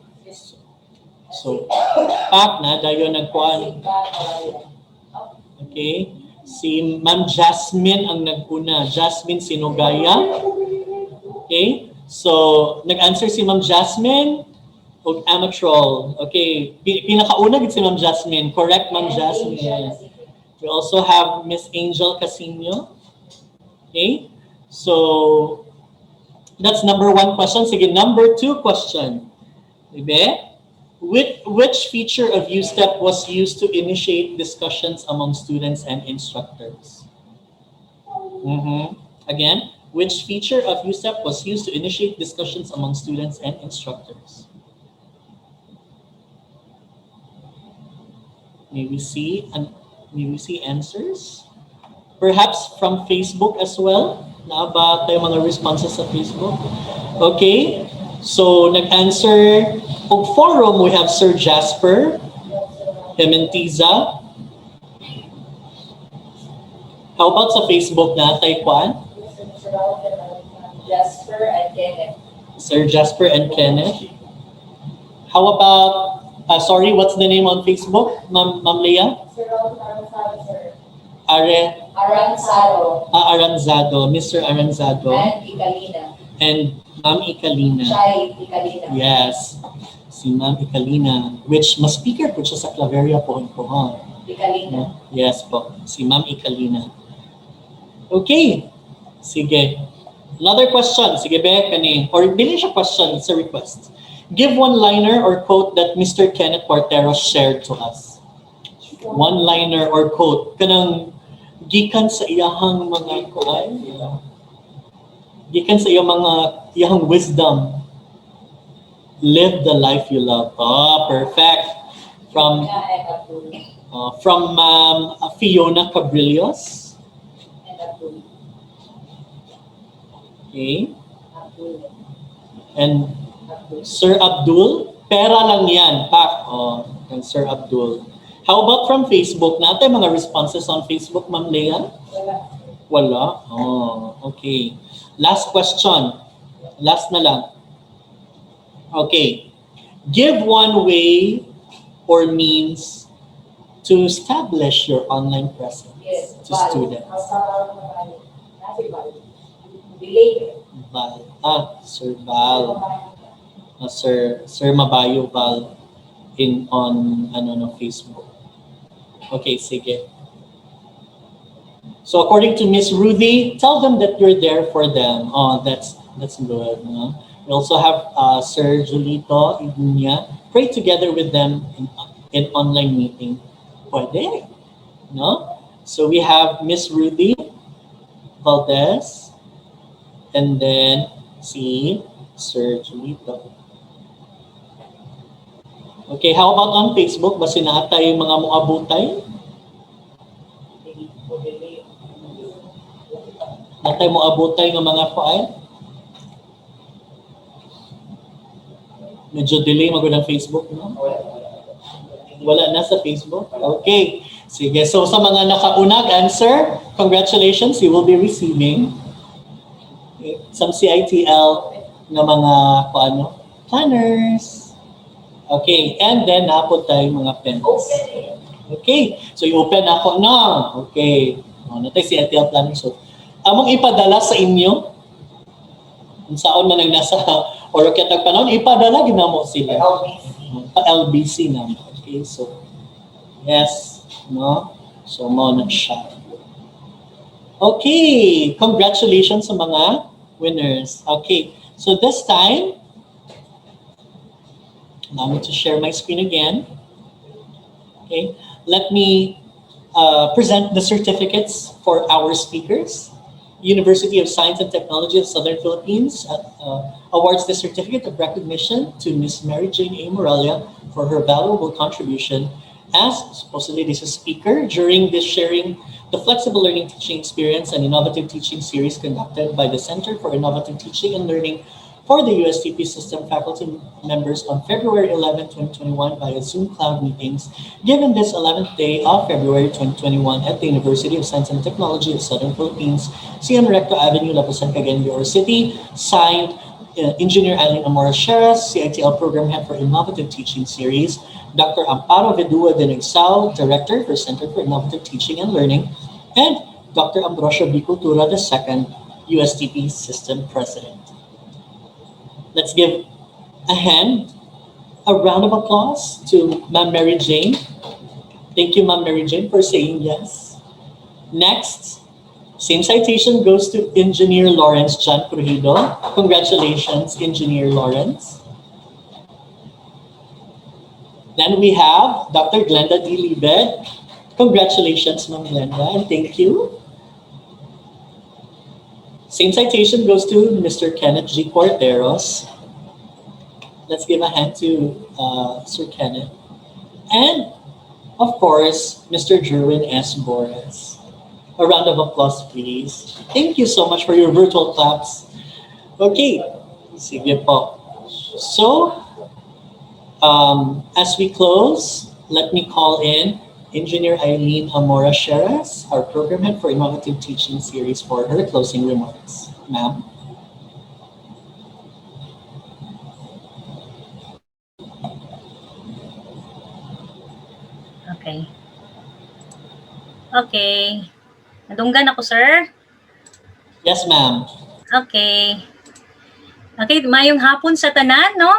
So, pak na dayo nagkuan. Okay. Si Ma'am Jasmine ang nag-una. Jasmine Sinogaya. Okay? So, nag-answer si Ma'am Jasmine o Amatrol. Okay. Pinakauna gid si Ma'am Jasmine. Correct, Ma'am Jasmine. We also have Miss Angel Casino. Okay? So, that's number one question. Sige, number two question. Diba? Which feature of USTEP was used to initiate discussions among students and instructors? Again, which feature of USTEP was used to initiate discussions among students and instructors? May we see answers? Perhaps from Facebook as well? Na ba tayo mga responses sa Facebook? Okay. So, nag-answer on forum, we have Sir Jasper, Hementiza. How about sa Facebook na tayo kwan? Jasper and Kenneth. Sir Jasper and Kenneth. How about, sorry, what's the name on Facebook, Ma'am Leah? Sir Aranzado, sir. Aranzado. Aranzado, Mr. Aranzado. And Ikalina. And Ma'am Ikalina. Shai Ikalina. Yes, si Ma'am Ikalina, which mas speaker po siya sa Claveria po. Ikalina. Yes po, si Ma'am Ikalina. Okay, sige. Another question, sige be, kani, or dili siya question, it's a request. Give one-liner or quote that Mr. Kenneth Portero shared to us. One-liner or quote, kanang gikan sa iyahang mga kuhay, gikan sa iyahang wisdom. Live the life you love. Oh, perfect. From Fiona Cabrillos. Okay. And Sir Abdul. Pera lang yan. Pak. Oh, and Sir Abdul. How about from Facebook? Natin mga responses on Facebook, Ma'am Leah? Wala. Oh, okay. Last question. Last na lang. Okay. Give one way or means to establish your online presence to students. Val. Sir Val. Sir Mabayo Val on Facebook. Okay, sige. So according to Miss Ruthie, tell them that you're there for them. Oh, that's good. No? We also have Sir Julito Igunya. Pray together with them in online meeting. Pwede. No? So we have Miss Ruthie Valdez, and then si Sir Julito. Okay, how about on Facebook? Basi na ata yung mga muabutay? Natay mo abotay ng mga file. Medyo delay magod ang Facebook, no? Wala na sa Facebook? Okay. Sige. So sa mga nakaunag answer, congratulations. You will be receiving some CITL na mga planners. Okay. And then napod tayo mga pens. Okay. So i-open ako na. Okay. Natay CITL planner. So among ipadala sa inyo kung saan man ang nasa or katag panahon, ipadala ginamo sila. Pa-LBC naman. Okay, so yes, no? So mo na siya. Okay, congratulations sa mga winners. Okay, so this time, allow me to share my screen again. Okay, let me present the certificates for our speakers. University of Science and Technology of Southern Philippines awards the certificate of recognition to Ms. Mary Jane A. Morelia for her valuable contribution as supposedly this is speaker during this sharing the flexible learning teaching experience and innovative teaching series conducted by the Center for Innovative Teaching and Learning for the USTP system faculty members on February 11, 2021 via Zoom cloud meetings, given this 11th day of February 2021 at the University of Science and Technology of Southern Philippines, CM Recto Avenue, Lapusan, Cagayan de Oro City, signed Engineer Eileen Amora Sheras, CITL Program Head for Innovative Teaching Series, Dr. Amparo Vedua de Nagsal, Director for Center for Innovative Teaching and Learning, and Dr. Ambrosio Bicultura II, USTP System President. Let's give a round of applause to Ma'am Mary Jane. Thank you, Ma'am Mary Jane, for saying yes. Next, same citation goes to Engineer Lawrence John Crujido. Congratulations, Engineer Lawrence. Then we have Dr. Glenda D. Libed. Congratulations, Ma'am Glenda, and thank you. Same citation goes to Mr. Kenneth G. Corteros. Let's give a hand to Sir Kenneth. And, of course, Mr. Jerwin S. Boris. A round of applause, please. Thank you so much for your virtual claps. Okay, sige po. So, as we close, let me call in Engineer Eileen Amora Sheras, our Program Head for Innovative Teaching Series, for her closing remarks. Ma'am. Okay. Okay. Nadunggan ako, sir? Yes, ma'am. Okay. Okay, mayong hapon sa tanan, no?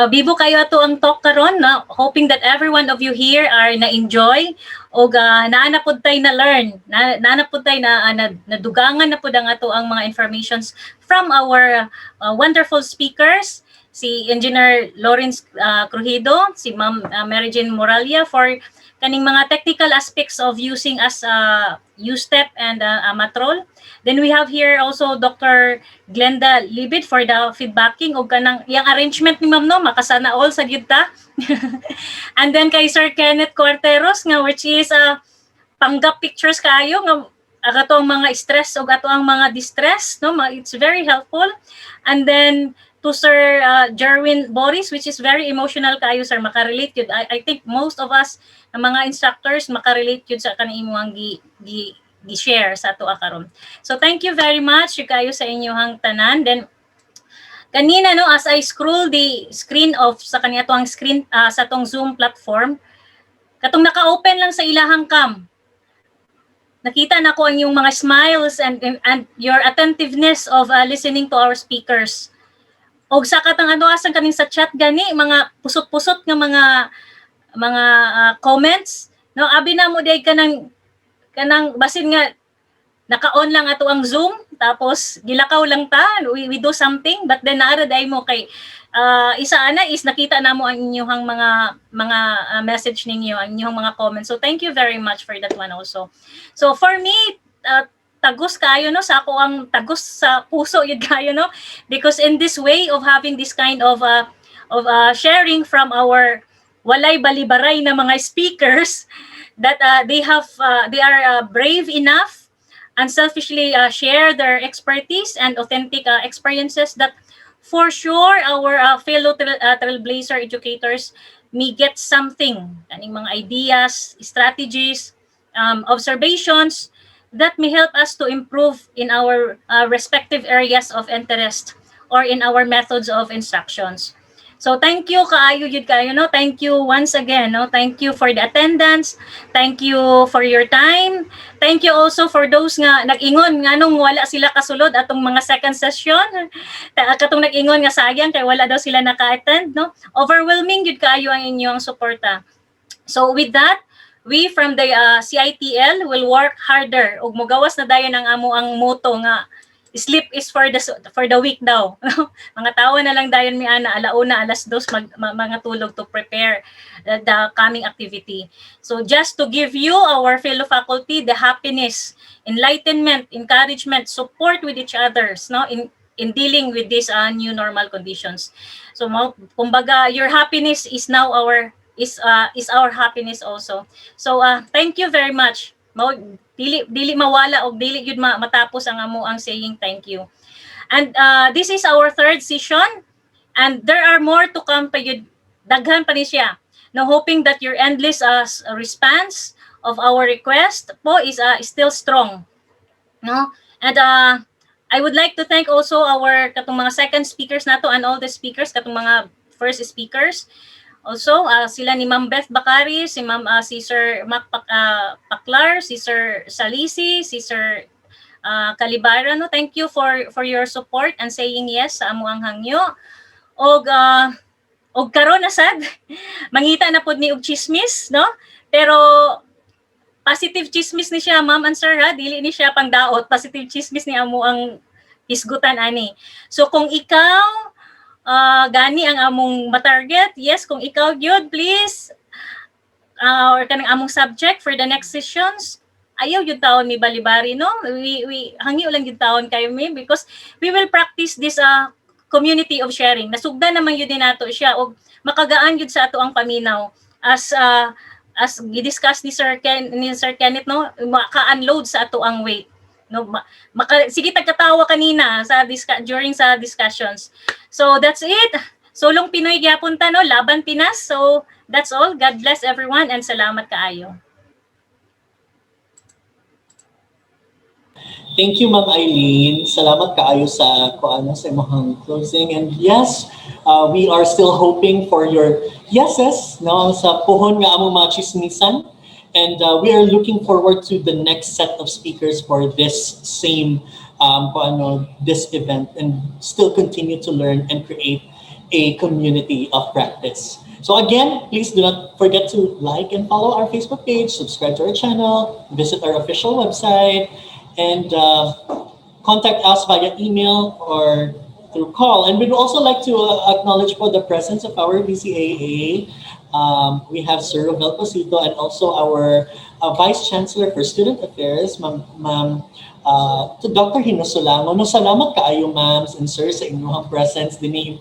Bibo kayo ato ang talk karon, no? Hoping that every one of you here are na-enjoy o naanapod tayo na learn, naanapod tayo nadugangan na pud ang ato ang mga informations from our wonderful speakers, si Engineer Lawrence Crujido, si Ma'am Mary Jane Moralia for kaning mga technical aspects of using as USTEP and Matrol. Then we have here also Dr. Glenda Libid for the feedbacking o kanang yung arrangement ni Ma'am, no, makasana all sa gyud ta. And then kay Sir Kenneth Corteros nga, which is panggap pictures kayo nga ato ang mga stress o ato ang mga distress, no, it's very helpful. And then to Sir Jerwin Boris, which is very emotional kayo, sir, makarelate yun. I think most of us na mga instructors makarelate yun sa kanimong gi-share sa ato karon. So thank you very much kayo sa inyong tanan. Then kanina, no, as I scroll the screen of sa kaniya to ang screen sa tong Zoom platform, katong naka-open lang sa ilahang cam, nakita na ko ang yung mga smiles and your attentiveness of listening to our speakers. Og sa katang asang kaning sa chat gani mga pusot-pusot nga mga comments, no, abi na mo day kanang basin nga naka-on lang ato ang Zoom tapos gilakaw lang ta, we do something, but then naara day mo kay isa ana is nakita na mo ang inyong mga message ninyo, ang inyong mga comments. So thank you very much for that one also. So for me, tagos kayo, no, sa ako ang tagos sa puso yun kayo, no, because in this way of having this kind of sharing from our walay balibaray na mga speakers that they are brave enough unselfishly share their expertise and authentic experiences that for sure our fellow trailblazer educators may get something, kaning mga ideas, strategies, observations that may help us to improve in our respective areas of interest or in our methods of instructions. So thank you kaayo yun kayo, no? Thank you once again, no? Thank you for the attendance. Thank you for your time. Thank you also for those nga nag-ingon nga nung wala sila kasulod atong mga second session. Katong nag-ingon nga sayang kay wala daw sila naka-attend, no? Overwhelming yun kaayo ang inyong suporta. So with that, we from the CiTL will work harder ug mogawas na dayon ang amo ang motto nga sleep is for the weak daw. Mga tao na lang dayon mi ana alauna alas 2 mga tulog to prepare the coming activity. So just to give you our fellow faculty the happiness, enlightenment, encouragement, support with each others, no, in dealing with these new normal conditions. So kumbaga your happiness is now our is our happiness also. So thank you very much. Dili mawala og dili gyud matapos ang amo ang saying thank you. And this is our third session and there are more to come pa gyud, daghan pa ni siya. Now hoping that your endless response of our request po is still strong, no? And I would like to thank also our katong mga second speakers nato and all the speakers katong mga first speakers. Also, sila ni Ma'am Beth Bakari, si Sir Mac Paclar, si Sir Salisi, si Sir Calibara. No? Thank you for your support and saying yes sa amo ang hangyo. Og karon na sad, mangita na pod ni og chismis, no? Pero positive chismis ni siya, ma'am and sir, ha? Dili ni siya pangdaot. Positive chismis ni amo ang hisgutan ani. So kung ikaw gani ang among matarget, yes, kung ikaw gyud, please, or kanang among subject for the next sessions, ayaw yung taon mi balibari, no? We hangyo lang yung taon kayo mi because we will practice this community of sharing. Nasugdan naman yun din nato siya o makagaan yun sa ato ang paminaw as gidiscuss ni Sir Kenneth, no? Maka-unload sa ato ang weight. No, sige tagkatawa kanina during sa discussions. So that's it. Sulong Pinoy gyapon ta, no, laban Pinas. So that's all. God bless everyone and salamat kaayo. Thank you, Ma'am Eileen. Salamat kaayo sa kuano sa imong closing. And yes, we are still hoping for your yeses, no, sa puhon nga among mga chismisan. And we are looking forward to the next set of speakers for this same this event and still continue to learn and create a community of practice. So again, please do not forget to like and follow our Facebook page, subscribe to our channel, visit our official website, and contact us via email or through call. And we'd also like to acknowledge for the presence of our BCAA. We have Sir Rovel Posito and also our Vice Chancellor for Student Affairs, Ma'am to Dr. Hinosolango. No, salamat kaayo, ma'ams and sirs, sa inyong presence din.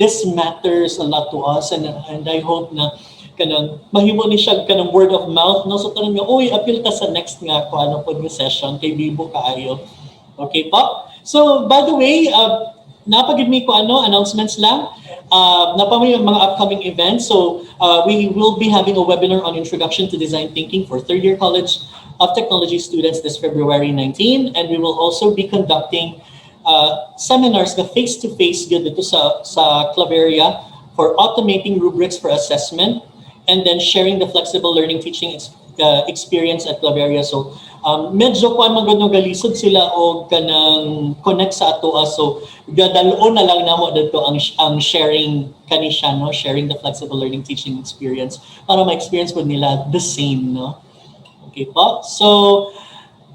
This matters a lot to us and I hope na kanang mahimo ni siya kanang word of mouth, no, so tanong niyo, oy, appeal ta sa next nga kuano pod nga session kay bibo kaayo. Okay po? So by the way, napagid mi ko announcements lang. Napamay yung mga upcoming events. So we will be having a webinar on Introduction to Design Thinking for third year College of Technology students this February 19. And we will also be conducting seminars na face-to-face dito sa Claveria for automating rubrics for assessment and then sharing the flexible learning teaching experience at Claveria. So medyo kuan man gud galisod sila og kanang connect sa atoa, so gadalon na lang namo dito ang sharing kanisya, no, sharing the flexible learning teaching experience para ma-experience po nila the same, no. Okay po, so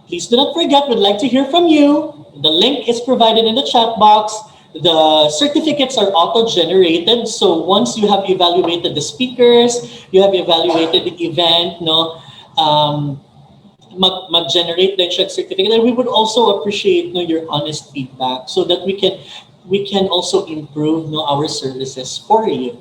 please do not forget, we'd like to hear from you. The link is provided in the chat box. The certificates are auto-generated, so once you have evaluated the speakers, you have evaluated the event, no, mag-generate the certificate. And we would also appreciate, no, your honest feedback so that we can also improve, no, our services for you.